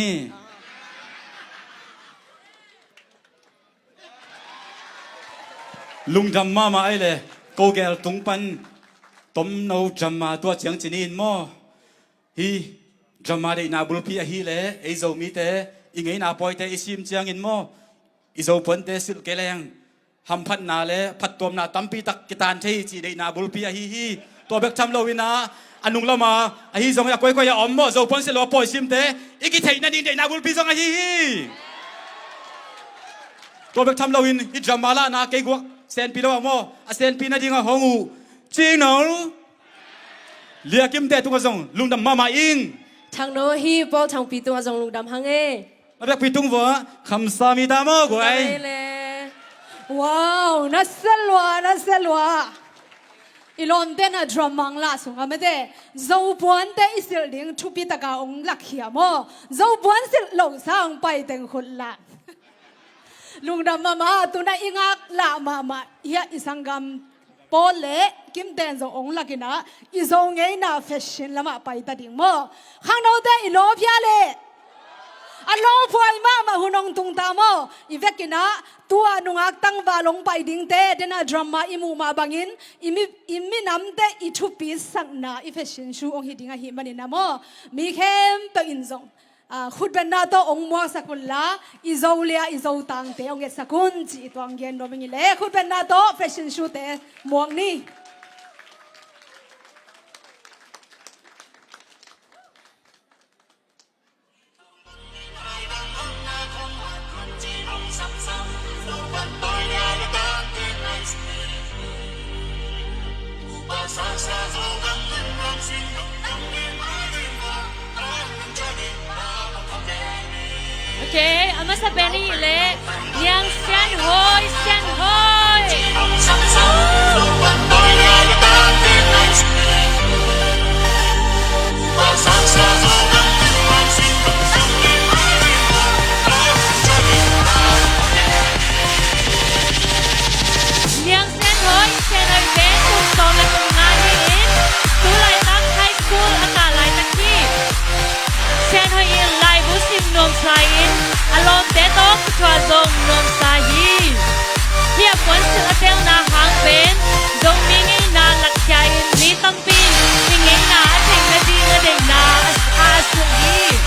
lung dam ma ma ai le ko gel tung pan tom no drama tua chiang chin in mo hi drama de na bul pi a hi le e zo mi te i ngei na poi te i sim chiang in mo i zo pon te sil ke leng ham phat na le phat tom na tampi tak kitan thei chi de na bul pi a hi to bek cham lo wi na anung lama a hi zong ya koi koi ya om mo zo pon se lo poi sim te i ki thei na ding de na bul pi zong a hi to bek cham lo win i drama la na ke guak sen pi lo mo a sen pi na ding a hong u ching no lia kim te tu ka zong lung dam mama ing thang no hi po thang pi tu jong lung dam hang e ma bek pi tung vo kham sa mi da mo go ai wow na selwa ilom te na dramang la sunga me te zo puan te isil ding thu pi ta ka ong lak hiam mo zo puan sil lo sang pai teng khut la lung dam mama tu na ingak la mama ya isangam pole kim ten zo ong lakina izo ngei na fashion lama pai ta ding mo khang no te ilo phya le alo phoi ma hunong tung ta mo ivekina tua nungak tang ba long pai ding te dena drama imu ma bangin imi nam te I thu pi sang na I fashion shu ong hidinga hi manina mo mi khem pe in zong khut ben na to ong mo sakun la izo tang te ong sakun chi tong gen no mingi le khut ben na to fashion shoot te muang ni Okay, ama sa Benny le, yang sen hoi. Yang sen hoi ben kung so na kung ngahin, tulay tang high school akalay taki. Sen hoi in lai busim nom sain, alom teto kutwa zong nom sahi. Hiya pon sila tel na hang ben, zong mingi na lakyain ni tampin, mingi na ating na di na ding na as-asuhi.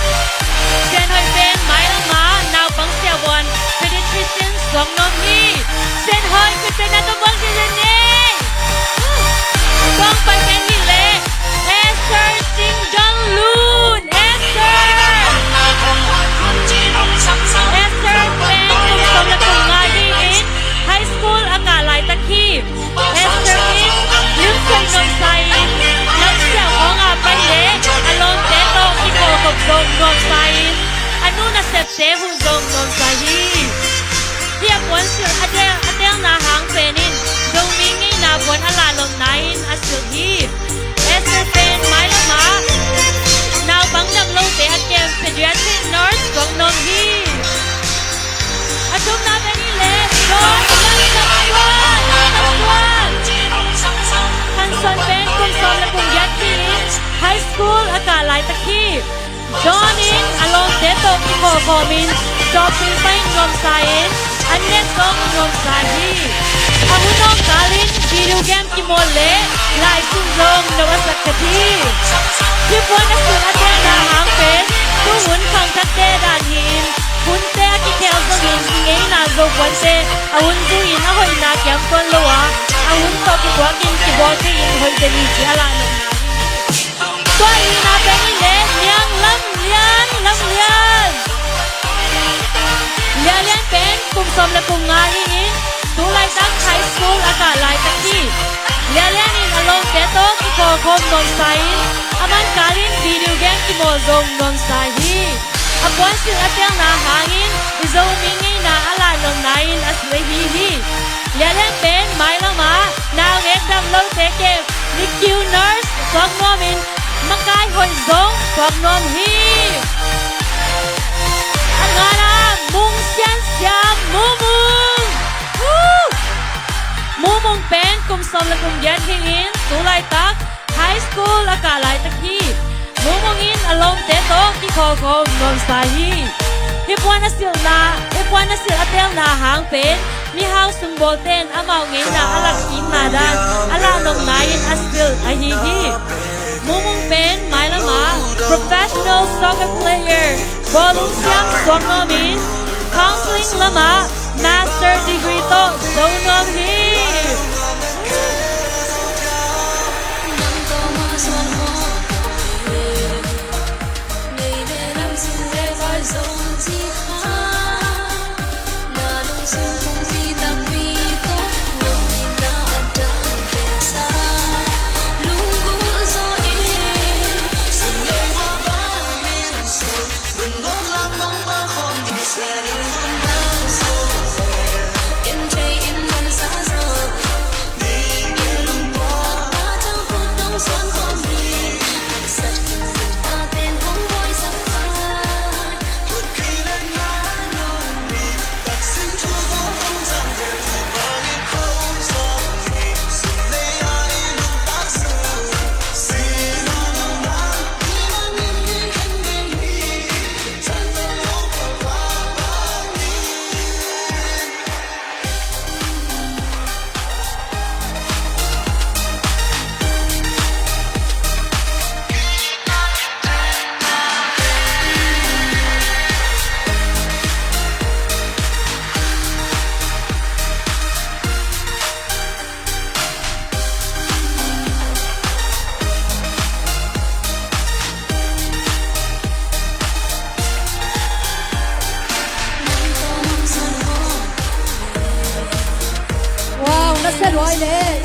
Sen hoi ben mai lang ma, now bang siya buwan, pediatrician zong nom hi. Sen hoi kutin na tumong siya Bang pa ben hi le, Esther Sing Jong Loon, Esther Ben kung som na kung ngahin in high school akalay taki. Esther in yung say nom sayin, nang siya ko nga pa le, along teto ikokog zong nom sayin, ano na sete hung zong nom sayi. Hiya buwan sil adel na hang penin, zong mingi na buwan alalong nahin asil hi. Esther Ben may lama, now bang namlong te at kem pediatric nurse gong nom hi. Atum na benile, don Kapwan. Hanson Ben kung som na kung yakin, high school akalay taki. Jonin along deto iko komin, shopping pa nom sayin, anet gong nom sahi. Ahunong kalin, video game kimole, lai sunzong nawasak kati. Hipon na sunate na hangpen, tuhun kang kate danhin, hunte akikel zongin, ingay na zogwante, ahun duin ahoy na kiyam kon loa, ahun to kikwakin kibote in hoy deniji alanong na. Tuwa ina penile, niyang lam lian. som le kum nga in tu lai tak high school aka lai tak ki le le ni along te to ki ko khom non sai aman kalin video game ki mo zong non sai hi apon sil atel na hangin izo mingi na ala non nain as le hi hi le le pen mai la ma now get dam lo te ke ni q nurse kwak nom in makai hoi zong kwak nom hi angara mung sian siam mumung pen kum som la kum get hingin tu lai tak high school aka lai tak hi mumung in along te to ki ko ko non sa hi hipwana sil atel na hang pen mi hang sum bol ten amao ngei na alak in na dan ala nong nain astil a hi hi mumung pen mai la ma professional soccer player bolung siam song nomin counseling lama master degree to song nom hi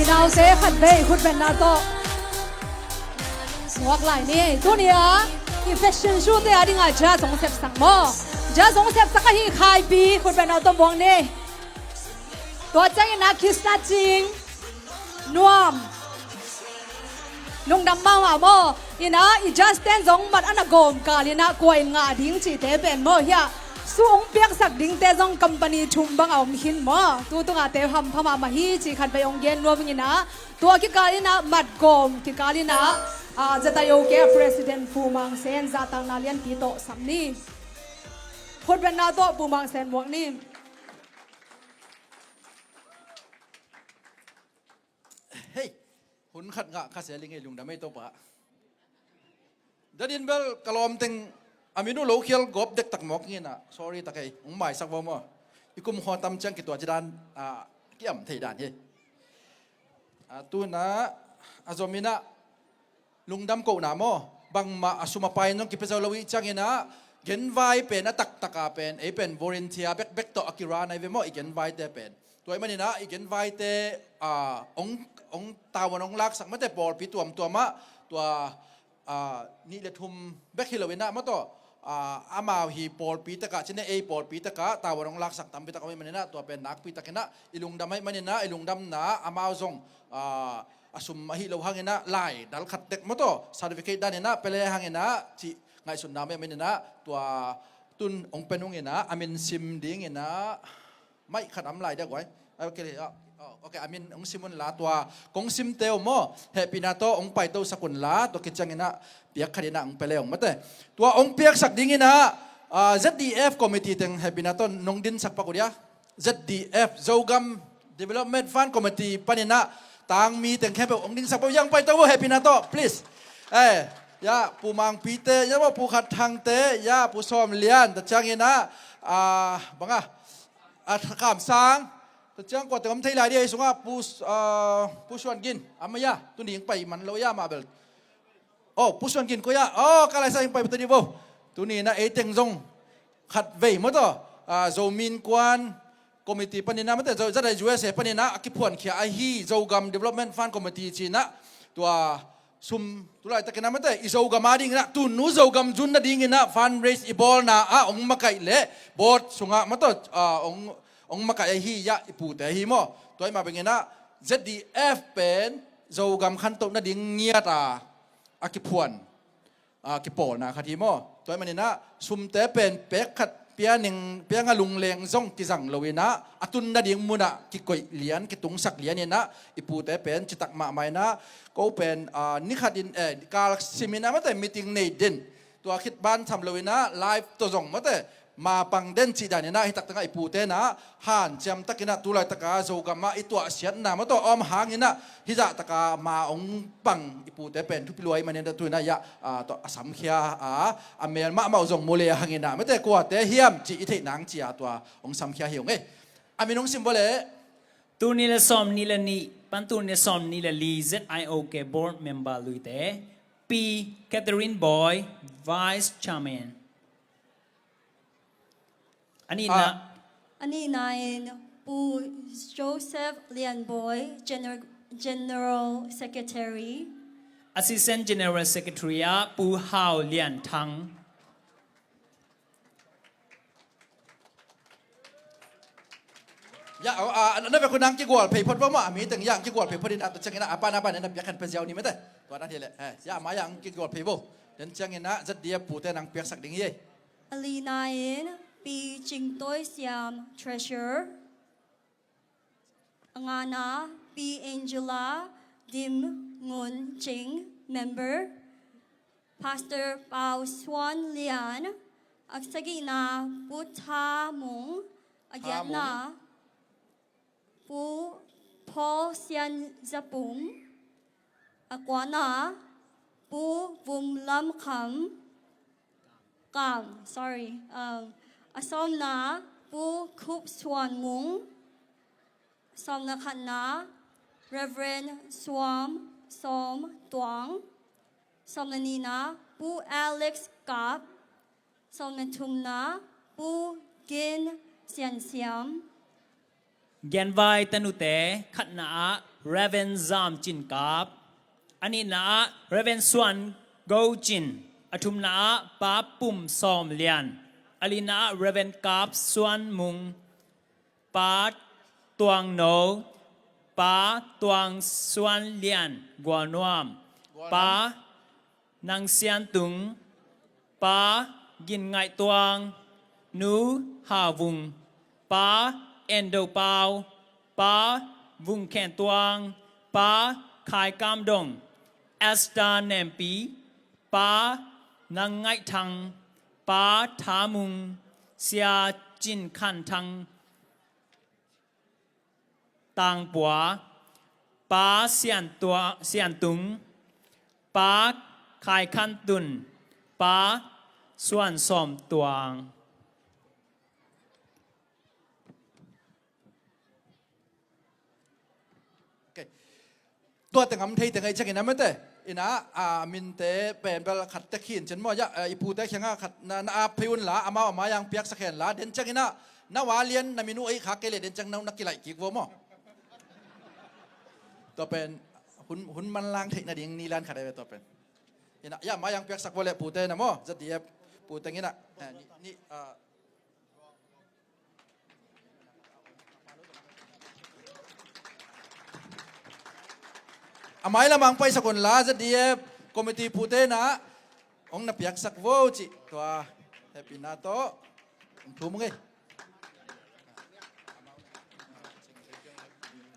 Inau se khat ve khut ben na to ngok lai ni tu ni a i fashion show te ading a ja song sep sang mo ja song sep sak hi khai pi khut ben na to bong ni to chang na khista ching nuam lung dam ma wa mo ina I just stand zong mat ana gom kalina koi nga ding chi te ben mo ya suong piak sak ding te zong company thum bang om hin mo tu nga te ham phama ma hi chi khat bayong gen nuam ngina to ki kalina mat gom ki kalina jatayo ke president Pumang Sen zatang na lian pi to samni khot ben na to Pumang Sen wak ni hey hun khat nga kha se ling ei lung da mai to pa dadin bel kalom teng aminu lo khial gop dek tak mok ngi na sorry takai ung mai sak bo mo ikum ho tam chang ki to jidan kiam thei dan he tu na azomina lungdam ko na mo bang ma asuma pai nong ki pezaw lawi chang ina gen vai pen atak taka pen e pen volunteer bek to akira na ve mo igen vai te pen toy manina igen vai te ong tawon ong lak sak mate pol pi tuam tuama tua ni le thum bek hilawina mo to amao hi pol pi taka chine e pol pi taka tawon ong lak sak tam pi taka manina tua pen nak pi takena ilungdam mai manina ilungdam na amao zong asum mahi lo hangena lai dal khat tek mo to certificate danena pele hangena chi ngai sun na me manina tua tun ong penung ina amin sim ding ina mai khat am lai da goi okay amin ong simun la tua kong sim teo mo happy na to ong pai to sakun la to kichang ina piak khadina ong pele ong mate tua ong piak sak ding ina ZDF committee teng happy na to nong din sak pakudia ZDF Zogam Development Fund Committee panina tang mi teng khepe ong din sak pa yang pai to happy na to please ya Pumang pite ya mo pu khat thang te ya pu som lian ta chang ina banga kam sang ta chang ko tam thai lai dia sunga pu suan gin amaya tu ning pai man lo ya ma bel pu suan gin ko ya kalai sa pai tu ni bo tu ni na e teng zong khat vei mo to zo min kwan committee ปนินะไม่แต่จะได้ USA ปนินะกิพวนเขียไอฮีโจกัม development fund committee จีนะตัวซุมตุลาตะกินะไม่แต่อิโจกัมมาดิ้งนะตุนูโจกัมจุนนะดิ้งนะ fund raise อีบอลนะองมาไก่เละบอดสุงะมาตัวองมาไก่ไอฮียะอีปูแต่ฮีโมตัวมาเป็นไงนะ ZDF เป็นโจกัมขันโตนะดิ้งเงียตากิพวนกิปอนะคดีโมตัวมันนี่นะซุมเตเป็นเป็กขัดเปียหนึ่งเปียงลุงเลงซ่งกิจังเลวินะอตุนนาดิ่งมุนะกิกอยเหรียญกิตุงสักเหรียญนี่นะอีปูเตเป็นจิตักมาไม่นะก็เป็นนิขัดินกาลซิมินะมาแต่มีติ้งในดินตัวคิดบ้านทำเลวินะไลฟ์ตัวส่งมาแต่มาปังเด่นจีดานี่นะให้ตักตั้งไอปูเตนะห่านเจมตักินะตุลายตะกาโจกามาไอตัวเสียนนะมาตัวอมหางนี่นะฮิจะตะกามาองปังไอปูเตเป็นทุบลอยมันเนี่ยตัวนะยะตัวสัมเขียอเมรมาเอาส่งโมเลหางนี่นะไม่แต่กว่าแต่เฮียมจีอิเทนังจีตัวองสัมเขียเหี่ยวไงอามินองซิมโบเลตูนี่ละซอมนี่ละนี่ปันตูนี่ซอมนี่ละลี ZIOK board member ลุยเตปีแคทเธอรีนบอย vice chairmanอันนี้นายปูโจเซฟเลียนบอย general secretary assistant general secretary ปูฮาวเลียนทังยะนั่นเป็นคนนั่งกี่กวดเพย์พอดว่ามามีแต่ยังกี่กวดเพย์พอดีนะตัวจังนะป้าเนี่ยนับยักษ์เป็นเจ้านี่ไม่ได้ตัวนั้นทีเลยยะมายังกี่กวดเพย์บ่เดินจังนะจัดเดียปูแต่นังเปียกสักดิ่งยี่อลีนายปีจิงต้อยสยาม treasurer งานาปีแองเจล่าดิมงุนจิง member pastor เปาสวานเลียนอักษกินาพุทธามงอาเยนาปูพอเซียนจับปุ่มอากวานาปูบุมลำคำsorry อสมนาปูคุบสวนมุงสมนาขันนา Reverend สวมสมตวงสมนานีนาปูอเล็กซ์กับสมนาทุมนาปูกินเซียนเซียมแกนไวตันุเตขัดนาเรเวนซามจินกับอันนี้นาเรเวนสวนโกจินอทุมนาป้าปุ่มซอมเลียนอลีนาเรเวนกับสวนมุงป้าตวงโนป้าตวงสวนเลียนกัวนวมป้านางเซียนตุงป้ากินไงตวงนูฮาวุงป้าเอ็นโดเปาป้าวุงแขนตวงป้าขายกามดงเอสตาเนมปีป้านางไงทังป้าทามุงเสียจินขันทังต่างปัวป้าเสียนตุงป้าขายขันตุนป้าส่วนสมตวงตัวแต่งำไทยแต่งไอ้เช่นนั้นไม่ได้อินะมินเตเป็นเวลาขัดตะขีนฉันมอยะอีพูเตะเชียงขัดนาพิวุนละอามายังเปียกสักแขนละเดินจังอินะนาวาเลียนนามินูไอ้ขาเกลเดินจังนักกีฬากีกวัวมอตัวเป็นหุ่นมันล่างเทคนาดิ่งนีลันขัดได้ตัวเป็นอินะยะมายังเปียกสักวัวเละพูเตะนะมอจะดีพูเตะงี้นะนี่อาไม้ละมังไปสกุลลาจะดีคอมมิตี้พูดนะองนับยักสักโวจิตัวเฮปินาโตถูกมั้ง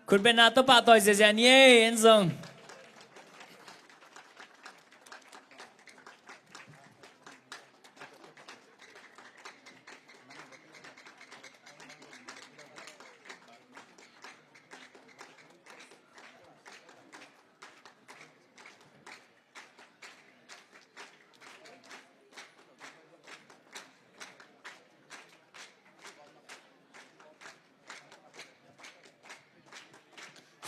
คุณเป็นนาโตปาต่อยเสียนี่เอ็นซง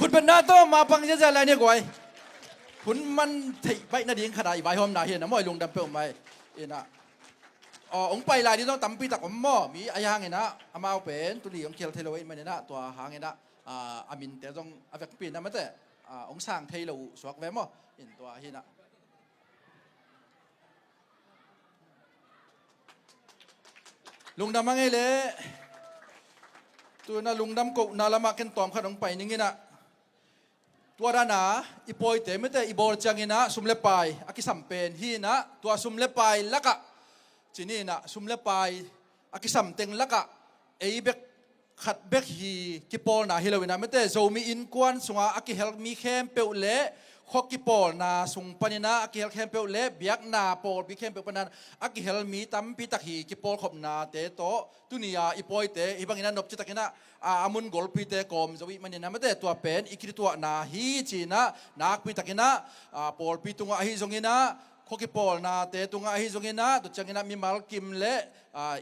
คุณเป็นนาโตมาปังจะอะไรเนี่ยกวยคุณมันถี่ไปนาดิ่งขนาดใบหอมนาเห็นนะมอยลงดำเปิลไม่เอ็นะ องไปลายที่ต้องตั้มปีตักอมหม้อมีอายางเงินนะอามาเอาเป็นตัวนี้องเคียวเทโลเอนมาเนี่ยนะตัวหางเงินนะอามินแต่ต้องอาเวกปีนะมันแต่องสร้างเทโลสวกแวมหม้อเห็นตัวเห็นนะลุงดำมาไงเลยตัวน่ะลุงดำกูน่าละมาเก็นตอมขัดองไปนี่ไงนะตัวด้านหน้าอีปอยเตไม่แต่อีบอลจังเงินนะซุ่มเล็บไปอากิสัมเป็นฮีนะตัวซุ่มเล็บไปแล้วก็จีนี่นะซุ่มเล็บไปอากิสัมเต็งแล้วก็ไอเบกขัดเบกฮีกิปอลนะฮิโลวินะไม่แต่โจมีอินควันสุงอากิเฮลมีเข้มเปลเละขอกิปอลนะสุงปนินะอากิเฮลเข้มเปลเละเบียกนาปอลบีเข้มเปลปนันอากิเฮลมีตั้มปีตักฮีกิปอลขบนาเตโตตุนียาอีปอยเตอีบางอินันนบจิตตะกินะอามุนกอลปีเตกอมจวิมันเนี่ยไม่แต่ตัวเป็นอีกทีตัวนาฮีจีนะนักปีตักกินะปอลปีตุงอาฮิจงกินะขอกิปอลนาเตตุงอาฮิจงกินะตุจังกินะมีมัลกิมเละ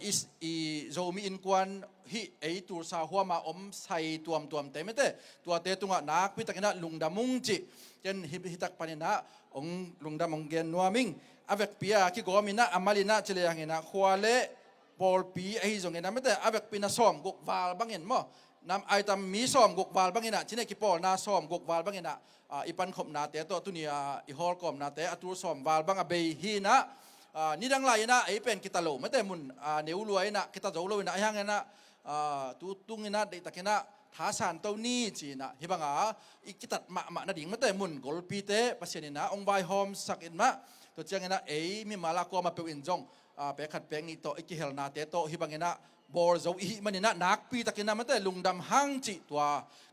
อิสอีโจมีอินควันฮีไอตัวสาวหัวมาอมใส่ตัวเต็มไม่แต่ตัวเตตุงะนักปีตักกินะลุงดามุงจิเจนฮิตักปานินะองลุงดามองเกนนัวมิงอเวกปีอาคิโกมินะอามาลินะเจเลยางเงินะขวาเละปอลปีไอจงเงินะไม่แต่อเวกปีน่ะซ้อมกกวาลบางเงินมั้งนำไอตามมีซ้อมกกวาลบางเงินะจีเนกิปอลน่าซ้อมกกวาลบางเงินะอีปันขบนาเตะตัวตุนีอีฮอลกอมนาเตะอัตุซ้อมวาลบางอเบยฮีนะนี่ดังไรนะไอเป็นกิตาโลไม่แต่มุนเนื้อรวยนะกิตาโจโลนะยังเงินะตุตุงเงินะเด็กตะเกนะท้าสานเต้านี่จีนะฮิบังอีกิตัดมะนาดิ่งไม่แต่มุนกอลปีเตปัสเซนินะองใบหอมสักอินมะตัวเจ้าเงินะมีมาลากอมาเปวินจงเปขัดเปงนี่โตอีกิเฮลนาเตโตฮิบังเงินะบอลโจอีมันนี่นะนักปีตะเกนะไม่แต่ลุงดำหังจีตัว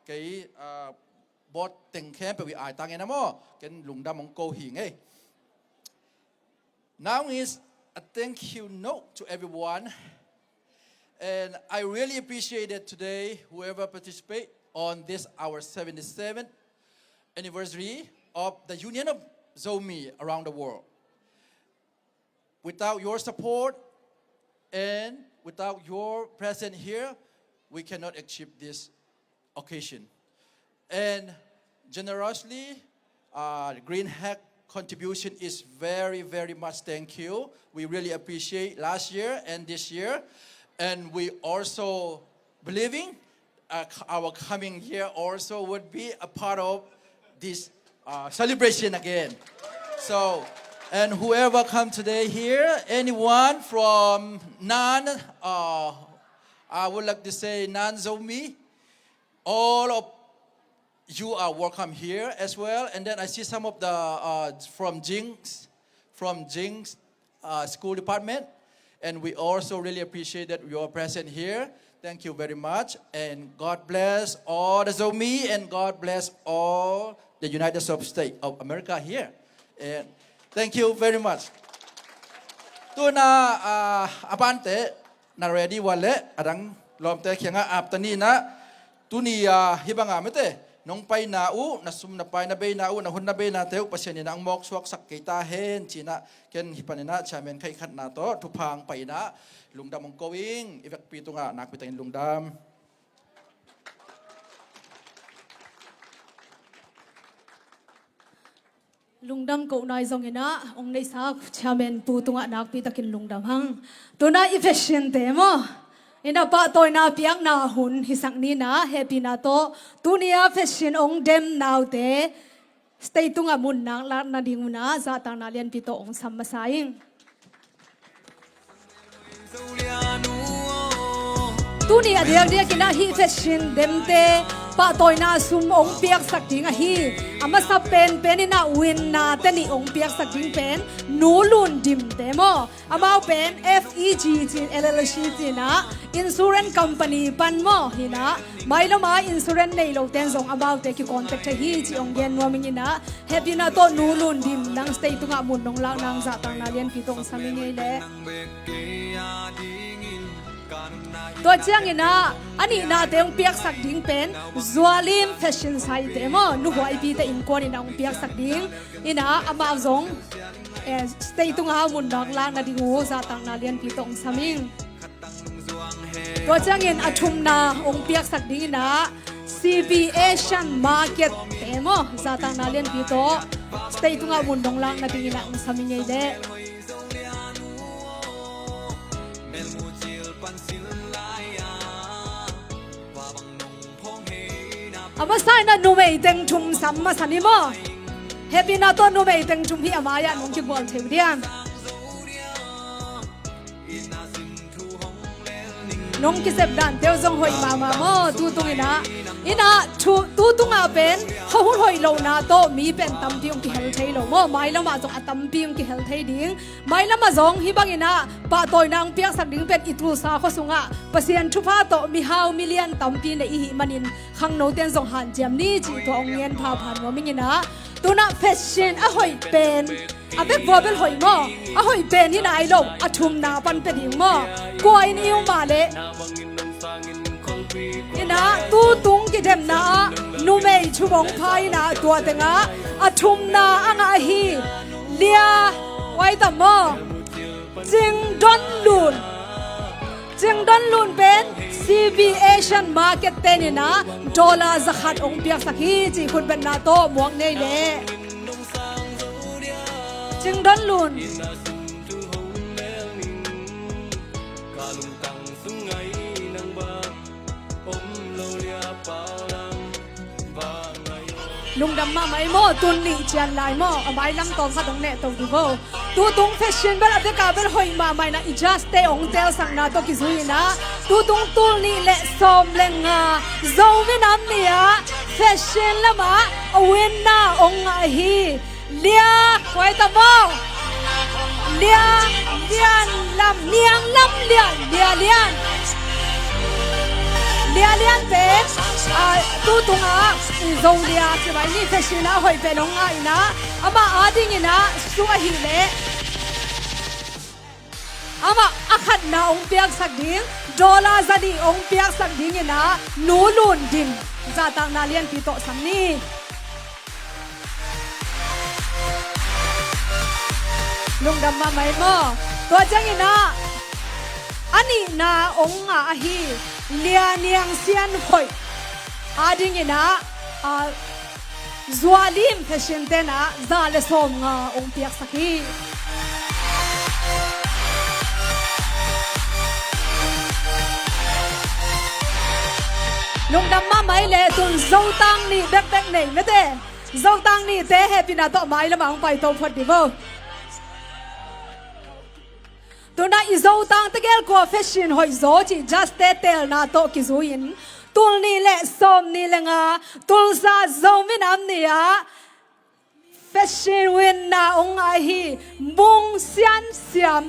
เกยบอดเต็งแค่เปวิไอตังเงินะมั้งเกันลุงดำมองโกหิงNow is a thank you note to everyone. And I really appreciate it today, whoever participate on this, our 77th anniversary of the Union of Zomi around the world. Without your support and without your presence here, we cannot achieve this occasion. And generously, Green Hack contribution is very, very much thank you. We really appreciate last year and this year. And we also believing our coming year also would be a part of this celebration again. So, and whoever come today here, anyone from I would like to say non-Zomi, all of you are welcome here as well. And then I see some of the from Jinx school department. And we also really appreciate that you are present here. Thank you very much. And God bless all the Zomi and God bless all the United States of America here. And thank you very much. Tu na apante na ready wale adang lom te kianga aptani na tu ni hibanga mete nong pai na u na sum na pai na be na u na hun na be na teu pasien na ang mok suak sak kita hen china ken hipanina chamen khai khat na to thu phang pai na lungdam ong going evek pi tunga nak pi teng lungdam lungdam ko nai zong ina ong nei sa chamen pu tunga nak pi takin lungdam hang tuna efficient mo ina pa toy na piak na hun hisang ni na happy na to tunia fashion ong dem now te stay tunga mun nang la na ding na za tang na lian pi to ong sam masaing tuni adiak dia kina hi fashion dem te pa toy na sum ong piak sak ding a hi ama sa pen penina win na tani ong piak sak ding pen nulun dim demo ama pen FEG chin LLC na insurance company pan mo hina mailo ma insurance nei lo ten zong about te ki contact hi chi ong gen wa ming ina happy na to nulun dim nang stay tunga mun nong lang nang za tang na lian pi tong sami ngei le to chiang ina ani na te ong piak sak ding pen zualim fashion sai te mo nu hoi pi te in kon ina ong piak sak ding ina ama zong stay tunga mun nong lang na dingu za tang na lian pi tong saming to chiang in athum na ong piak sak ding ina CB Asian Market te mo za tang na lian pi to stay tunga mun nong lang na ding ina ong saming ngei le อามาใส่นะนูเมย์เต็งชุมสัมมาสันนิโมเฮปีนาตัวนูเมย์เต็งชุมพี่อามายะน้องที่บอลเทวเดียนน้องกิเซบดันเตียวจงหอยมาโมตูตุงอินะตูตุงอาเป็นเขาหุ่นหอยโลนาโตมีเป็นตัมพิงกิเฮลเทโลโมไม่ละมาจงอัตัมพิงกิเฮลเทดิ้งไม่ละมาจงฮิบังอินะปะตอยนางเปียกสักดิ้งเป็นอิตุสาข้อสุงะเปอร์เซ็นต์ทุพาโตมีฮาวมิเลียนตัมพิงในอีหิมันินขังโนเตียนจงหันเจียมนี่จีตัวองเงินพาผ่านว่ามิงินะตัวน่ะแฟชั่นอะหอยเป็นอะเบกบัวเป็นหอยโมอะหอยเป็นที่ไหนโลอะทุมนาปันเป็นหิงโมกวยนิวมาเลนี่นะตู้ตุงกิเดมนะนูเมย์ชุบงพายนะตัวเต็งอ่ะอะทุมนาอ่างอาฮีเลียไว้ต่อมอจิงดอนลูนเป็น CB Asian Market เตนี่นะดอลลาร์จะขาดองเปียกสักทีจีคุณเป็นนาโตมวงเน่เล่จิงดอนลูนลุงดำมาไม่โม่ตุนนี่เจียนลายโม่เอาไม้ลำตอมขัดองเน่ตรงดูโบตัวตรงแฟชั่นแบบอัปเดตเป็นหอยมาไม่นะอีจัสเตองเตลสังนาตัวกิซุยนะตัวตรงตุนนี่เละซอมเลงาโจวินามเนี่ยแฟชั่นละมาเอาเวนนาองอาฮีเลียไว้ตะโม่เลียลำเนียงลำเลียนเป็นตู้ตุงอ่ะโจเลียใช่ไหมนี่แฟชั่นนะหอยเป็นองอ่ะนะอามาอาดิ้งนะสุอาฮิเล่อามาอาขัดนาองเปียกสักดิ้งดอลลาร์จะดีองเปียกสักดิ้งนะนูลุนดิ้งจะตั้งนาเลียนปีโตสัมนี่ลุงดำมาไม่หม้อตัวจังนะอันนี้นาองอ่ะฮีเลียเนียงเซียนหอยอาดิ้งนะZualim fashion na zale som nga ong piak saki Nung damma mai le tun zotang ni bek nei mete zotang ni te happy na to mai la mang pai to phot di bo Tuna izotang te gel ko fashion hoi zo chi just te tel na to ki zuin tul ni le som ni le nga tul sa zomin am ni a fashion win na ong a hi mung siam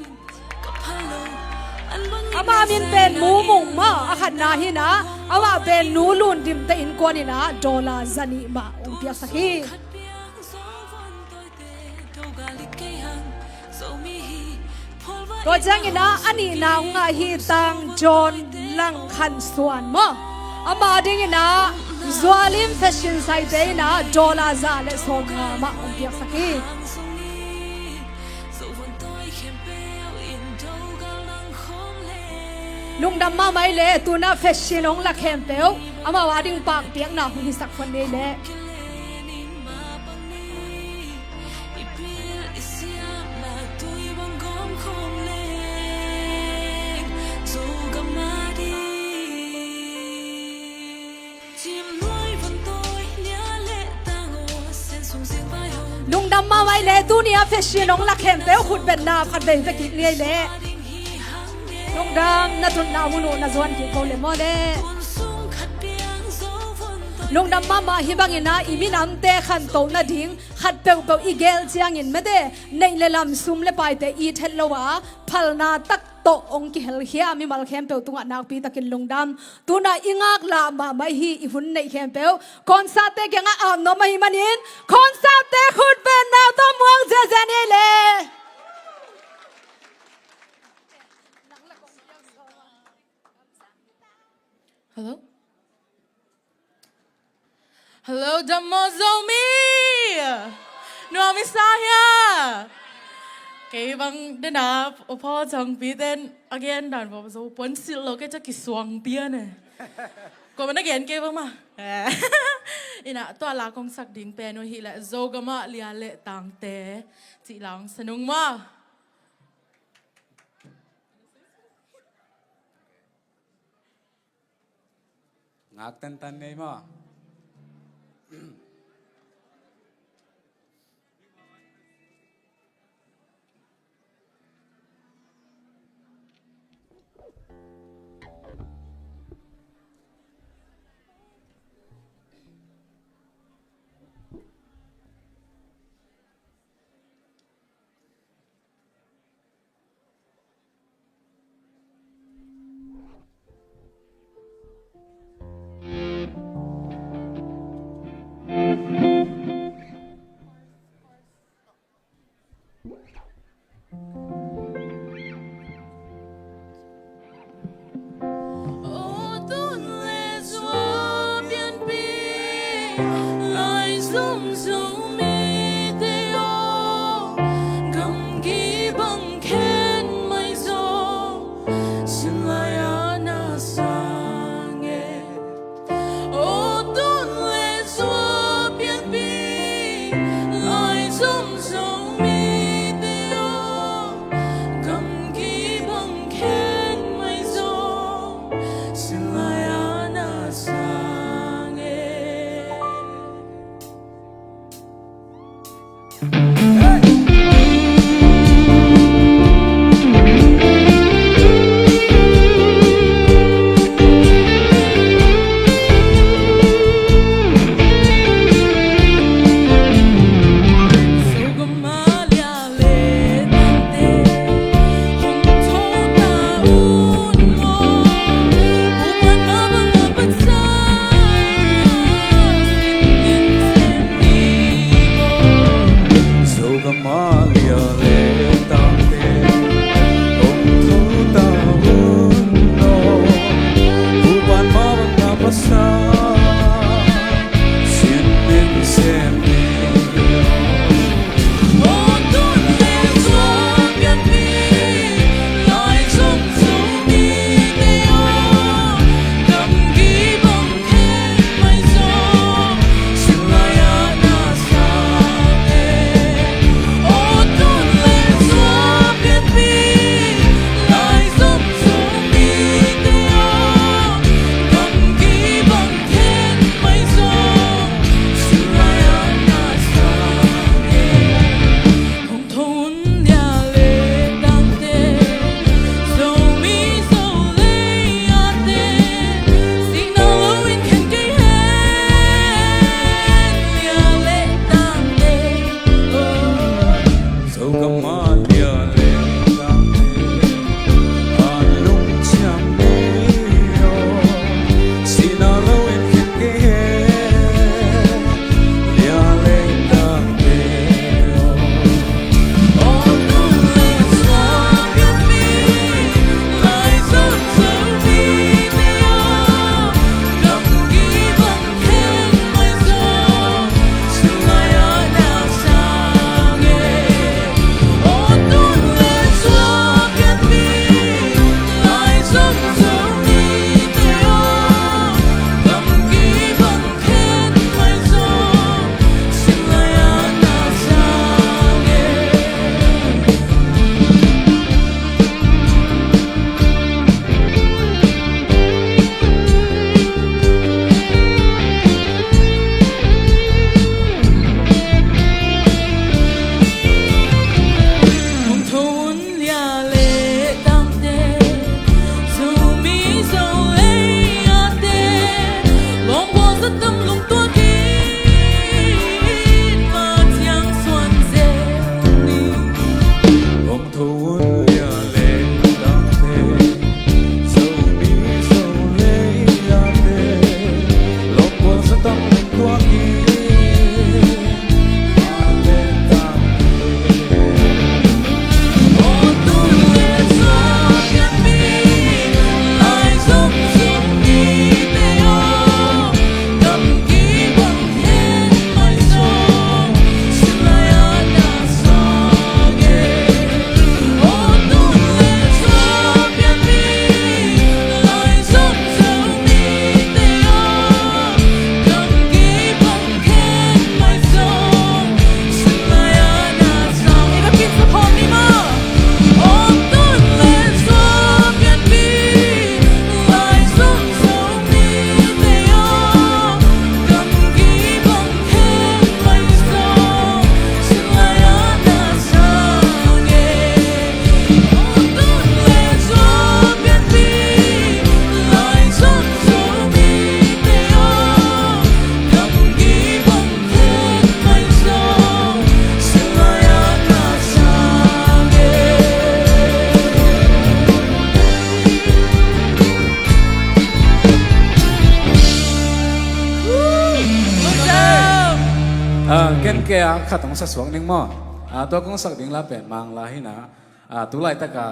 ama min pen mu mung ma akhat na hi na ama pen nu lun dim te in ko ni na dollar zani ma ong pia sakhi to jang ina ani na ong a hi tang John lang khan suan mo ama ding ina Zualim fashion side day na dollar za le so nga ma ong pia sakhi Lung dam ma mai le tu na fashion ong la khem teu ama wading pak piak na hu sak phon nei le Lung dam ma mai le tu nia fashion ong la khem teu khut ben na khat ben ta ki le le Nung dam na tun na mulu na zuan ki ko le mo le Nung dam mama hibang ina iminam te khan to na ding khat peu peu igel chiang in mede nei le lam sum le pai te i thet lo wa phal na tak to ong ki hel hia mi mal khem peu tunga nak pi takin lung dam tuna ingak la ma mai hi i hun nei khem peu concert te kenga am no mai manin concert te khut ben na to muang je je ni le Hello? Hello, Damozomi! Nuami Sahya! Kay bang danap, upo chang piten again dan po so pon silo kay cha kiswang pian eh. Ko man again kay bang ma. Ina to ala kong sak ding peno hila zogama liale tang te ti lang sanung ma. Ngak tan tan nei mo เ ken ke a khatong sa suang ning mo to kong sak ding la pen mang la hi na tu lai ta ka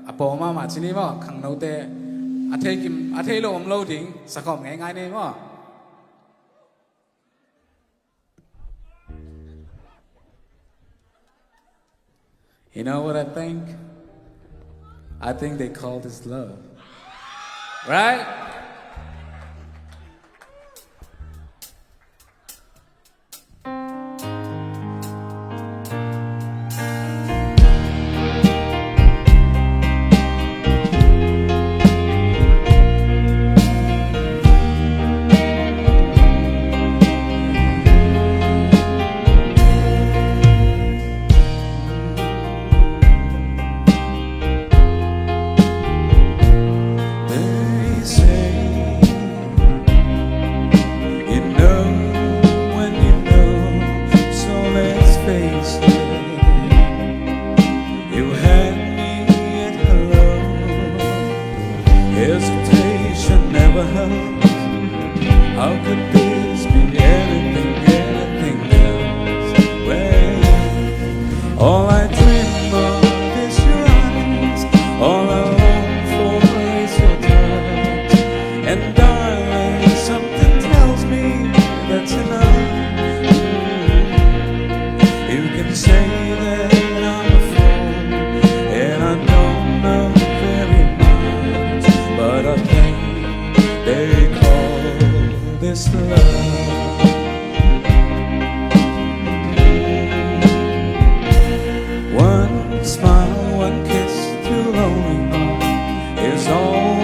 apo ma ma chini mo khang no te a thei kim a thei lo om lo ding sa khom ngai ngai nei mo You know what I think? I think they call this love. Right? Hesitation never helps. How could this be anything else? Well, all I dream of is your eyes. All I long for is your touch. And darling, something tells me that's enough. You can say that I'm a fool, and I don't know very much, but I think they call this love. One smile, one kiss, two lonely hearts is all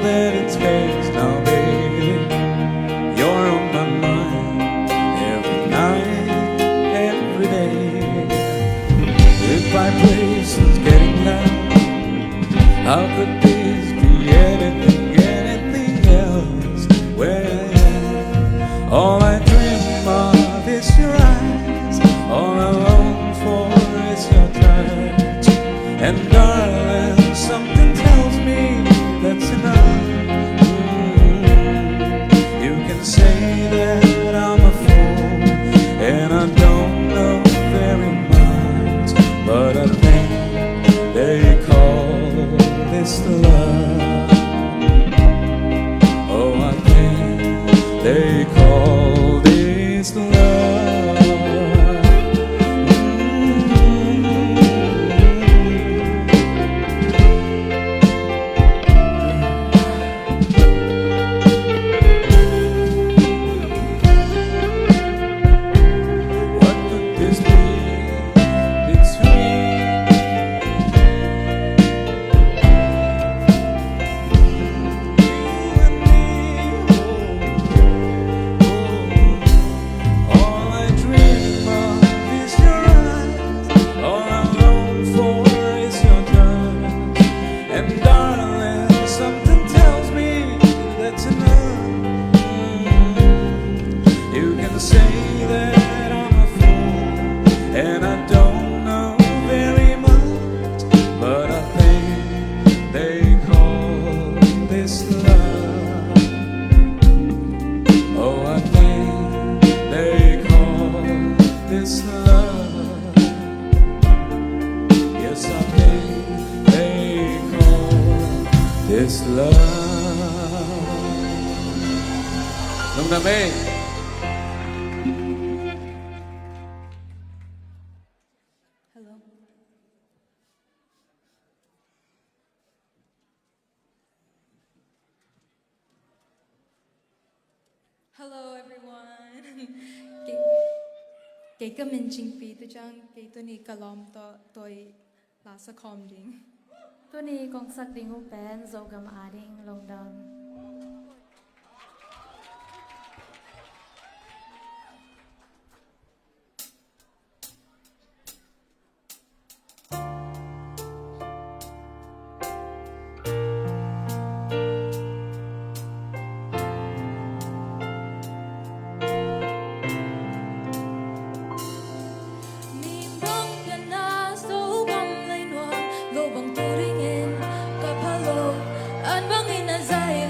that it takes now, baby. You're on my mind every night, every day. If vibrations getting loud, how could this be anything else? Well, all I dream of is your eyes. All I long for is your touch. And darling, something tells me that's enough. You can say that I'm a fool, and I don't know very much, but I think they call this love. Oh, I think they call this love. What could this be between all I dream of is your eyes. All I long for is your touch. And darling, something tells me that's enough. You can say that I'm a fool, and I don't know very much, but I think they call this love. Oh, I think they call this love. Yes, I think they call this love. Nung dami. Hello everyone. Cái cái mình chính phí tôi chẳng cái tôi này cả lom tôi là sa com ding. Tôi này con sắc đinh u pen dâu gam ading long down. An bangin na zay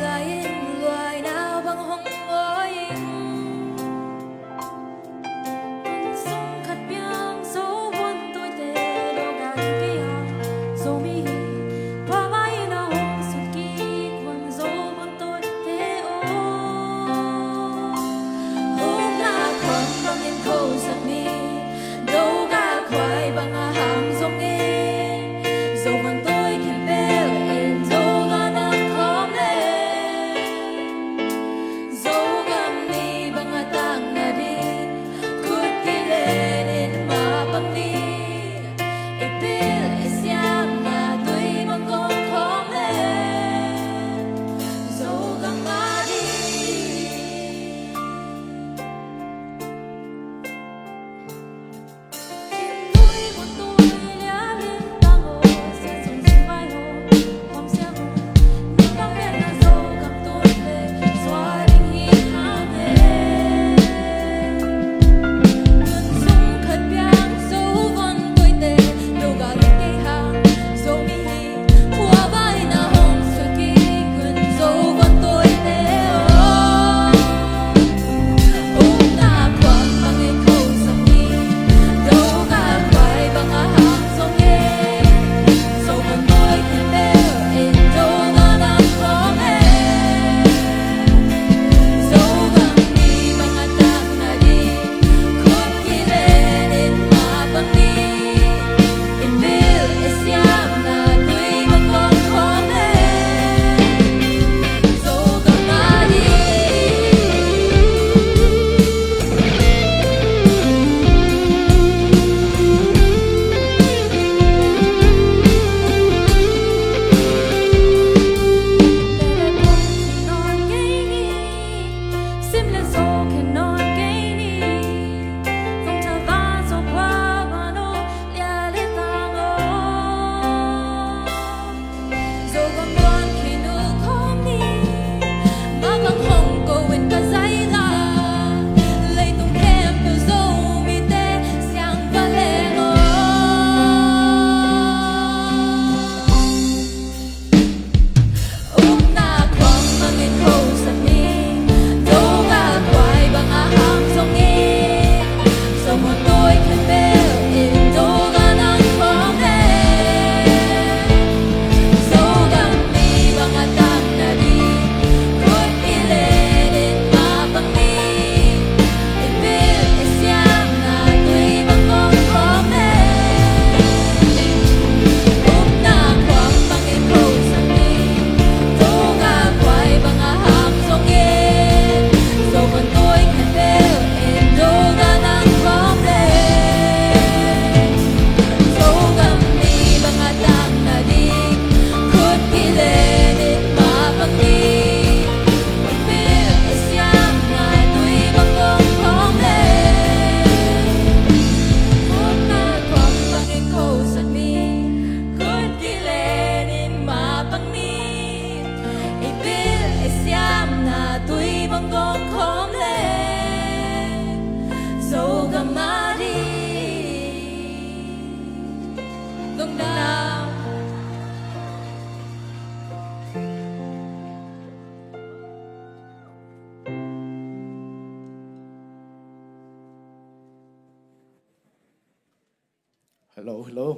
Hello, hello.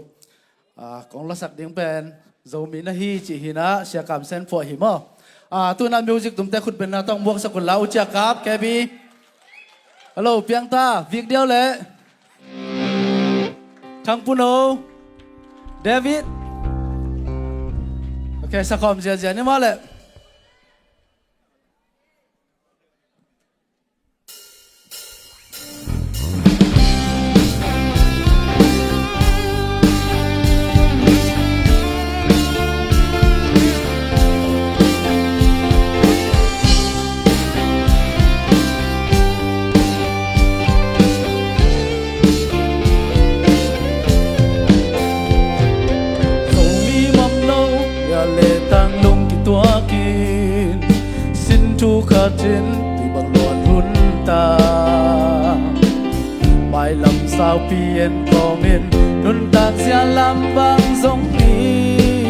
Con là sắc tiếng pen, dấu mi na hi chỉ hi na, sẽ cảm sen phổ hi mo. Tu na music tum te khut pen na tong buông sa kun lau chia kap, kebi. Hello, piang ta, việc điêu lệ. Thang Puno, David. Okay, sa kom dia ni mo lệ. Trên thì bằng luồn hun ta bài làm sao piên có miền nun tạc sẽ làm vang giống in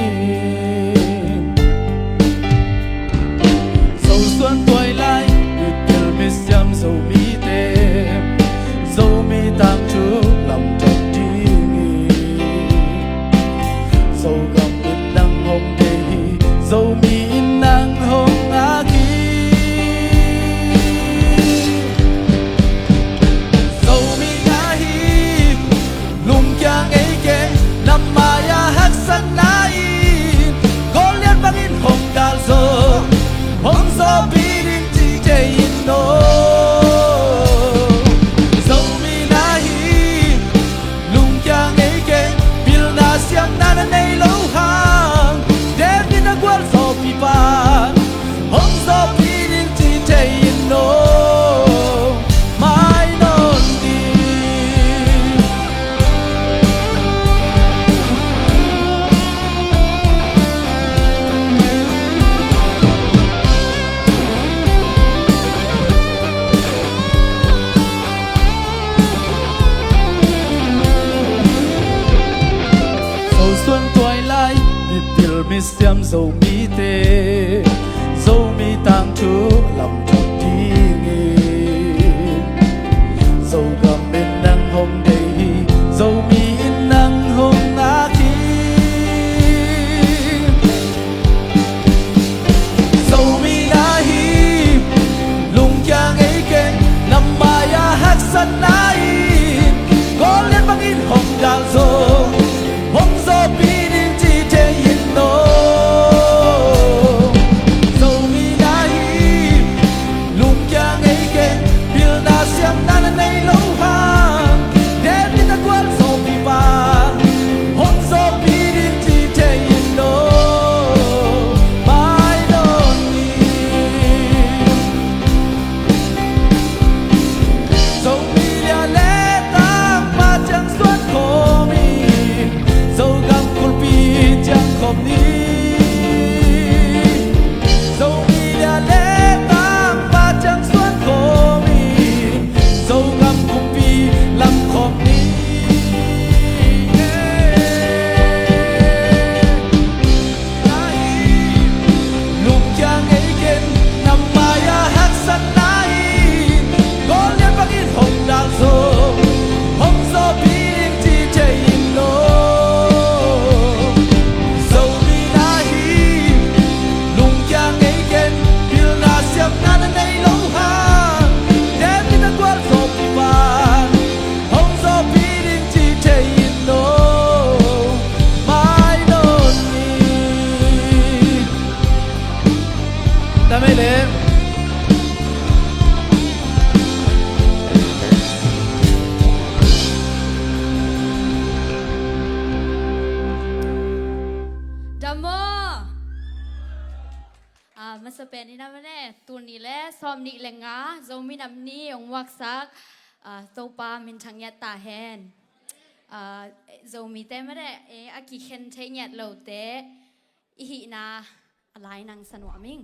dầu xuân tuổi lại được kêu mi xem dầu mi tên dầu mi tang chú lòng trong đi dầu gầm bên đăng hôm đề dầu mi nắng hôm á kia xem dầu mi tê dầu mi tang chú lòng trong đi nghìn dầu gầm bên nắng hôm đầy dầu mi nắng hôm á khi dầu mi na hi lùng cha ấy kê nằm mai hát sân ai có liên bang in hồng đào dầu hồng dầu pi đi chỉ thế in no เป็นนี่นะแม่ตัวนี้แหละซ้อมนี่แหละงาโจมีนำนี่องวักซักโซปามินชังยัตตาแฮนโจมีแต่ไม่ได้อากิเคนเทยัดเหล่าเตอีหินาอะไรนางสนวมิง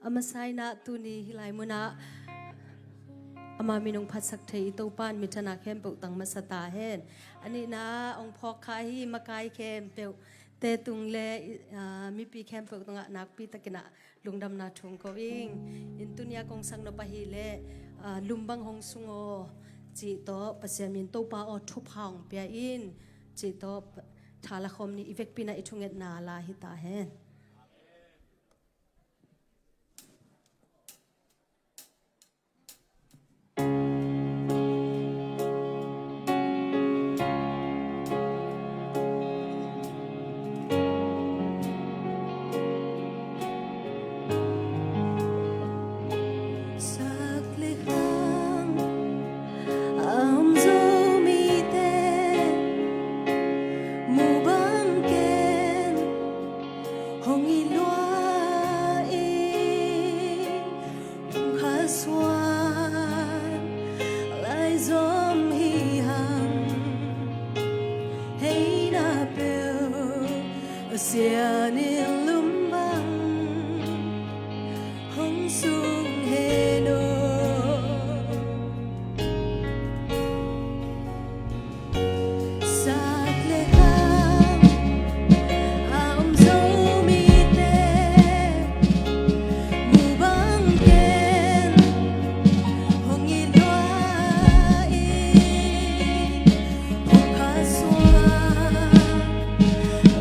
อามาไซนะตุนีฮิไลมุนะอามา มามีนงพัดสักเทยตัวป้านมิถนาเข้มเปลตังมาสตาเฮนอันนี้นะองพอกขาฮีมากายเข้มเปลเตตุงเลมีปีเข้มเปลตังนักปีตะกินะลุงดำนาทงก็อิงอินตุนียกงสังนปะฮีเลลุมบังหงสุงโอจีโตปัสยามินตัวป้าอทุบหางเปียอินจีโตทาละคมนี้อีเวกปีนะอิทุงเงตนาลาฮิตาเฮน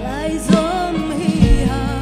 Hãy subscribe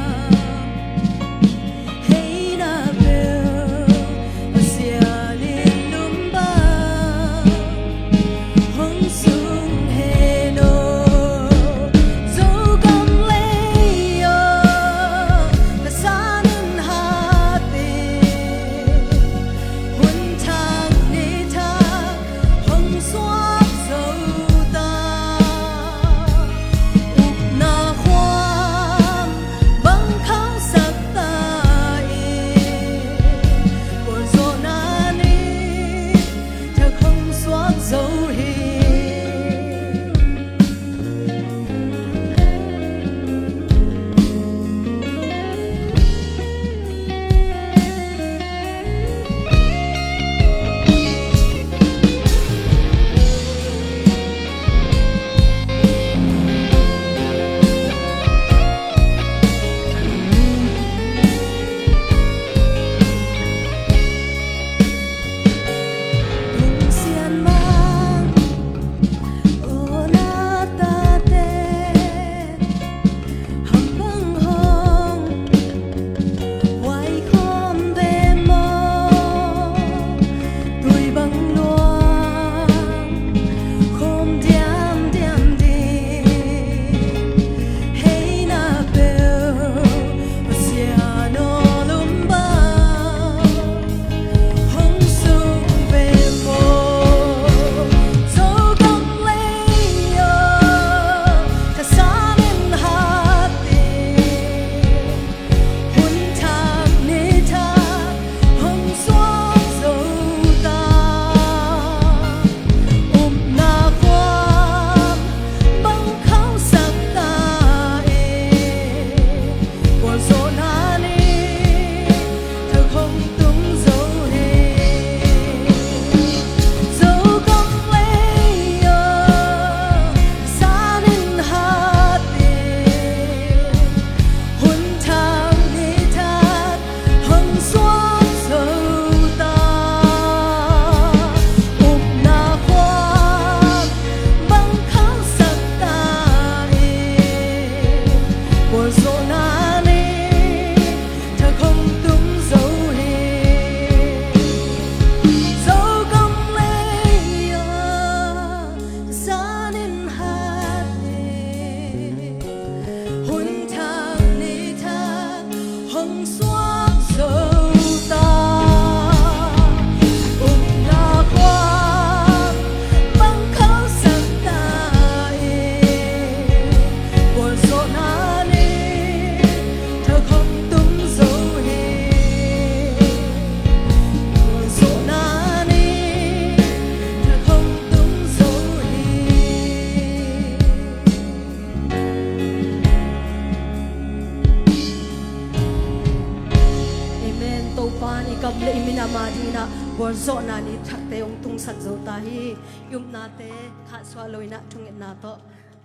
le imina madina borzo na ni thakte ong tung sat zo ta hi yum na te kha swa loina thung na to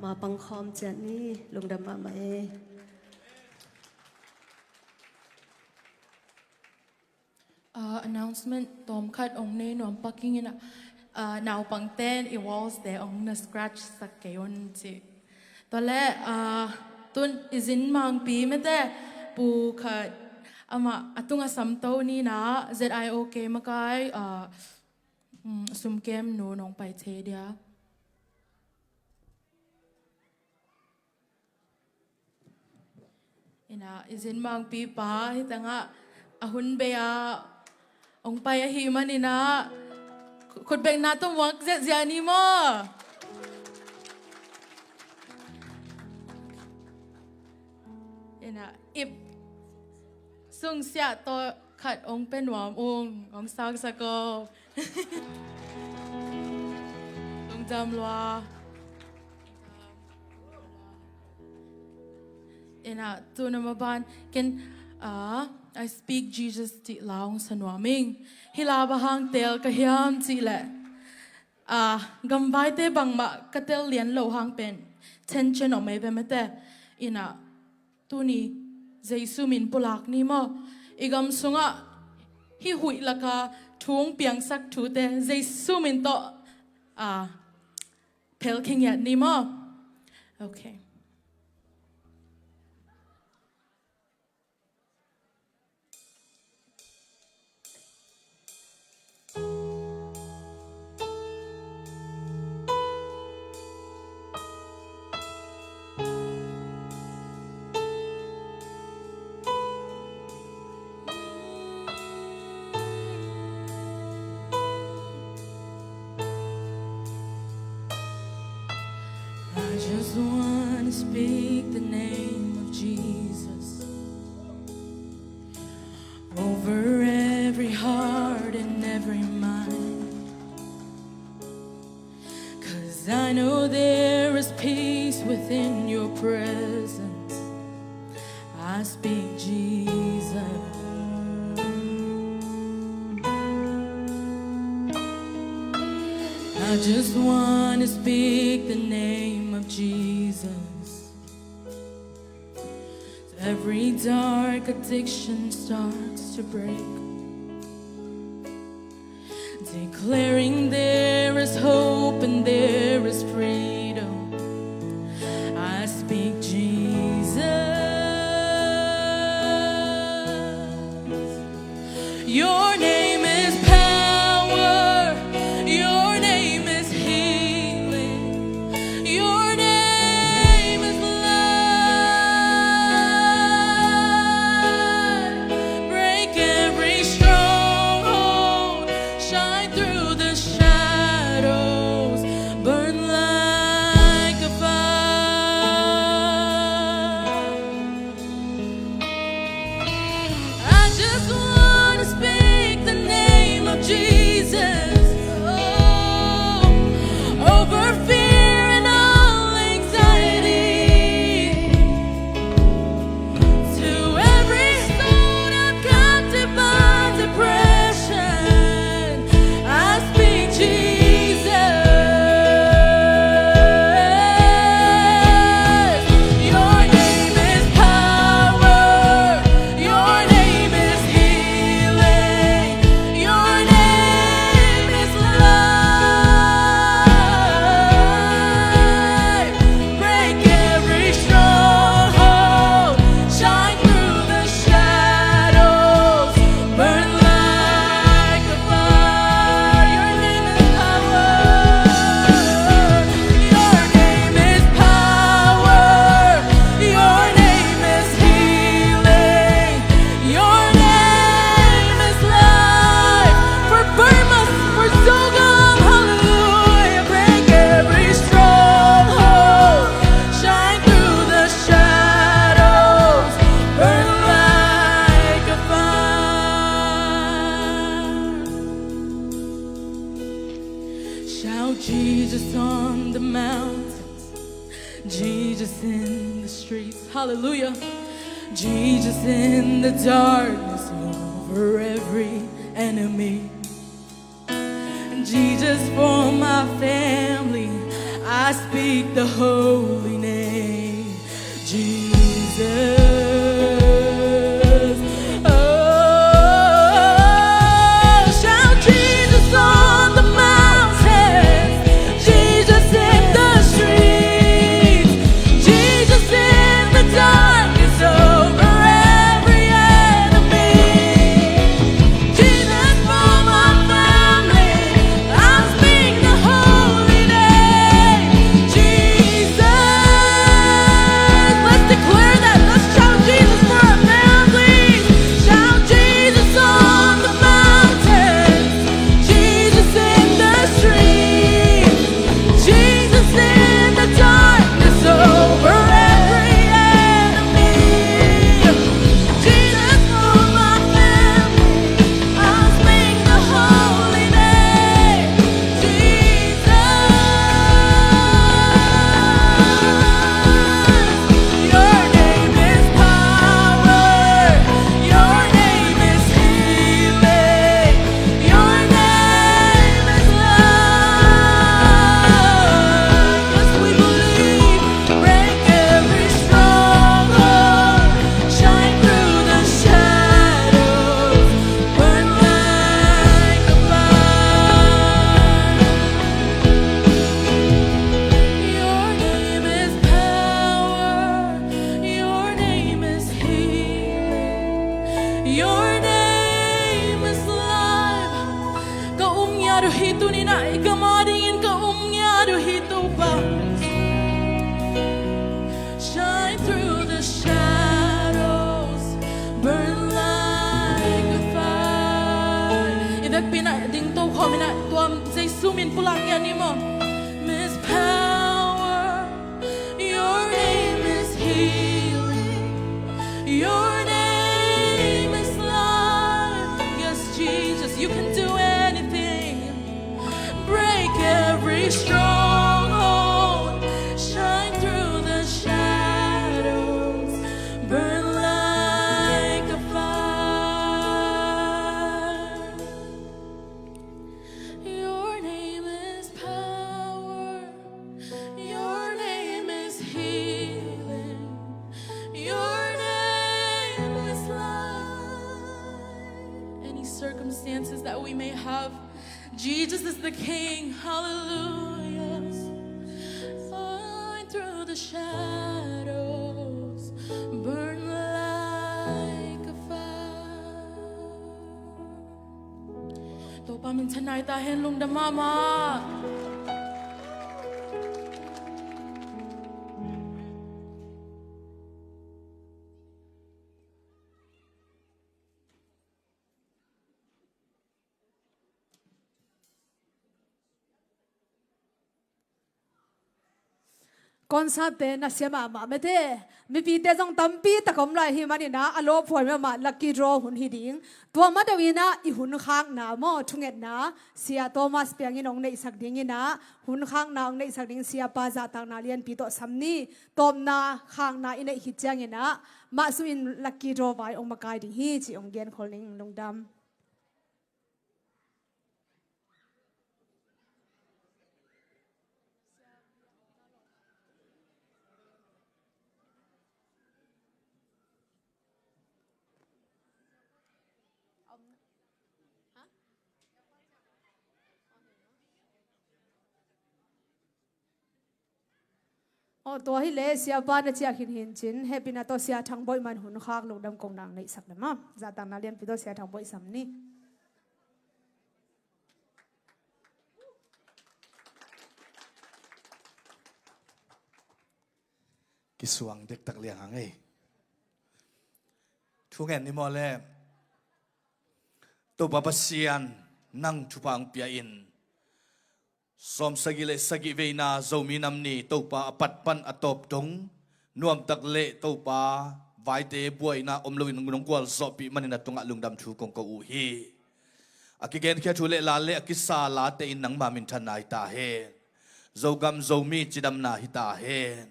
ma pang khom chan ni lungdam ma mai announcement tom khat ong ne nom paking ina now pang ten I walls there ong na scratch sak ke on chi to le tun izin mang pi me te pu khat ama atunga samto ni na ZIOK makai sum kem no nong pai che dia ina izin mang pi pa hitanga ahun beya ong pai hi manina khut bek na to wak ziani mo ina ip sung sia to khat ong pen wam ong sang sa ko ong jam lwa ina tu na maban ken I speak Jesus ti laong sanwaming hilaba hang tel ka hiam ti le gambai te bang ma katel lian lo hang pen tension o mai be mate ina tu ni Jesu min pulak ni mo igam sunga hi hui laka thung piang sak thu te Jesu min to pel king yat ni mo okay I just want to speak the name of Jesus over every heart and every mind. 'Cause I know there is peace within your presence. I speak Jesus. I just want to speak the name of Jesus. So every dark addiction starts to break. Declaring there is hope and there is freedom. I speak Jesus. Your name is power. Your name is healing. Your name is light. Break every stronghold. Shine through the shadows. Burn like a fire. I just want to speak the name of Jesus. Oh, over fear and all anxiety. To every soul that captive by depression, I speak Jesus. Your name is power. Your name is healing. Your name is light. Break every stronghold. Shine through the shadows. Burn like a fire. Your name is power. Your name is power. Your name is healing. Your name is life. For Burma, for Sogam, hallelujah. Break every stronghold. Shine through the shadows. Burn like a fire. Shout Jesus on the mountains, Jesus in the streets, hallelujah. Jesus in the darkness over every enemy. Jesus, for my family, I speak the holy name, Jesus. Oh, shout Jesus on the mountains, Jesus in the streets, Jesus in the darkness over every enemy. Jesus for my family, I speak the holy name, Jesus. Let's declare that. Let's shout Jesus for our families. Shout Jesus on the mountains, Jesus in the streets, Jesus in the darkness over every enemy. Jesus for my family, I speak the holy name, Jesus. Your name is power, your name is healing, your name is love. Yes, we believe. Break every stronghold, shine through the shadows, burn like a fire. Your name is power, your name is healing, your name is life. Kaumya hito ni na ikamadingin kaumya hito pa. Shine through the shadows, burn like a fire. Idak pinading to ko mina tuam say sumin pulang yan mo. Miss power, your name is healing, your name is life. Yes, Jesus, you can do anything. Break every stronghold, shine through the shadows, burn like a fire. Your name is power, your name is healing, your name is life. Any circumstances that we may have, Jesus is the King. Hallelujah. Shine through the shadows, burn like a fire. To paminsan na itahin lung damama. concert na siya ma mete mi pi te jong tampi ta kom lai hi mani na alo phoi ma lucky draw hun hi ding to ma dawina I hun khang na mo thunget na sia Thomas piang in ong nei sak ding ina hun khang na ong nei sak ding sia pa za tang na lian pi to samni tom na khang na in hi chang ina ma su in lucky draw vai ong makai ding hi chi ong gen kholing lungdam Oh to hi le sia pa na chia khin hin chin happy na to sia thang boy man hun khak lu dam kong nang nei sak na ma za tang na lian pi to sia thang boy sam ni Kisuang dek tak liang hangai. Thungen ni mo le. To papasian nang chupang piain. Som sagile sagi veina zomi namni to pa apat pan atop dong. Nuam tak le to pa vai te buai na omloin ngung kwal zopi manina tunga lungdam thu kong ko uhi. Akigen kya chule la le akisa la te in nang mamin thanai ta he. Zogam zomi chidam na hita he.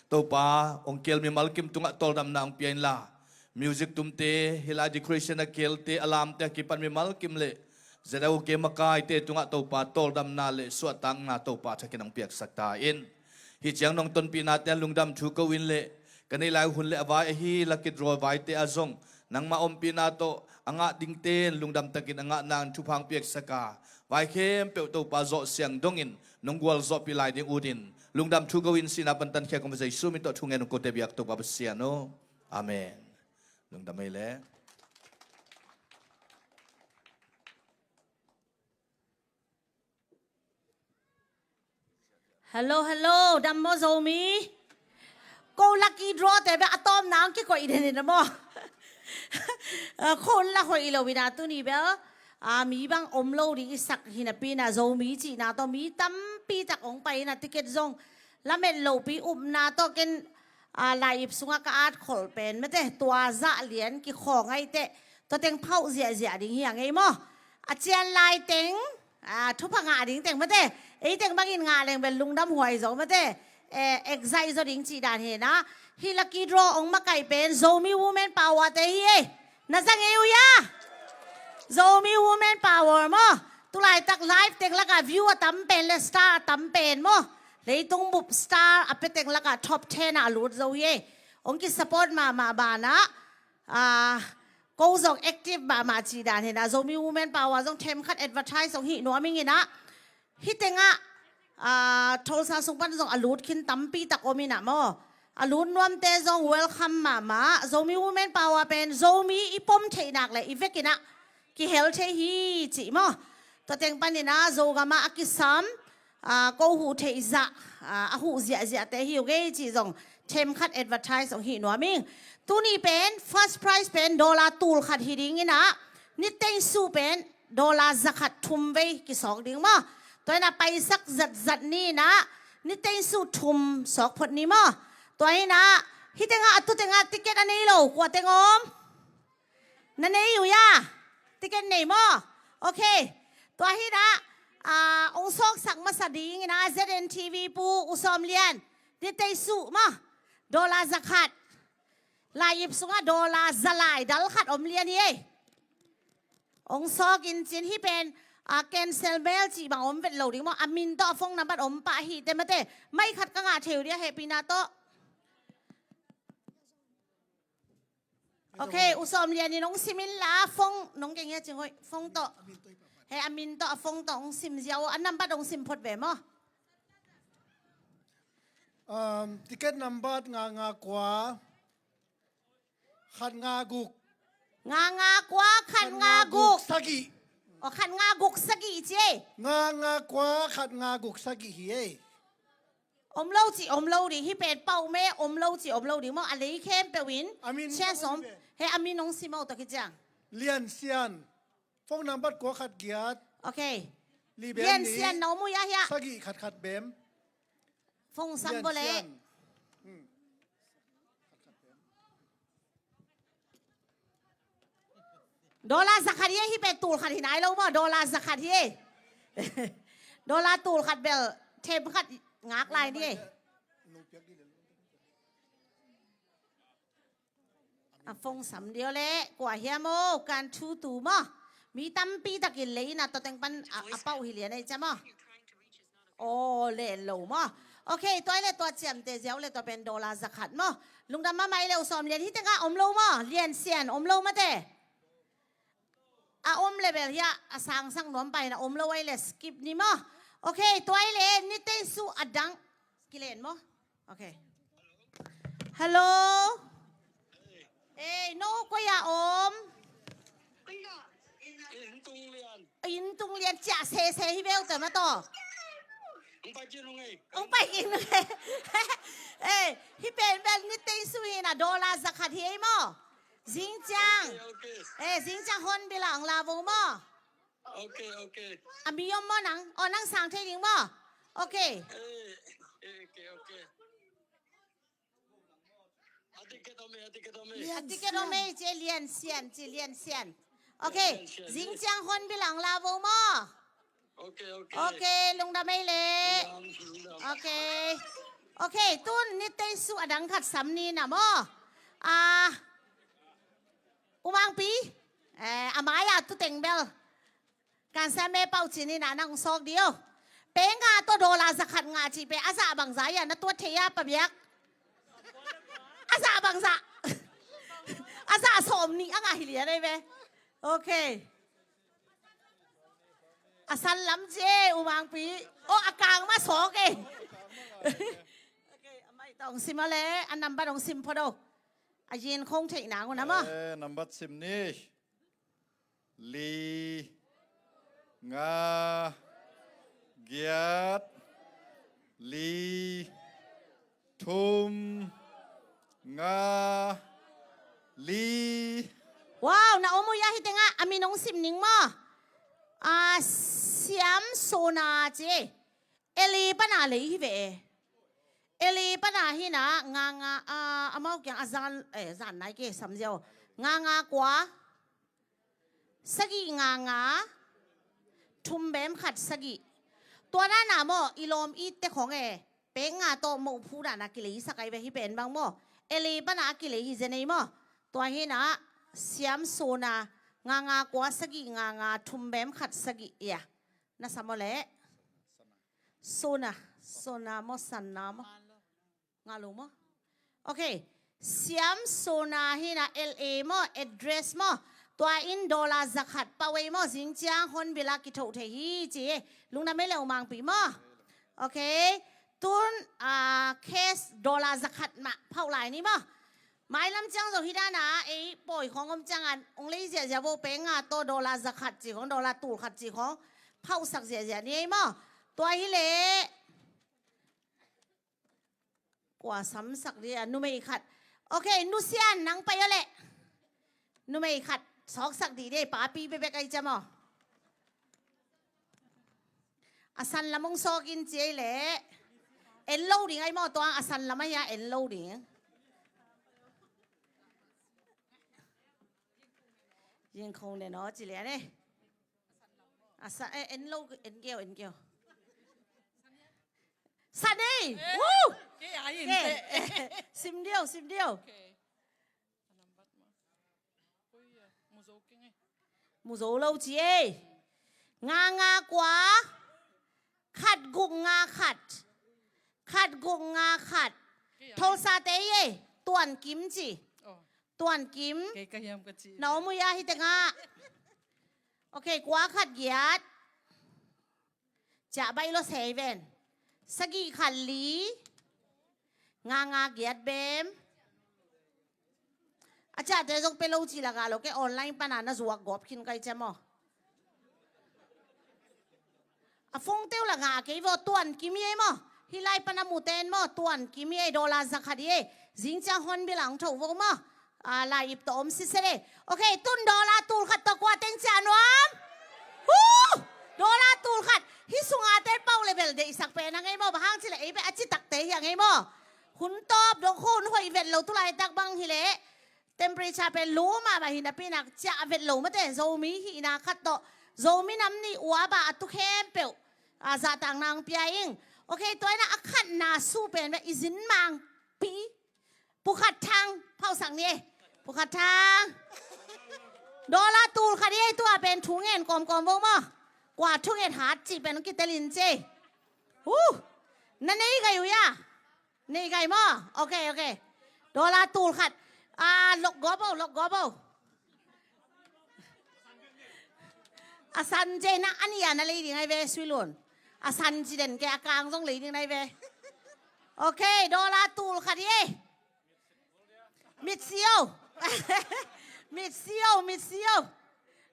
To pa ongkel mi malkim tunga tol dam na ang pian la. music tumte hila decoration a kelte alam te kipan mi mal kimle zera u ke makai te tunga to pa tol dam na le suatang na to pa thakinang piak sakta in hi chiang nong ton pi na te lungdam thu ko win le kanai lai hun le awa hi lakit ro vai te azong nang ma om pi na to anga ding ten lungdam takin anga nang thu phang piak saka vai khem pe to pa zo siang dongin nong gwal zo pi lai ding udin lungdam thu ko win sina pantan khe kom zai su mi to thu ngen ko te biak to pa siano amen lungdam mai le hello dammo zomi ko lucky draw te be atom nang ki ko ide ne moคนละคนเราวินาตุนี้เบลมีบางอมโลดีสักหินาปีน่ะโจมีจีน่ะต้องมีตั้มปีจากองไปน่ะติเกตซงแล้วเม็ดโลปีอุบน่ะต้องกินลายสุงกาดขอลเป็นไม่ได้ตัวจะเหรียญกี่ของไอ้เตะตัวเต็งเผาเสียดิ่งอย่างไงมั้งอาจารย์ลายเต็งทุบพังงาดิ่งเต็งไม่ได้ไอ้เต็งบางอินงาเต็งเป็นลุงดำหวยสองไม่ได้เอ็กไซส์ดิ่งจีดานเห็นนะฮิลักกี้ดรอองมาไก่เป็นโจมีวูแมนพาวเวอร์เตะเฮ้น่าจะเงี้ยอ่ะโจมีวูแมนพาวเวอร์มั้งตุลาตักไลฟ์เต็งละกับวิวตั้มเป็นเลสตาร์ตั้มเป็นมั้งเลยต้องบุบสตาร์อัปเต็งละกับท็อป10อ่ะลุ้นโจเย่องค์กิสปอร์ตมาบานะก็ส่งแอคทีฟมาจีดานเห็นนะโจมีวูแมนพาวเวอร์ส่งเทมคัดแอดเวอร์ไทส์ส่งหินัวมิงเห็นนะฮิตเต็งอ่ะโทรศัพท์ส่งปันส่งอลูดขึ้นตั้มปีตักโอมินะมั้งอลูนนวมเตจงเวลคัมมาโจมีวูแมนพาวเวอร์เป็นโจมีอีปมเทนักเลยอีเฟกินะกิเฮลเทฮีจิมั้งตัวเต็งปันนี่นะโจกามาอักิซัมก็หูเทจะหูเสียแต่ฮิวเกจีจงเทมคัดแอดเวอร์ไทส์ของหินวมิงตัวนี้เป็น first prize เป็นดอลลาร์ตูลขัดฮิดิ้งนะนิเต็งสูเป็นดอลลาร์จะขัดทุ่มไปกี่สองดิ้งมั้งตัวนั้นไปสักจัดนี่นะนิเต็งสูทุ่มสองพดนี้มั้งตัวนี้นะฮิตเต็งตุเต็งติเกตอันนี้โลกว่าเต็งอมนั่นเองอยู่ยาติเกตไหนมั้งโอเคตัวนี้นะองค์ซอกสักมาสดีงี้นะ ZNTV ปูอุสอมเลียนนิเต็งสูมั้งดอลลาร์จะขัดลายยิบสุงดอลลาร์จะลายดัลขัดอมเลียนนี่องซอกินจินที่เป็นแกนเซลเบลจีบางอมเป็นโหลดิ้งมั้งอามินต่อฟงน้ำบัดอมปะฮีเต็มเต้ไม่ขัดกังอาเทวเดียเฮปีนาโตโอเคอุสอมเรียนนี่น้องซิมิลลาฟงน้องเก่งเงี้ยจริงเว้ยฟงโตเฮอามินโตฟงโตองซิมเจียวอันน้ำบัดองซิมพดแบบมั้งติเกตนัมบัดงากว่าขัดงากุกกว่าขัดงากุกสักิขัดงากุกสักิเจ้งากว่าขัดงากุกสักิเฮ้อมเล่าจีอมเล่าดิที่เป็นเป้าแม่อมเล่าจีอมเล่าดิมั้งอะไรเข้มเปวินเช่นสมเฮอามินน้องซิมเอาตะกี้จังเลียนเซียนฟงนัมบัดกว่าขัดเกียรติโอเคเลียนเซียนน้องมุยะฮะสักิขัดเบมฟงซัมโบเล่ดอลลาร์สักขัดยี่ที่เป็นตูลขัดที่ไหนเราบ้างดอลลาร์สักขัดยี่ดอลลาร์ตูลขัดเบลเทมขัดงักลายนี่ฟงสำเดียวเลยกว่าเฮียโมการชูตูมั้งมีตั้มปีตะกินเลยนะตัวเต็งปันเป้าหิเลียนไอ้จ้ามั้งโอ้เล่นโลมั้งโอเคตัวนี้ตัวเจียมเตเจียวเลยตัวเป็นดอลลาร์สักขัดมั้งลุงดำมาไม่เร็วสอมเรียนที่เต็งอมโลมั้งเรียนเซียนอมโลมาเต้อมเลเบลเฮียสั่งหนวมไปนะอมโลไว้เลยสกิปนี่มั้งโอเคตัวเล่นนี่เต้นสู้อดังกิเลนมั้งโอเคฮัลโหลโน้ก็อย่าอมอินตุงเรียนจ่าเซฮิเบลแต่มาต่อไปกินเลยที่เป็นแบบนี้เต้นสู้นะดอลลาร์สักขัดเฮียมั้งจิงจังจิงจังคนเบลังลาวมั้งโอเคมียมมั้งนังนั่งสั่งเทดิ้งมั้งโอเคอาทิตย์ก็ไม่เจเลียนเซียนโอเคจิงจังคนเบลังลาวมั้งโอเคลุงดำไม่เล่โอเคตุ้นนี่เต้นสู้อดังขัดสำนีนะมั้ง umang pi amaya tu tengbel kan sa me pau chini na nang sok dio pe nga to dola zakat nga chi pe asa bang za ya na to theya pa byak asa bang za asa som ni anga hilia dai be okay asan lam je umang pi o akang ma sok e okay amai tong simale an number dong sim phodo a yin khong thei na ngo na ma number sim ni li nga giat li thum nga li wow na omo ya hitenga aminong sim ning mo siam sona je eli pana le hi ve eli pana hi na nga amau kyang azan zan nai ke samjao nga kwa sagi nga thum bem khat sagi ตัวนั้นน่ะโมอีลมอีเตของเป็งอ่ะตัวโมพูดนะกิเลสกัยไปที่เป็นบางโมเอลีปนะกิเลสเจนี่โมตัวนี้นะเสียมโซนางากว่าสกิงาทุ่มเบมขัดสกิเอียน่ะสมอเล่โซนาโมสันนามงาลูโมโอเคเสียมโซนาฮีนะเอลเอโมเอดเดรสโมตัวอินโดลาจักขัดปะเวมอสิงจางคนเวลากิโตเทฮีจีลุงน่ะไม่เลวมังปีมอโอเคตุนเคสโดลาจักขัดมาเผาไหลนี่มอหมายลำจังโซฮิดานะไอ้ป่วยของอมจังอันองค์ลีเสียจะโบเป็งอ่ะตัวโดลาจักขัดจีของโดลาตูขัดจีของเผาสักเสียนี่มอตัวฮิเลกว่าซ้ำสักเดียนุไม่ขัดโอเคนุเซียนนังไปแล้วแหละนุไม่ขัดสอกสักดีเด้ป้าปีไปไกลจะมั้งอาสันละมงซอกินเจเล่เอ็นโลดิ่งไอ้หม้อตัวอาสันละไม่ยาเอ็นโลดิ่งยิงคงเนี่ยเนาะจีเล่เนี่ยอาสันเอ็นโลเอ็นเกียวสันนี่วู้ซิมเดียวมูโซโลจีงากว่าขัดกุงงาขัดโทซาเตยตวนกิมจีตวนกิมน้องมุยาฮิตงาโอเคกว่าขัดเกียดจะใบโลเซเว่นสกีขัดลีงาเกียดเบมอาจารย์จะต้องไปเล่าจีละกันแล้วก็ออนไลน์ปนานนะสวกกบกินไก่เจมอฟงเตียวละงาเกี่ยวตวนกิมยี่มั้งฮิไลปนามูเตนมั้งตวนกิมยี่ดอลลาร์สักขัดยี่จิงจ้าฮอนบิลังถูกวมั้งลายตัวอมซิเซเล่โอเคตุนดอลลาร์ตูลขัดตะกว่าเต็งจานวามดอลลาร์ตูลขัดฮิสุงอาเตนเป้าเลเวลเดย์สักเป็นยังไงมั้งบ้างจิเล่ไอ้เป็นอาชิตักเตยยังไงมั้งคุณตอบดงคุณหอยเวลเราทุไลตักบังฮิเล่เต็มปรีชาเป็นรู้มาบ่าหินปีนักจะเวลโลมาแต่โซมีหินาขัดโตโซมีน้ำนี่อัวบ่าตุเข้มเปลอาซาต่างนางเปียอิงโอเคตัวนั้นอักขัดนาสู้เป็นแบบอิสินมังปีผู้ขัดทางเผาสังนี่ผู้ขัดทางดอลลาร์ตูลขัดยี่ตัวเป็นถุงเงินกลมๆวงมั้งกว่าถุงเงินหาจีเป็นกิตเตลินเจนั่นนี่ไงอยู่ยะนี่ไงมั้งโอเคดอลลาร์ตูลขัดลกกอบอาสันเจนะอันนี้นะเลยยังไงเวสวิลุนอาสันจีเด่นแกกลางต้องเลยยังไงเวโอเคดอลลาร์ตูลค่ะดิมิดเซียว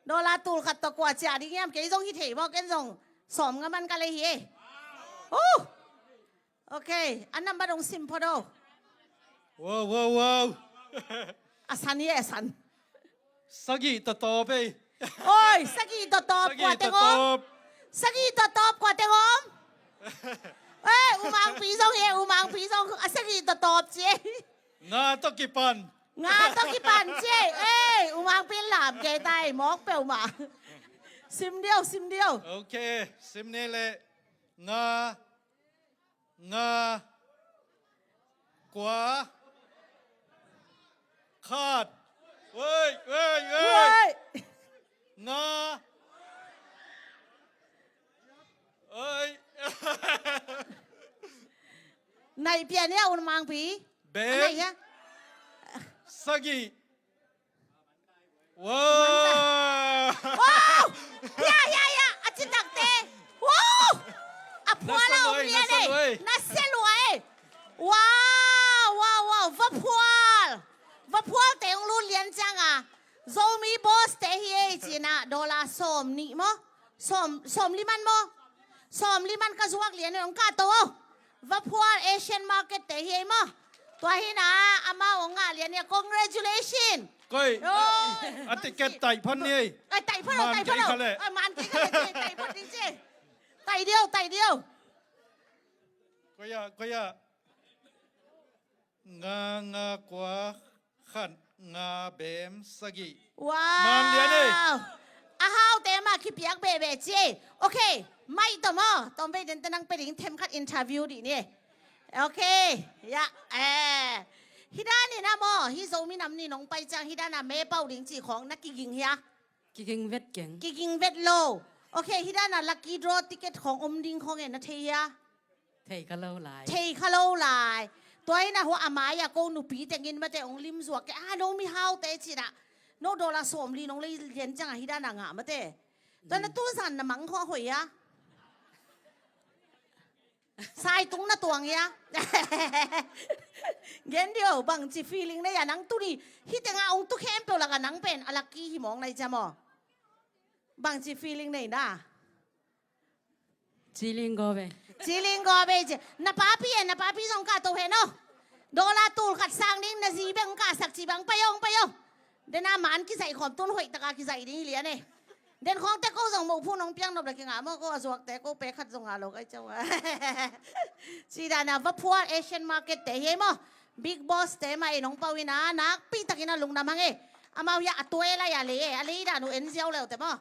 ดอลลาร์ตูลค่ะตะกว่าจ่าดิเงี้ยแกต้องฮิตเหบอกแกต้องสมกันมันกันเลยเฮ้โอเคอันนั้นมาตรงซิมพอดว้าวอาสันนี่อาสันสกีตตอบไปโอ้ยสกีตตอบกว่าเตงอมสกีตตอบกว่าเตงอมอุมังปีซองสกีตตอบเจงาตกิปันเจอุมังปีหลามเกยไตมอกเปลมาซิมเดียวโอเคซิมนี่เลยงากว่าขาดเว้ย เปียเนี่ยอุนมังปี เบ อะไร ม เงี้ย สกิว้าว ว้าวยาอาจิตักเตว้าวอ่ะพัวเราเปียเนี่ยน่าเสียรวยว้าววัวเตงรู้เรียนจังอ่ะโซมีบอสเตฮีเอจีน่ะดอลลาร์สมนี่มั้งสมลิมันมั้งสมลิมันก็สวักเรียนในองค์การตัววัวเอเชียนมาร์เก็ตเตฮีมั้งตัวหินะอามาองค์งานเรียนเนี่ย congratulation ก้อยอัติเกตไต่พันนี่ ไอ้ไต่พ่อเรามันกี่กันเลยไต่พ่อจริงๆไต่เดียวก็ยางากว่าขันงาเบมสกิ ว้าว มันเรียนนี่ อ้าวเต็มมาคิดเปียกเบเบจีโอเคไม่ต่อมาต้องไปเดินนั่งไปดิ้งเทมคัดอินเทอร์วิวดิเนี่ยโอเคฮิดานี่นะโมฮิโซมีน้ำนี่น้องไปจังฮิดานะเมเป้าดิ้งจีของนักกิงเฮียกิงเวทโลโอเคฮิดานะลักกี้ดรอติเกตของอมดิ้งของเอ็นนะเทียเทคาโลไลตัวนี้นะหัวอามายาโกนุปีแต่กินมาแต่องลิมสวกแกน้องมีฮาวเตจินะโนโดลาสมลีน้องเลยเรียนจังฮิดานางะมาแต่ตอนนั้นตู้สันน่ะมังข้อหอยอะสายตุ้งน่ะตัวเงี้ยเย็นเดียวบางจีฟีลิ่งได้ยานังตู้นี่ฮิตงาองตุเข้มเปล่าละกันนังเป็นอลักกี้หิมองในจามอบางจีฟีลิ่งได้นะจีลิงโกเบจีน่ะป้าพี่ส่งกาตัวเห็นเนาะโดลาตูลขัดสร้างนี่น่ะจีเบงกาสักจีบังไปยองเดนอามันกิใส่ขอมต้นหอยตะกากิใส่นี่เหลียเนี่ยเด่นของแต่ก็ส่งหมู่ผู้น้องเปียงนบเลยกิงอ่ะมันก็สวกแต่ก็ไปขัดส่งอ่ะลูกไอ้เจ้าสีดานะว่าพัวเอเชียนมาร์เก็ตแต่เฮ้ยมั้งบิ๊กบอสแต่มาไอ้น้องปาวินานักปีตะกินะลุงดำฮังเอ๋อามายาตัวเอล่ะยาเล่อะไรด่าหนูเอ็นเซียวแล้วแต่มั้ง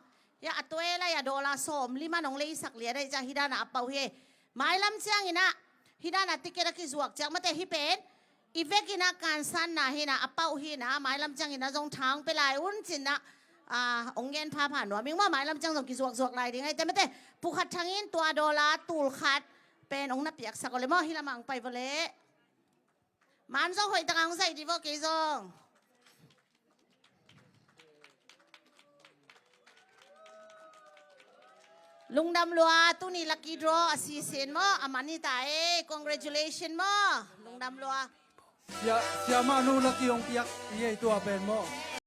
ยาตัวเอล่ะยาโดลาสมลิมาน้องเลยสักเหลียได้จ้าฮิดานะเป่าเฮ้หมายลำเชียงอินะฮิดานะติเกตะกิสวกจากมาแต่ฮิเป็นอีเวกินาการสันนะฮินะอเป่าฮินะหมายลำจังฮินะจงทางไปลายอุ่นจินนะองเงินพาผ่านว่ามิงว่าหมายลำจังจงกิสวกลายดีไงแต่ไม่แต่ผู้ขัดทางอินตัวโดลาตูลขัดเป็นองนับเปียกสักเลยมั้งฮิละมังไปบ่เลยมันจงหอยตะกังใส่ดีบ่กี่จงลุงดำลัวตู้นี่ลักกี้ดรอซีเซนมั้งอามันนี่ตาย congratulation มั้งลุงดำลัวเสียมานูนักยองเปียกยัยตัวเป็นมั้ง